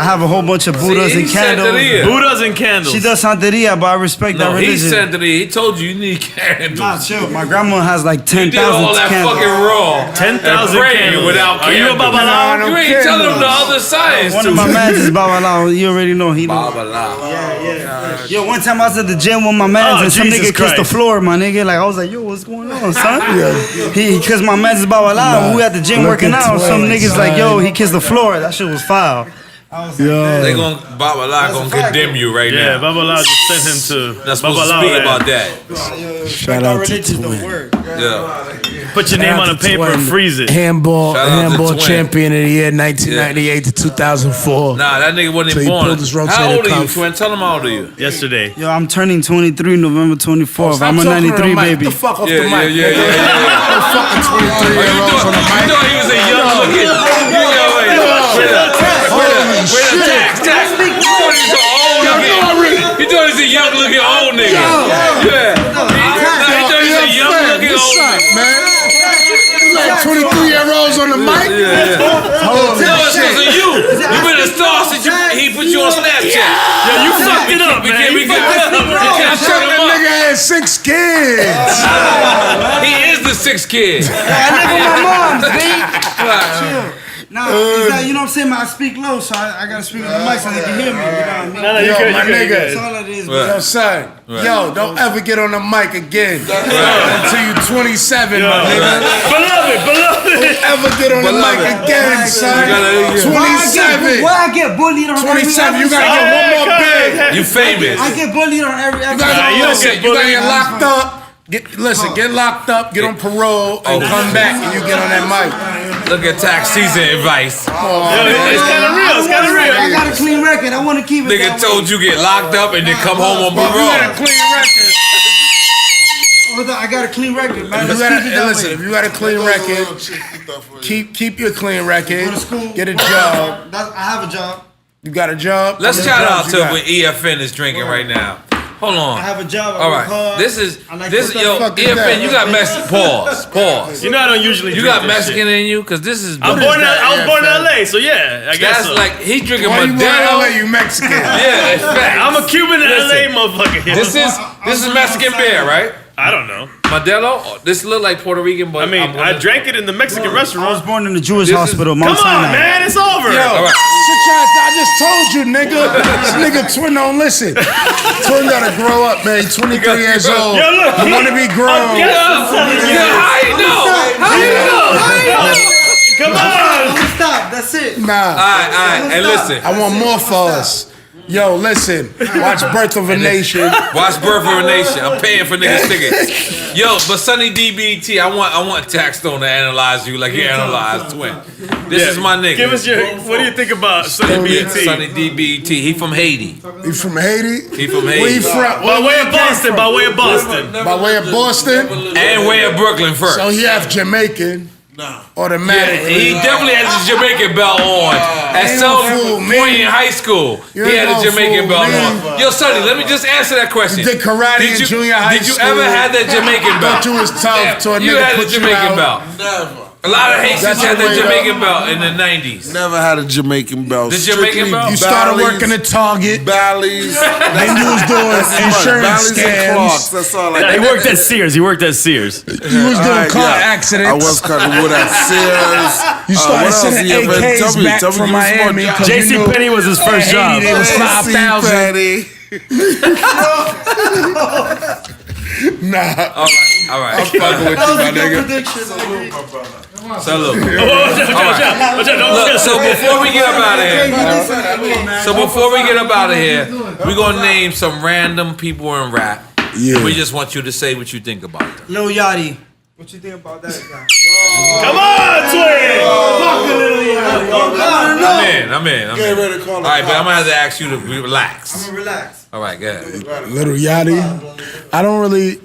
D: have a whole bunch of Buddhas
A: he
D: and
A: said
D: candles.
A: that he-
B: Buddhas and candles.
D: She does Santeria, but I respect that
A: No, he
D: religion.
A: said that he told you need candles.
D: Nah, chill. My grandma has like
A: You did all
D: 10,000
A: that
D: candles.
A: fucking raw.
B: 10,000
A: and praying
B: candles.
A: without
B: Are you a
A: candles.
B: babalao?
A: You ain't telling him the other science.
D: One of my mans is Babalao. You already know. He don't.
A: Babala.
D: Yo, one time I was at the gym with my mans
B: Oh,
D: and some
B: Jesus
D: nigga kissed the
B: Christ.
D: floor, my nigga. Like, I was like, yo, what's going on, son? Cause my mans is Babalao. We at the gym working out. Some niggas like, yo, he kissed the floor. That shit was foul.
A: They gonna Babala gonna condemn you right
B: Yeah,
A: now.
B: Babalao just sent him to
A: Not supposed to
B: Babalao
A: speak
B: land.
A: about that.
C: Shout out to Twin.
A: Yeah.
B: Put your name on a paper and freeze it.
C: Handball
A: Shout out to Twin.
C: champion of the year, 1998 to 2004.
A: Nah, that nigga wasn't
C: So
A: even
C: he
A: born.
C: pulled his rotator
A: How old are you,
C: cuff.
A: Twin? Tell him how old are you.
B: Yesterday.
D: Yo, I'm turning 23 November 24th.
C: Stop
D: I'm a
C: talking to the
D: 93
C: mic.
D: baby.
C: Get the fuck off
A: Yeah,
C: the mic.
A: yeah, yeah, yeah.
C: Fucking 23-year-olds on the
A: You
C: mic.
A: thought he was a young looking. Tax. You thought he was an old looking. You thought he was a young looking old nigga. Yeah. He thought he was a young looking old nigga.
C: Man. Like 23-year-olds on the mic.
A: No, it's because of you. You been a star since he put you on Snapchat.
B: Yeah, you fucked it up,
A: We
B: man.
A: can't
B: You
A: be good.
B: fucked it up.
A: We
C: I
A: can't shut
C: thought
A: him
C: that
A: up.
C: nigga had 6 kids.
A: He is the sixth kid.
D: My mom's, babe. Nah, is that, you know what I'm saying? I speak low, so I gotta speak on the mic so they can hear me. You know what I mean?
B: No, you
C: Yo,
B: good,
C: my
B: you good, you
C: nigga.
B: good.
D: That's all it is,
A: Right.
D: bro.
C: Yo, son. Yo, don't ever get on the mic again until you 27, my nigga.
B: Beloved.
C: Don't ever get on the mic again, son. 27.
D: Why I get bullied on
C: 27, you gotta get one more big.
A: You famous.
D: I get bullied on every
C: You gotta,
B: Nah, you don't
C: listen,
B: get
C: you gotta
B: bullied.
C: get locked up. Get locked up, get on parole, and come back, and you get on that mic.
A: Look at tax season advice.
B: It's kind of real. It's kind of
D: I
B: real.
D: got a clean record. I want to keep it.
A: Nigga
D: that
A: told you get locked up and then come home on
C: You got a
A: parole.
C: clean record.
D: But I got a clean record, man.
C: If you got a clean record, keep your clean record.
D: Go to school.
C: Get a job.
D: I have a job.
C: You got a job?
A: Let's shout out to what EFN is drinking right now. Hold on.
D: I have a job.
A: All right. This is EFN. You got Mexican. Pause.
B: You know I don't usually.
A: You got Mexican in you, because this is.
B: I was born in LA, so yeah, I guess.
A: That's like he drinking
C: Why you born in
A: Modelo.
C: LA? You Mexican?
A: Yeah, it's fact.
B: I'm a Cuban in LA, motherfucker.
A: This is Mexican beer, right?
B: I don't know.
A: Modelo. This look like Puerto Rican, but
B: I mean, I drank it in the Mexican
D: I was
B: restaurant.
D: born in the Jewish
A: This is-
D: hospital,
B: Come
D: Mount
B: on,
D: Sinai.
B: man, it's over.
C: Yo,
A: All right.
C: I just told you, nigga. This nigga Twin don't listen. Twin gotta grow up, man. 23 years old.
B: Yo, look,
C: You wanna be grown.
A: Yeah, how you know?
B: Come on.
D: Stop. That's it.
C: Nah.
A: All right. Hey, listen.
C: I want more for us. Yo, listen. Watch Birth of a Nation.
A: Watch Birth of a Nation. I'm paying for niggas tickets. Yo, but Sonny DBT, I want Taxstone to analyze you like he analyzed Twin. This is my nigga.
B: Give us your. What do you think about Sonny BT?
A: Sonny DBT. He from Haiti.
C: You from Haiti?
A: He from
C: Where you
A: Haiti.
C: from?
B: By way of Boston. By way of Boston.
C: By way of Boston?
A: And way of Brooklyn first.
C: So he half Jamaican.
A: Yeah,
C: Automatically.
A: he definitely had his Jamaican belt on. At
C: Ain't
A: some
C: no fool me.
A: point in high school,
C: You
A: he
C: ain't
A: had a
C: no
A: Jamaican
C: fool
A: belt
C: me.
A: on. Yo, Sonny, let me just answer that question.
C: You did karate in junior high
A: Did you
C: school.
A: ever have that Jamaican belt?
C: Thought you was tough to a
A: You
C: nigga
A: had a
C: put you
A: Jamaican
C: out.
A: belt.
E: Never.
A: A lot of Haitians
C: That's
A: had
C: the
A: that
C: way
A: Jamaican belt in the 90s.
E: Never had a Jamaican belt.
A: The Jamaican
E: Strictly
A: belt?
C: You started
E: Bally's,
C: working at Target.
E: Bally's.
C: Then you was doing insurance
E: Bally's and Clark's.
C: scams.
E: That's all I
B: Nah,
E: did.
B: he worked at Sears. He worked at Sears.
C: You was doing
E: Alright,
C: car
E: yeah.
C: accidents.
E: I was cutting wood at Sears.
C: You started
E: what else?
C: sending
E: Yeah, man,
C: AKs
E: tell me,
C: back
E: tell me,
C: from
E: give me some more
C: Miami.
E: jobs.
C: 'cause you
B: JC
C: knew
B: Penney was his first job.
C: Haiti, they was 5,000.
E: Petty.
C: Nah.
A: All right.
C: I'm fucking with you, my nigga.
A: Salute.
B: Watch out.
A: Look, so before we get up out of here, we're gonna name some random people in rap.
C: Yeah.
A: We just want you to say what you think about them.
D: Lil Yachty. What you think about that guy?
B: Come on, Twin.
A: I'm in.
E: Get ready to call
A: All right, but I'm gonna have to ask you to relax.
D: Relax.
A: All right, go ahead.
C: Little Yachty. I don't really,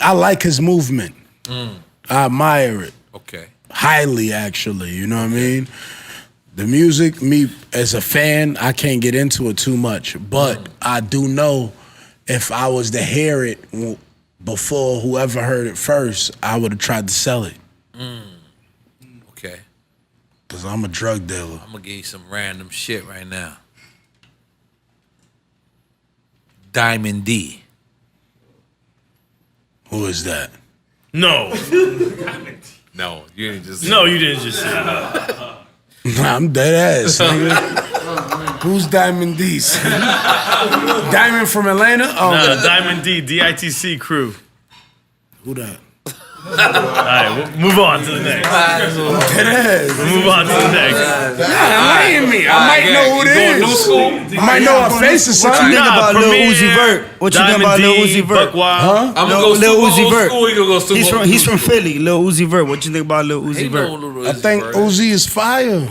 C: I like his movement. I admire it.
A: Okay.
C: Highly, actually. You know what I mean? The music, me as a fan, I can't get into it too much. But I do know if I was to hear it before whoever heard it first, I would have tried to sell it.
A: Okay.
C: Because I'm a drug dealer.
A: I'm gonna give you some random shit right now. Diamond D.
C: Who is that?
B: No,
A: No, you didn't just.
B: no, you didn't just say that.
C: Nah, I'm dead ass, nigga. Who's Diamond D's? Diamond from Atlanta? Oh,
B: Nah, Diamond D, DITC crew.
C: who that?
B: All right, we'll move on to the next.
C: Dead ass.
B: Move on to the next.
C: Enlighten me. I might know who it
A: Going new
C: is.
A: school?
C: I might know her face or
D: What you
C: something.
D: think about Lil
B: Premier,
D: Uzi Vert? What you think
B: Diamond
D: about Lil
B: D,
D: Uzi Vert?
B: Buck Wild.
A: I'm gonna go
D: Lil
A: super
D: Uzi
A: old
D: Vert.
A: school. You gonna go super
D: He's from Philly. Lil Uzi Vert. What you think about Lil Uzi Vert?
C: I think Uzi is fire.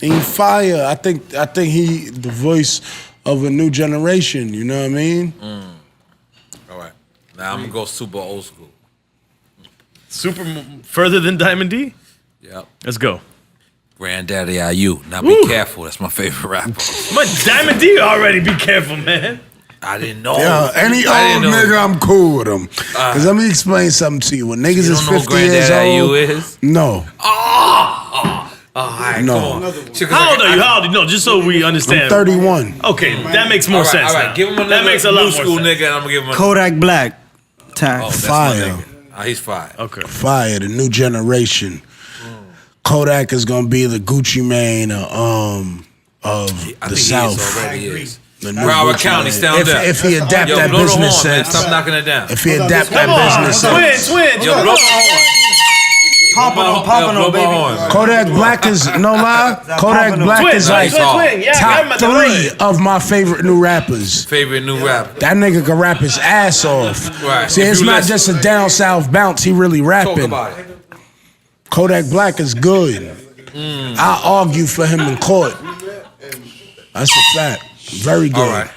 C: He's fire. I think he the voice of a new generation. You know what I mean?
A: All right. Now I'm gonna go super old school.
B: Super further than Diamond D?
A: Yep.
B: Let's go.
A: Granddaddy IU. Now be careful. That's my favorite rapper.
B: But Diamond D already, be careful, man.
A: I didn't know.
C: Yeah, any old
A: I didn't know.
C: nigga, I'm cool with him. Cause let me explain something to you. When niggas
A: You
C: is
A: don't know
C: 50 years
A: Granddaddy
C: old,
A: IU is?
C: no,
A: All right,
C: No.
A: come on.
B: How old are you? How old are you? No, just so we understand.
C: 31.
B: Okay, that makes more sense
A: All right,
B: now.
A: give him another
B: that makes a
A: new
B: lot more
A: school
B: sense.
A: nigga, and I'm gonna give him a
D: Kodak Black.
A: Oh,
D: Time.
A: that's
C: Fire.
A: my nigga. He's fire.
B: Okay.
C: Fire, the new generation. Kodak is gonna be the Gucci Mane of
A: I
C: the
A: think
C: South.
A: he already is.
C: The new
A: Broward
C: Gucci
A: County,
C: Mane.
A: stand up.
C: If he adapt
A: Yo,
C: that
A: blow the horn,
C: business
A: man.
C: sense.
A: Stop knocking it down.
C: If he adapt that
B: Come on,
C: business sense.
B: twin.
A: Yo, blow the horn.
D: Poppin'
A: Blow
D: on,
A: my
D: baby.
A: horn.
C: Kodak Black is no lie. Kodak Black
B: Twin,
C: is
B: twin,
C: like
B: twin. Yeah, I got him
C: top
B: at the hood.
C: 3 of my favorite new rappers.
A: Favorite new rapper.
C: That nigga can rap his ass off.
A: Right.
C: See,
A: If
C: it's
A: you
C: not
A: listen-
C: just a down south bounce. He really
A: Talk
C: rapping.
A: about it.
C: Kodak Black is good. I argue for him in court. That's a fact. Very good.
A: All right.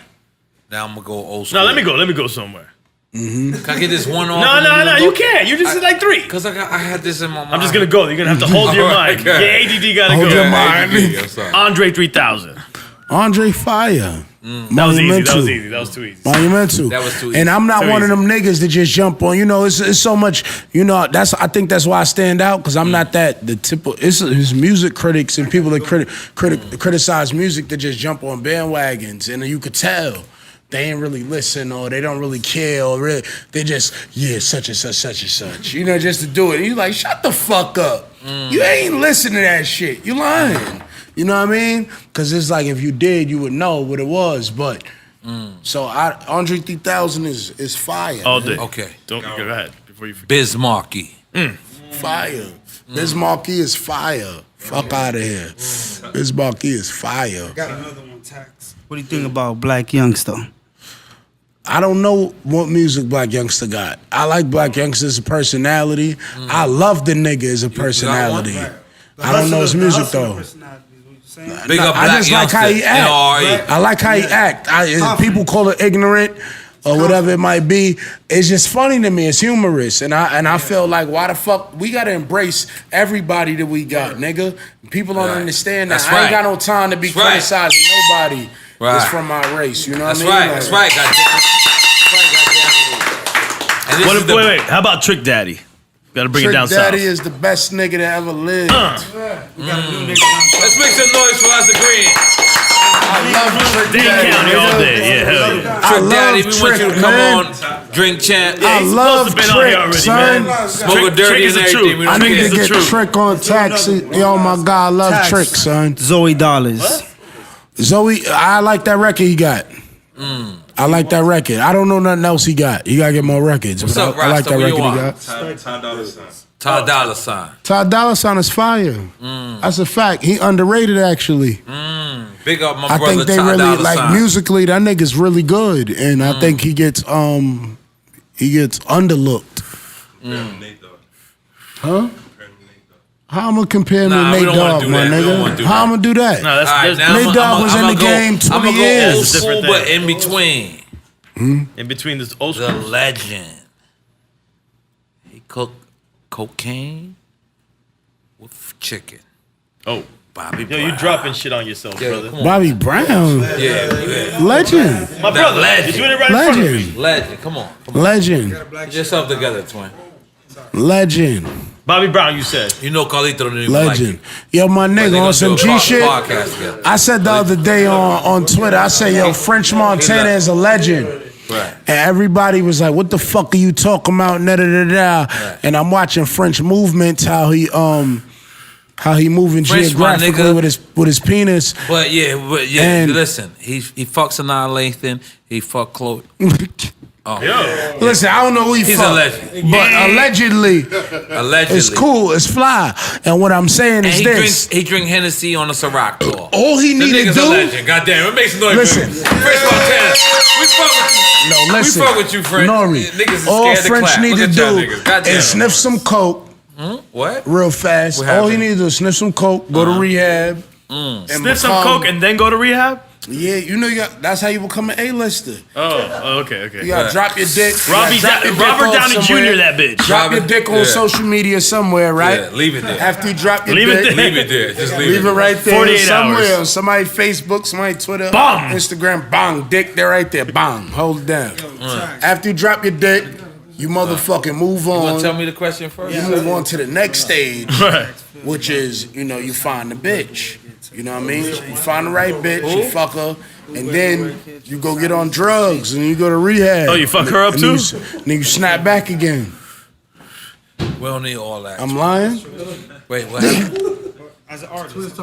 A: Now I'm gonna go old school.
B: Now let me go somewhere.
A: Can I get this one off?
B: No, you can't. You just did like 3.
A: Because I had this in my mind.
B: I'm just gonna go. You're gonna have to hold your mic.
A: Okay.
B: Your ADD gotta
E: Hold
B: go.
E: your mind.
A: I'm sorry.
B: Andre 3000.
E: Andre Fire.
B: That was easy. That was easy. That was too easy.
E: Monumental.
A: That was too easy.
E: And I'm not
B: Too
E: one
B: easy.
E: of them niggas that just jump on. You know, it's so much. You know, I think that's why I stand out because I'm not the typical. It's music critics and people that criticize music that just jump on bandwagons, and you could tell they ain't really listen or they don't really care or really they just such and such. You know, just to do it. And you like shut the fuck up. You ain't listening to that shit. You lying. You know what I mean? Because it's like if you did, you would know what it was. But so Andre 3000 is fire.
B: All
E: man.
B: day.
A: Okay.
B: Don't go ahead before you forget.
A: Bismarcky.
E: Fire. Bismarcky is fire. Fuck out of here. Bismarcky is fire.
D: Got another one, Tax. What do you think about Black Youngster?
E: I don't know what music Black Youngster got. I like Black Youngster as a personality. I love the nigga as a personality. I don't know his music though.
A: Big up
E: I
A: Black
E: just like
A: Youngster.
E: how he act.
A: N.O.R.E.
E: I like how he act. People call it ignorant or whatever it might be. It's just funny to me. It's humorous, and I feel like why the fuck we gotta embrace everybody that we got, nigga. People don't understand that.
A: That's
E: I ain't
A: right.
E: got no time to be
A: That's right.
E: criticizing nobody
A: Right.
E: that's from my race. You know what
A: That's
E: I mean?
A: right.
E: Like,
A: That's right. Goddamn. And this is
B: Wait. How about Trick Daddy? Gotta bring it
E: Trick
B: down
E: Daddy
B: south.
E: is the best nigga that ever lived.
A: Let's make some noise for us green.
E: I love Trick
B: Dade
E: Daddy.
B: County
E: nigga.
B: all day. Yeah, hell yeah.
E: I
A: Trick
E: love
A: Daddy, we want you to
E: Trick,
A: come
E: man.
A: on, drink champ.
E: I
B: he's
E: love
B: supposed to been on here
E: Trick,
B: already,
E: son.
B: man.
A: Smoke a
B: Trick
A: dirty
B: is
A: and
B: the
A: everything.
B: truth.
A: We
E: I
A: don't
E: need
A: care.
E: to
B: the
E: get
B: truth.
E: Trick on taxi. Yo, my God, I love
D: Tax.
E: Trick, son.
D: Zoe Dollars.
E: Zoe, I like that record he got. I like that record. I don't know nothing else he got. He gotta get more records.
A: What's
E: but
A: up,
E: I like
A: Rasta?
E: that
A: Where
E: record
A: you
E: he
A: are?
E: got.
A: Todd Dollar Sign.
E: Ty Dolla $ign is fire. That's a fact. He underrated actually.
A: Big up my
E: I
A: brother
E: think they
A: Todd
E: really
A: Dollar
E: like
A: Sign.
E: musically. That nigga's really good, and I think he gets underlooked. Huh? How I'm gonna compare him
A: Nah,
E: to
A: we
E: Nate
A: don't wanna
E: Dogg,
A: do
E: my
A: that. We don't wanna
E: nigga?
A: do
E: How
A: that.
E: I'm gonna do that?
B: No, that's
A: All right, now
E: Nate Dogg was in the game 20
A: I'm gonna go
E: years.
A: old
B: That's a
A: school,
B: different
A: but
B: thing.
A: in between.
B: In between this old
A: The
B: school.
A: legend. He cooked cocaine with chicken.
B: Oh.
A: Bobby
B: Yo,
A: Brown.
B: you dropping shit on yourself,
A: Yeah,
B: brother.
A: come on.
E: Bobby Brown,
A: Yeah.
E: legend,
B: My brother,
A: legend.
B: you're doing it right in front of me.
E: legend,
A: Legend. Come on.
E: legend,
A: Get yourself together, twin.
E: legend,
B: Bobby Brown, you said.
A: You know Carlito don't even like
E: legend.
A: you.
E: Yo, my
A: But they
E: nigga,
A: gonna
E: on some
A: do a
E: G shit.
A: podcast together.
E: I said the other day on Twitter, I said, yo, French Montana is a legend.
A: Right.
E: And everybody was like, what the fuck are you talking about? Da, da, da, da.
A: Right.
E: And I'm watching French Movements, how he moving
A: French, my
E: geographically
A: nigga.
E: with his penis.
A: But yeah,
E: And-
A: listen, he fucks Annihilation, he fuck Chloe. Oh,
B: Yo.
E: Listen, I don't know who he
A: He's
E: fucked,
A: a legend.
E: but allegedly,
A: Allegedly.
E: it's cool, it's fly. And what I'm saying
A: And
E: is this.
A: he drink Hennessy on a Ciroc tour.
E: All he
A: The
E: need to
A: nigga's a
E: do.
A: legend. Goddamn, it makes noise.
E: Listen.
A: French Montana. We fuck with you.
E: No, listen.
A: We fuck with you, French.
E: N.O.R.E.
A: Niggas is
E: All
A: scared to
E: French
A: clap.
E: need
A: Look
E: to
A: at y'all
E: do
A: niggas. Goddamn.
E: is sniff some coke
A: What?
E: real fast.
A: What
E: All he
A: happened?
E: need to do is sniff some coke, go to rehab. and
B: Sniff some
E: become-
B: coke and then go to rehab?
E: Yeah, you know, that's how you become an A-lister.
B: Oh, okay.
E: You gotta drop your dick. you gotta drop your dick
B: Robert
E: off
B: Downey
E: somewhere.
B: Jr., that bitch.
E: Drop your dick on
A: Yeah.
E: social media somewhere, right?
A: Yeah, leave it there.
E: After you drop your
B: Leave it
E: dick,
B: there.
A: Leave it there. Just leave
E: leave it right there
B: 48
E: somewhere.
B: hours.
E: On somebody Facebook, somebody Twitter,
B: Bang.
E: Instagram, bang, dick there right there, bang, hold it down. After you drop your dick, you motherfucking move
A: You wanna
E: on.
A: tell me the question first?
E: You move on to the next stage,
B: Right.
E: which is, you find the bitch. You know what I mean? You find the right bitch, you fuck her, and then you go get on drugs and you go to rehab.
B: Oh, you fuck her up
E: And
B: too?
E: then you snap back again.
A: We don't need all that.
E: I'm lying?
A: Wait, what happened?
D: As an artist.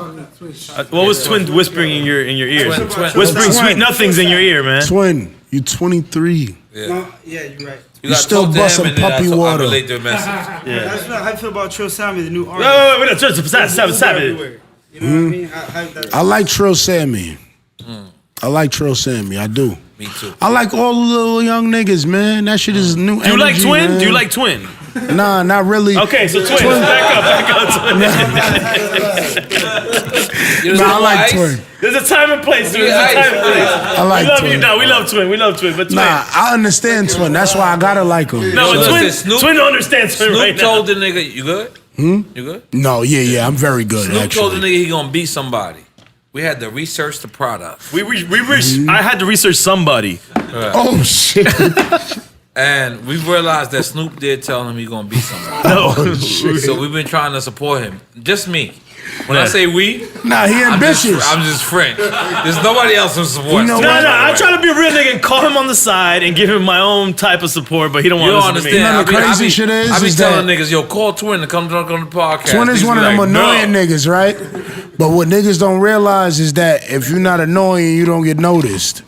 B: What was Twin whispering in your ears?
A: Twin.
B: Whispering
E: Twin.
B: sweet nothings in your ear, man.
E: Twin, you 23.
A: Yeah.
D: No, yeah, you're right.
A: You gotta
E: still
A: talk to
E: busting
A: him and then
E: puppy
A: I
E: water.
A: relate the message.
D: That's how I feel about Trill Sammy, the new
B: Wait,
D: artist.
B: wait, wait. Stop it.
D: You know what I mean?
E: I like Trill Sammy. I like Trill Sammy, I do.
A: Me too.
E: I like all the little young niggas, man. That shit is new
B: Do you like
E: energy,
B: Twin?
E: man.
B: Do you like Twin?
E: Nah, not really.
B: Okay, so Twin. Back up.
A: You
E: Nah, I
A: know
E: like
A: Ice?
E: Twin.
B: There's a time and place. There's
A: Yeah,
B: a time and place.
E: I like
B: we love
E: Twin.
B: you. No, we love Twin. We love Twin. But Twin.
E: Nah, I understand Twin. That's why I gotta like him.
B: No,
A: Yo,
B: but
A: listen,
B: Twin don't understand Twin
A: Snoop
B: right now.
A: told the nigga, you good? You good?
E: No, yeah, I'm very good.
A: Snoop told the
E: actually.
A: nigga he gonna beat somebody. We had to research the product.
B: I had to research somebody.
E: Oh shit!
A: And we realized that Snoop did tell him he gonna beat somebody.
B: No.
A: So we've been trying to support him. Just me. When I
B: Yeah.
A: say we,
E: Nah, he ambitious.
A: I'm just French. There's nobody else who supports.
E: You know
A: him.
E: what?
B: No, I try to be a real nigga and call him on the side and give him my own type of support, but he don't
A: You
B: want
A: don't
B: to listen to me.
A: understand.
E: You know the crazy shit is
A: I be telling
E: that-
A: niggas, yo, call Twin to come drunk on the podcast.
E: Twin is
A: Niggas
E: one of
A: be
E: them
A: like,
E: annoying
A: no.
E: niggas, right? But what niggas don't realize is that if you're not annoying, you don't get noticed.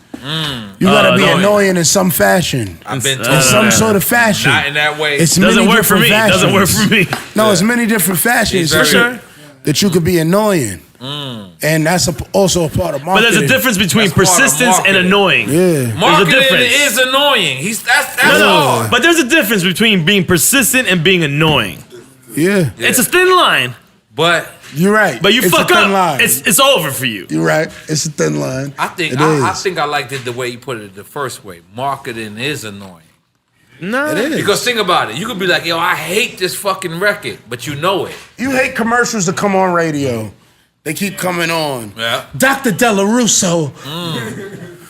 E: You gotta be annoying in some fashion.
A: I've been
B: In
A: told
E: In some
A: that.
E: sort of fashion.
A: Not in that way.
E: It's
B: Doesn't
E: many
B: work for
E: different
B: me.
E: fashions.
B: Doesn't work for me.
E: No, it's many different fashions
A: For sure.
E: that you could be annoying. And that's also a part of
B: But
E: marketing.
B: there's a difference between
A: That's part of
B: persistence and
A: marketing.
B: annoying.
E: Yeah.
A: Marketing
B: difference.
A: is annoying. That's
B: No,
A: hard.
B: but there's a difference between being persistent and being annoying.
E: Yeah.
B: It's a thin line,
A: But
E: You're right.
B: but you
E: It's
B: fuck
E: a thin
B: up,
E: line.
B: it's over for you.
E: You're right. It's a thin line.
A: I think
E: It
A: I
E: is.
A: think I liked it the way you put it the first way. Marketing is annoying.
B: No,
E: It is.
A: Because think about it. You could be like, yo, I hate this fucking record, but you know it.
E: You hate commercials that come on radio. They keep coming on.
A: Yeah.
E: Dr. Della Russo.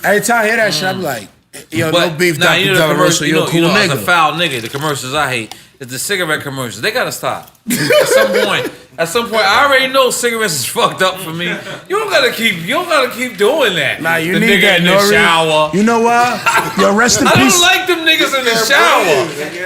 E: Every time I hear that shit, I be like, yo, no beef,
A: nah,
E: Dr.
A: you know,
E: Della
A: the
E: Russo.
A: commercial,
E: You're a cool
A: as a
E: nigga.
A: foul nigga, the commercials I hate is the cigarette commercials. They gotta stop. At some point, I already know cigarettes is fucked up for me. You don't gotta keep doing that.
E: Nah, you
A: the
E: need
A: nigga
E: that,
A: in the
E: N.O.R.E.
A: shower.
E: You know why? Yo, rest in
A: I
E: peace.
A: don't like them niggas in the shower.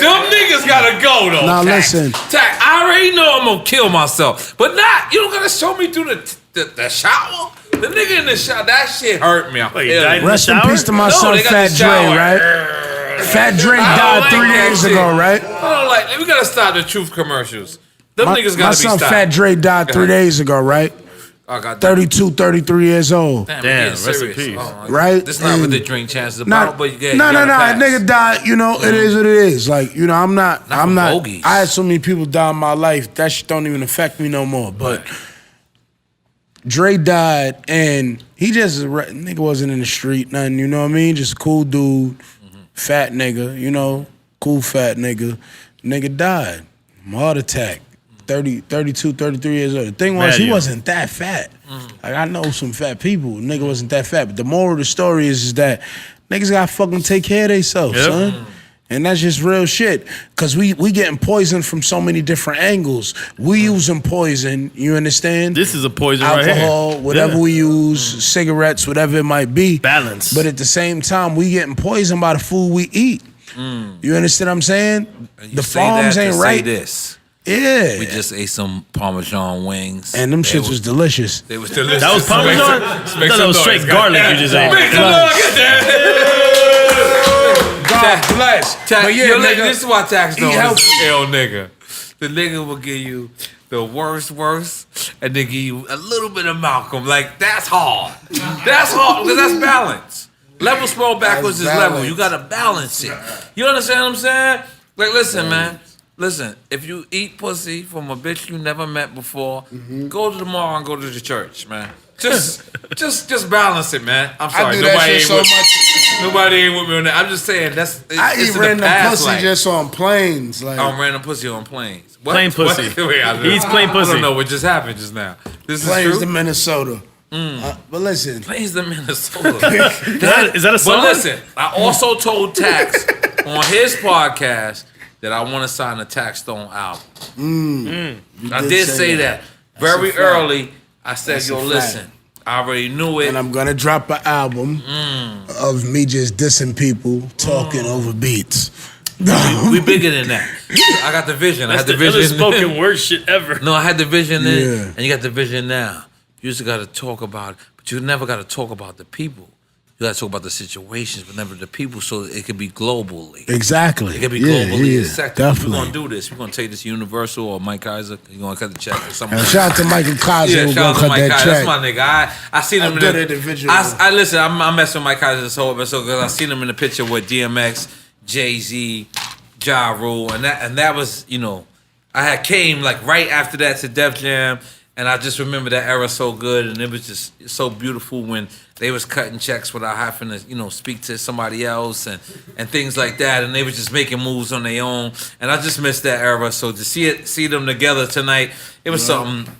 A: Them niggas gotta go though.
E: Nah,
A: Tax.
E: listen.
A: Tax, I already know I'm gonna kill myself, but not. You don't gotta show me through the shower. The nigga in the shower, that shit hurt me. I
B: Wait,
A: feel
B: died
A: it.
B: in the
E: Rest in
B: shower?
E: peace to my
A: No,
E: son,
A: they got
E: Fat
A: the
E: Dre,
A: shower.
E: right? Fat Dre
A: I don't
E: died
A: like
E: 3
A: that
E: days
A: shit.
E: ago, right?
A: I don't like. We gotta stop the truth commercials. Them niggas
E: My
A: gotta be
E: son,
A: stopped.
E: Fat Dre, died 3 days ago, right?
A: Oh, God,
E: 32, 33 years old.
A: Damn,
B: Damn,
A: we're
B: rest
A: getting
B: in
A: serious.
B: peace.
A: Oh,
E: Right?
A: This not what
E: And
A: the drink chances
E: Not,
A: about, but you
E: no,
A: gotta pass.
E: nigga died. You know, it is what it is. Like, you know, I'm not.
A: from bogeys.
E: I had so many people die in my life. That shit don't even affect me no more. But Dre died, and he just nigga wasn't in the street, nothing. You know what I mean? Just a cool dude, fat nigga. You know, cool fat nigga. Nigga died, heart attack. 32, 33 years old. The thing was,
B: Mad
E: he
B: young.
E: wasn't that fat. Like, I know some fat people. Nigga wasn't that fat. But the moral of the story is that niggas gotta fucking take care of themselves,
B: Yep.
E: son. And that's just real shit. Cause we getting poisoned from so many different angles. We using poison, you understand?
B: This is a poison right
E: Alcohol,
B: here.
E: whatever
B: Yeah.
E: we use, cigarettes, whatever it might be.
B: Balance.
E: But at the same time, we getting poisoned by the food we eat. You understand what I'm saying?
A: You
E: The
A: say
E: farms
A: that to
E: ain't
A: say
E: right.
A: This.
E: Yeah.
A: We just ate some Parmesan wings.
E: And them
A: They
E: shits was delicious.
A: They was delicious.
B: That was Parmesan? I thought that was straight garlic you just ate.
A: Make some noise, get that.
E: God bless. But yeah,
A: yo,
E: nigga,
A: this is why Taxstone
E: healthy.
A: is an ill nigga. The nigga will give you the worst, and then give you a little bit of Malcolm. Like, that's hard. That's hard, because that's balance. Level scroll backwards is
C: That's
A: level.
C: balance.
A: You gotta balance it. You understand what I'm saying? Like, listen, man. Listen, if you eat pussy from a bitch you never met before, go to the mall and go to the church, man. Just balance it, man. I'm sorry.
C: I do that shit so
A: with,
C: much.
A: Nobody ain't with me on that. I'm just saying
C: I
A: it's
C: eat
A: in the
C: random
A: past
C: pussy
A: life.
C: just on planes. Like,
A: Random pussy on planes. What?
B: Plain pussy.
A: What? Wait,
B: He eats plain
A: I
B: pussy.
A: don't know what just happened just now. This
C: planes
A: is
C: to
A: true.
C: Minnesota. But listen,
A: Planes to Minnesota.
B: Is that a song?
A: But listen, I also told Tax on his podcast that I want to sign a Taxstone album. I did say that very
C: a fact.
A: early. I said,
C: That's
A: yo,
C: a fact.
A: listen, I already knew it.
E: And I'm gonna drop an album of me just dissing people, talking over beats.
A: We bigger than that. I got the vision.
B: That's
A: I had
B: the
A: the vision.
B: spoken word shit ever.
A: No, I had the vision then,
E: Yeah.
A: and you got the vision now. You just got to talk about it, but you never got to talk about the people. You got to talk about the situations, but never the people, so it could be globally.
E: Exactly.
A: It could be
E: Yeah,
A: globally
E: yeah,
A: accepted.
E: definitely.
A: We're gonna do this. We're gonna take this Universal or Mike Kaiser. You're gonna cut the check or something.
E: And shout out to Michael Kaiser
A: Yeah,
E: who
A: shout
E: gonna
A: out to
E: cut
A: Mike
E: that
A: Kaiser.
E: check.
A: That's my nigga. I seen him
C: A
A: in
C: good
A: the
C: individual.
A: I listen. I'm messing with Mike Kaiser this whole episode because I seen him in the picture with DMX, Jay-Z, Ja Rule, and that was, you know, I had came like right after that to Def Jam, And I just remember that era so good, and it was just so beautiful when they was cutting checks without having to, speak to somebody else and things like that. And they was just making moves on their own. And I just miss that era. So to see them together tonight, it was something,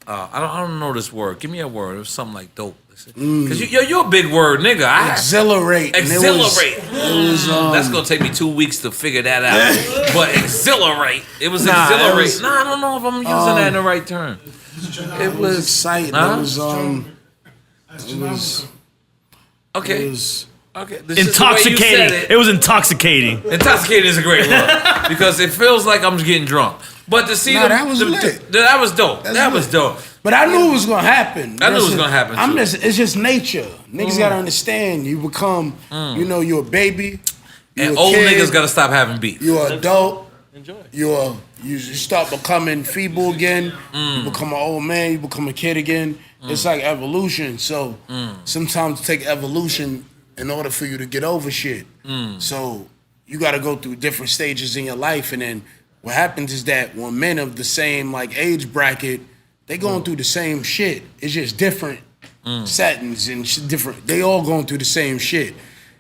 A: I don't know this word. Give me a word. It was something like dope. Because you're a big word, nigga.
C: Exhilarate.
A: Exhilarate. That's going to take me 2 weeks to figure that out. But exhilarate. It was exhilarate. I don't know if I'm using that in the right term.
C: It was exciting.
A: Huh?
C: It was
A: okay.
B: Intoxicating. It was intoxicating.
A: Intoxicating is a great word because it feels like I'm getting drunk. But to see
C: that was lit.
A: That was dope. That was dope.
C: But I knew it was gonna happen.
A: I knew it was gonna happen.
C: It's just nature. Niggas gotta understand. You become, you're a baby.
A: And old niggas gotta stop having beef.
C: You're an adult.
B: Enjoy.
C: You start becoming feeble again. You become an old man. You become a kid again. It's like evolution. So sometimes it take evolution in order for you to get over shit. So you got to go through different stages in your life, and then what happens is that when men of the same age bracket, they going through the same shit. It's just different settings and different. They all going through the same shit.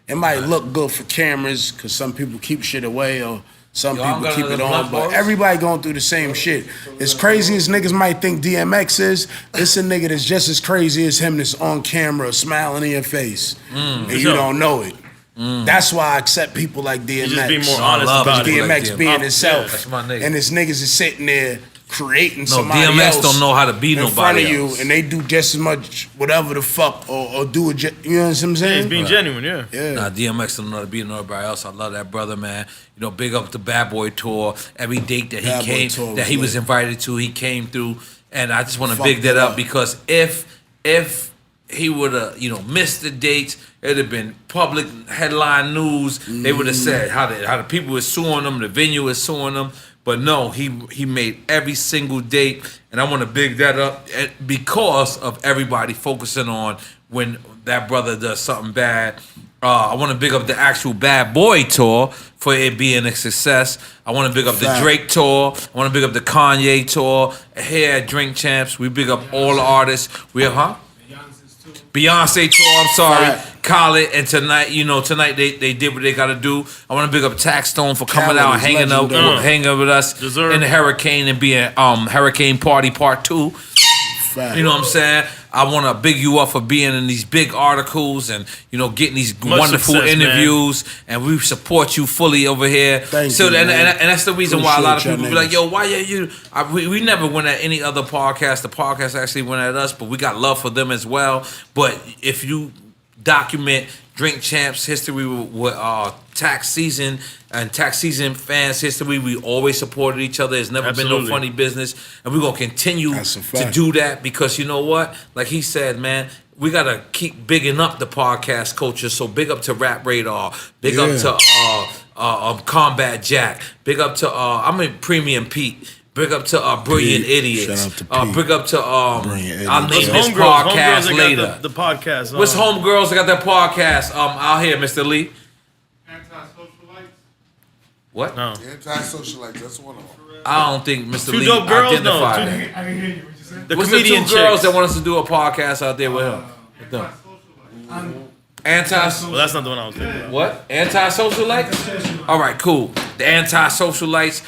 C: It might look good for cameras because some people keep shit away or some people keep it on, but everybody going through the same shit. As crazy as niggas might think DMX is, it's a nigga that's just as crazy as him that's on camera smiling in your face. And you don't know it. That's why I accept people like DMX.
B: You just be more honest about
C: DMX
B: it.
C: being himself.
A: That's my nigga.
C: And his niggas is sitting there creating somebody
A: DMX
C: else
A: don't know how to be
C: in
A: nobody
C: front of
A: else.
C: you, and they do just as much whatever the fuck or do it. You know what I'm saying?
B: He's being genuine, yeah.
A: Nah, DMX don't know how to be nobody else. I love that brother, man. Big up the Bad Boy tour. Every date that he was invited to, he came through, and I just want to big that up because if he would have, missed the dates, it'd have been public headline news. They would have said how the people were suing them, the venue was suing them. But no, he made every single date, and I want to big that up because of everybody focusing on when that brother does something bad. I want to big up the actual Bad Boy tour for it being a success. I want to big up the Drake tour. I want to big up the Kanye tour. Here at Drink Champs, we big up all the artists. We have, Beyonce tour, I'm sorry.
C: Right.
A: Khaled, and tonight, tonight they did what they got to do. I want to big up Taxstone for coming out and hanging with us in the Hurricane and being Hurricane Party Part 2.
C: Fact.
A: You know what I'm saying? I want to big you up for being in these big articles and, getting these wonderful
B: success,
A: interviews. Man. And we support you fully over here.
C: Thank you,
A: and
C: man.
A: that's the reason why a lot of people be
C: niggas.
A: like, yo, why are you? We never went at any other podcast. The podcast actually went at us, but we got love for them as well. But if you document Drink Champs history with tax season and tax season fans history, we always supported each other. It's never been no funny business, and we're gonna continue to do that because you know what? Like he said, man, we gotta keep bigging up the podcast culture. So big up to Rap Radar, big up to Combat Jack, big up to Premium Pete. Big up to Brilliant Idiots.
C: Shout out to Pete.
A: Big up to I'll name this
B: Homegirls
A: podcast
B: that
A: later.
B: got the podcast.
A: What's Homegirls that got that podcast out here, Mr. Lee?
F: Anti-socialites.
A: What?
B: No.
F: Anti-socialites. That's one of them.
A: I don't think Mr.
B: Two
A: Lee
B: dope girls?
A: identified
B: No,
F: I
A: that.
F: can hear you. What you said?
B: The
A: What's the two
B: comedian
A: girls
B: chicks.
A: that want us to do a podcast out there with him?
F: Anti-socialites.
B: Well, that's not the one I was thinking about.
A: What? Anti-socialites? All right, cool. The anti-socialites.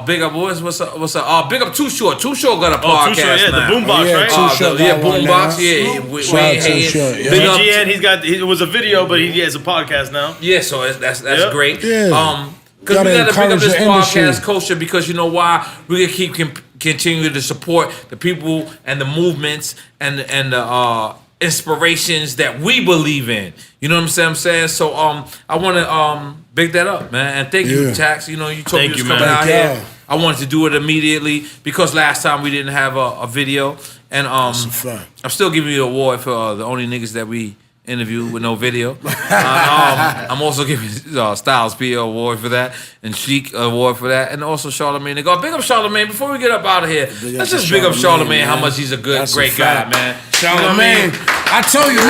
A: Big up, what's up? Big up Too Short. Too Short got a podcast
B: Too Short, yeah,
A: now.
B: the Boombox,
C: Yeah,
B: right?
C: Too Short
A: Yeah,
C: got one
A: Boombox.
C: now.
A: Yeah,
C: Shout out Too Short, yeah.
A: Big up.
B: BGN, it was a video, but he has a podcast now.
A: Yeah, so that's
B: Yep.
A: great.
C: Yeah.
A: Because we
C: Gotta
A: gotta big up
C: encourage
A: this
C: the industry.
A: podcast culture because you know why? We can keep continue to support the people and the movements and the inspirations that we believe in. You know what I'm saying? So I want to big that up, man. And thank you,
C: Yeah.
A: Tax. You told
B: Thank
A: me
B: you,
A: to come
B: man.
A: out
C: Thank
A: here.
C: y'all.
A: I wanted to do it immediately because last time we didn't have a video, and
C: That's a fact.
A: I'm still giving you the award for the only niggas that we interviewed with no video. I'm also giving Styles P award for that and Sheik award for that, and also Charlamagne. They go big up Charlamagne. Before we get up out of here, let's just big up Charlamagne. How much he's a good,
C: That's
A: great
C: a
A: guy,
C: fact.
A: man. You know what I
C: Charlamagne.
A: mean?
C: I told you,
A: I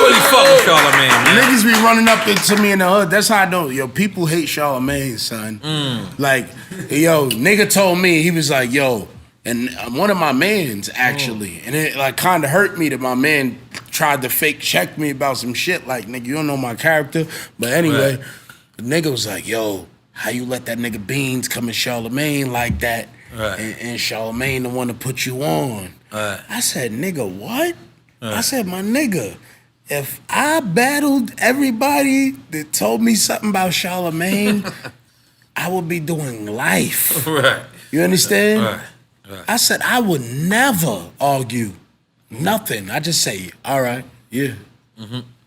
A: really fuck with Charlamagne, man.
C: niggas be running up into me in the hood. That's how I know. Yo, people hate Charlamagne, son. Like, yo, nigga told me, he was like, yo, And one of my mans actually, and it like kind of hurt me that my man tried to fake check me about some shit. Like, nigga, you don't know my character. But anyway, the nigga was like, yo, how you let that nigga Beans come in Charlemagne like that? Right. And Charlemagne the one to put you on. Right. I said, nigga, what? Right. I said, my nigga, if I battled everybody that told me something about Charlemagne, I would be doing life. Right. You understand? Right. Right. I said, I would never argue nothing. I just say, all right, yeah.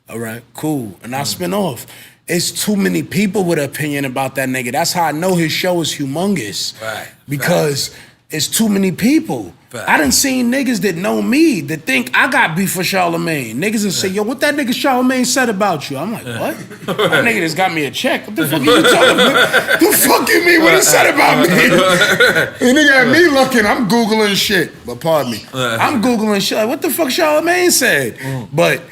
C: All right, cool. And I spin off. It's too many people with an opinion about that nigga. That's how I know his show is humongous. Right. Because it's too many people. Right. I done seen niggas that know me that think I got beef for Charlemagne. Niggas that say, yo, what that nigga Charlemagne said about you? I'm like, what? That nigga just got me a check. What the fuck are you talking about? The fuck you mean what he said about me? And nigga had me looking, I'm Googling shit. But pardon me. I'm Googling shit like, what the fuck Charlemagne said? But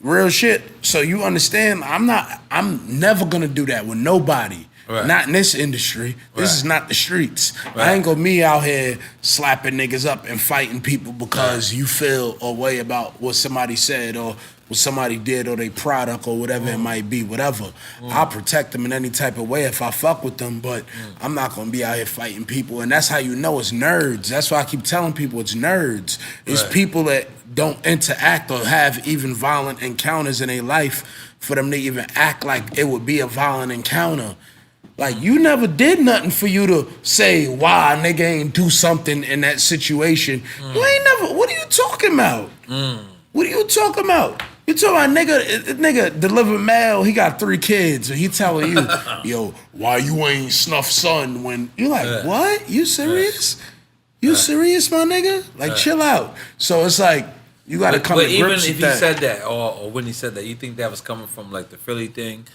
C: real shit, so you understand, I'm never gonna do that with nobody. Right. Not in this industry. This is not the streets. Right. I ain't gonna be out here slapping niggas up and fighting people because you feel a way about what somebody said or what somebody did or their product or whatever it might be, whatever. I'll protect them in any type of way if I fuck with them, but I'm not gonna be out here fighting people. And that's how you know it's nerds. That's why I keep telling people it's nerds. It's people that don't interact or have even violent encounters in their life for them to even act like it would be a violent encounter. Like, you never did nothing for you to say why a nigga ain't do something in that situation. You ain't never, what are you talking about? What are you talking about? You talking about nigga delivered mail, he got 3 kids, and he telling you, yo, why you ain't snuff son when, you like, what? You serious? You serious, my nigga? Like, chill out. So it's like, you gotta come to grips with that. But even if he said that, or when he said that, you think that was coming from like the Philly thing?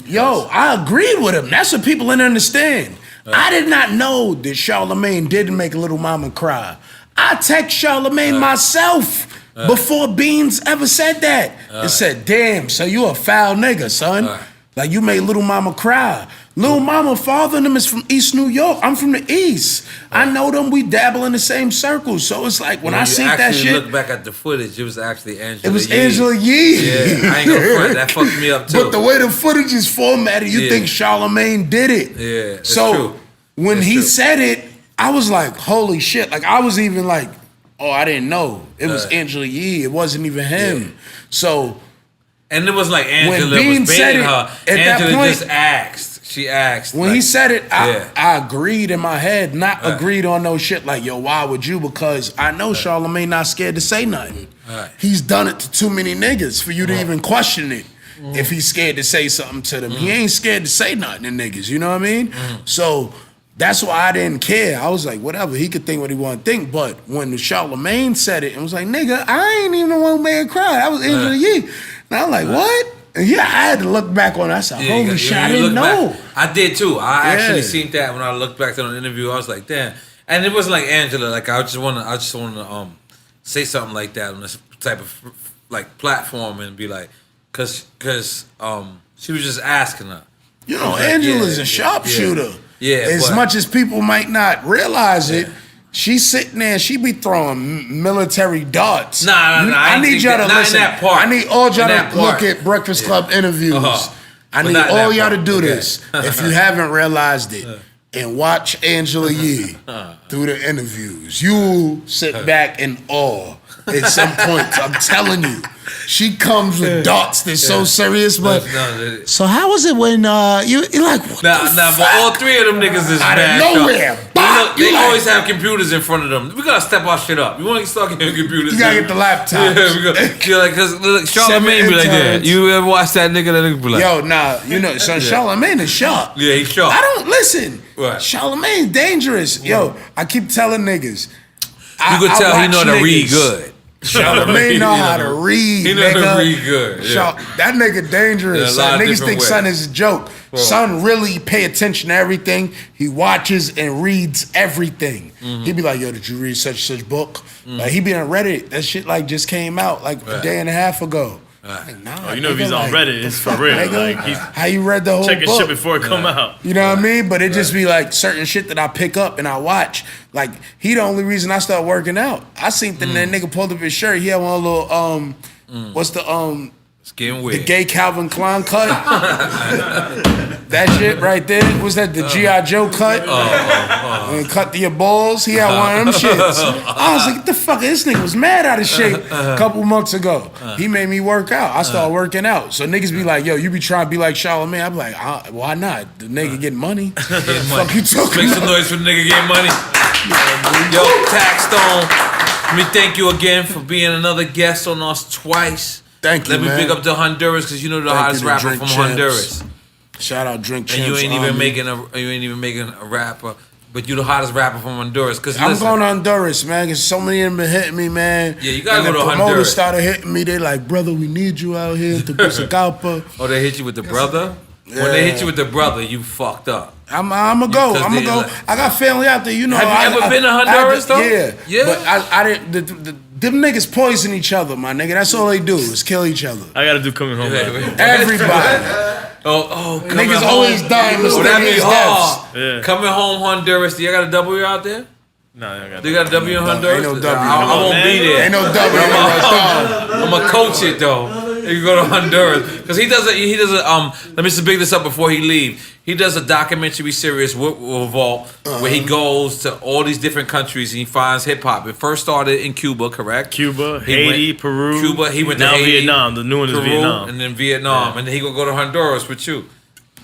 C: Yo, I agreed with him. That's what people didn't understand. I did not know that Charlemagne didn't make Little Mama cry. I text Charlemagne myself before Beans ever said that. And said, damn, so you a foul nigga, son. Like, you made Little Mama cry. Little Mama, father and them is from East New York. I'm from the East. I know them. We dabble in the same circles. So it's like when I see that shit. Look back at the footage. It was actually Angela Yee. It was Angela Yee. Yeah, I ain't gonna front. That fucked me up too. But the way the footage is formatted, you think Charlemagne did it. Yeah, it's true. When he said it, I was like, holy shit. Like, I was even like, oh, I didn't know. It was Angela Yee. It wasn't even him. Yeah. So. And it was like Angela was baiting her. Angela just asked. She asked. When he said it, I agreed in my head, not agreed on no shit like, yo, why would you? Because I know Charlemagne not scared to say nothing. He's done it to too many niggas for you to even question it. If he's scared to say something to them. He ain't scared to say nothing to niggas, you know what I mean? So that's why I didn't care. I was like, whatever, he could think what he want to think. But when Charlemagne said it, it was like, nigga, I ain't even the one who made her cry. That was Angela Yee. And I was like, what? And yeah, I had to look back on it. I said, holy shit, I didn't know. Back. I did too. I actually seen that when I looked back on the interview. I was like, damn. And it wasn't like Angela. Like, I just want to say something like that on this type of like platform and be like, cause she was just asking her. You know, Angela's a sharpshooter. Yeah. As much as people might not realize it. She's sitting there, she be throwing military darts. Nah. I need y'all to listen. I need all y'all to look at Breakfast Club interviews. I need all y'all to do this. If you haven't realized it, and watch Angela Yee through the interviews. You sit back in awe at some point. I'm telling you. She comes with darts that's so serious, but so how was it when you're like, what but all 3 of them niggas is out of nowhere. They always have computers in front of them. We gotta step our shit up. You want to start getting computers? You gotta get the laptop. You're like, cause Charlemagne be like that. You ever watch that nigga? That nigga be like, yo, nah, you know, so Charlemagne is sharp. Yeah, he's sharp. I don't listen. Right. Charlemagne's dangerous. Yo, I keep telling niggas. You could tell he know to read good. Charlemagne know how to read. He know to read good. Yeah. That nigga dangerous. Niggas think Son is a joke. Bro. Son really pay attention to everything. He watches and reads everything. He be like, yo, did you read such book? Like, he be on Reddit. That shit like just came out like a day and a half ago. Like, nah,
B: Oh, you know if he's
C: nigga,
B: on
C: like,
B: Reddit, it's for real.
C: nigga,
B: Like, he's
C: how you read the whole
B: checking
C: book?
B: shit before it come out.
C: You know what I mean? But it just be like certain shit that I pick up and I watch. Like, he the only reason I start working out. I seen that nigga pulled up his shirt. He had one little what's the
A: It's getting
C: the
A: weird.
C: gay Calvin Klein cut? That shit right there. Was that the G.I. Joe cut? And cut to your balls. He had one of them shits. I was like, what the fuck? This nigga was mad out of shape a couple months ago. He made me work out. I started working out. So niggas be like, yo, you be trying to be like Charlamagne. I'm like, why not? The nigga getting money. Fuck you talking
A: Make some
C: about?
A: noise for the nigga getting money. Yo, Taxstone, let me thank you again for being another guest on us twice.
C: Thank you,
A: Let me
C: man.
A: big up to Honduras because you know the
C: Thank
A: hottest
C: you to
A: rapper
C: Drink
A: from
C: Champs.
A: Honduras.
C: Shout out Drink
A: And
C: Champs.
A: you ain't even
C: Army.
A: making a rapper, but you the hottest rapper from Honduras. Cause
C: I'm
A: listen,
C: going to Honduras, man, because so many of them been hitting me, man.
A: Yeah, you gotta
C: and
A: go
C: the
A: to
C: promoters
A: Honduras.
C: started hitting me. They like, brother, we need you out here to Tegucigalpa.
A: Oh, they hit you with the brother. When they hit you with the brother, you fucked up.
C: I'm going to go.
A: Because
C: I'm going to
A: they-
C: go. I got family out there, you know.
A: Have you ever been to Honduras, though?
C: Yeah.
A: Yeah?
C: But I didn't, them niggas poison each other, my nigga. That's all they do is kill each other.
B: I gotta do coming home.
C: Everybody.
A: Coming
C: Niggas
A: home.
C: always die in
A: Oh, that be
C: mysterious
A: hard.
C: deaths.
B: Yeah.
A: Coming home, Honduras. Do you got a W out there?
B: No, I got
A: Do you got a W in Honduras?
C: Ain't no W.
A: I won't be there.
C: Ain't no W.
A: I'm gonna coach it though. You go to Honduras because he does a let me just big this up before he leave. He does a documentary series with Vault where he goes to all these different countries and he finds hip hop. It first started in Cuba, correct?
B: Cuba,
A: He
B: Haiti,
A: went-
B: Peru.
A: Cuba. He went
B: now
A: to Haiti,
B: Vietnam. The new one is
A: Peru,
B: Vietnam.
A: and then Vietnam, and then he gonna go to Honduras with you.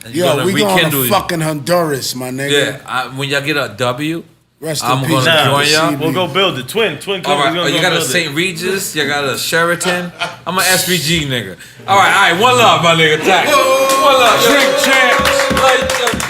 A: And you
C: Yo,
A: gonna
C: we going
A: rekindle
C: to
A: it.
C: fucking Honduras, my nigga.
A: Yeah, when y'all get a W,
C: Rest
A: I'm
C: in
A: gonna
C: peace.
A: join y'all.
C: CB.
B: We'll go build it. Twin
A: all
B: Club.
A: right,
B: We're
A: you
B: gonna
A: got
B: go
A: a
B: build
A: St.
B: it.
A: Regis, you got a Sheraton. I'm an SPG nigga. All right, one love, my nigga. Tax. One love. Drink Champs.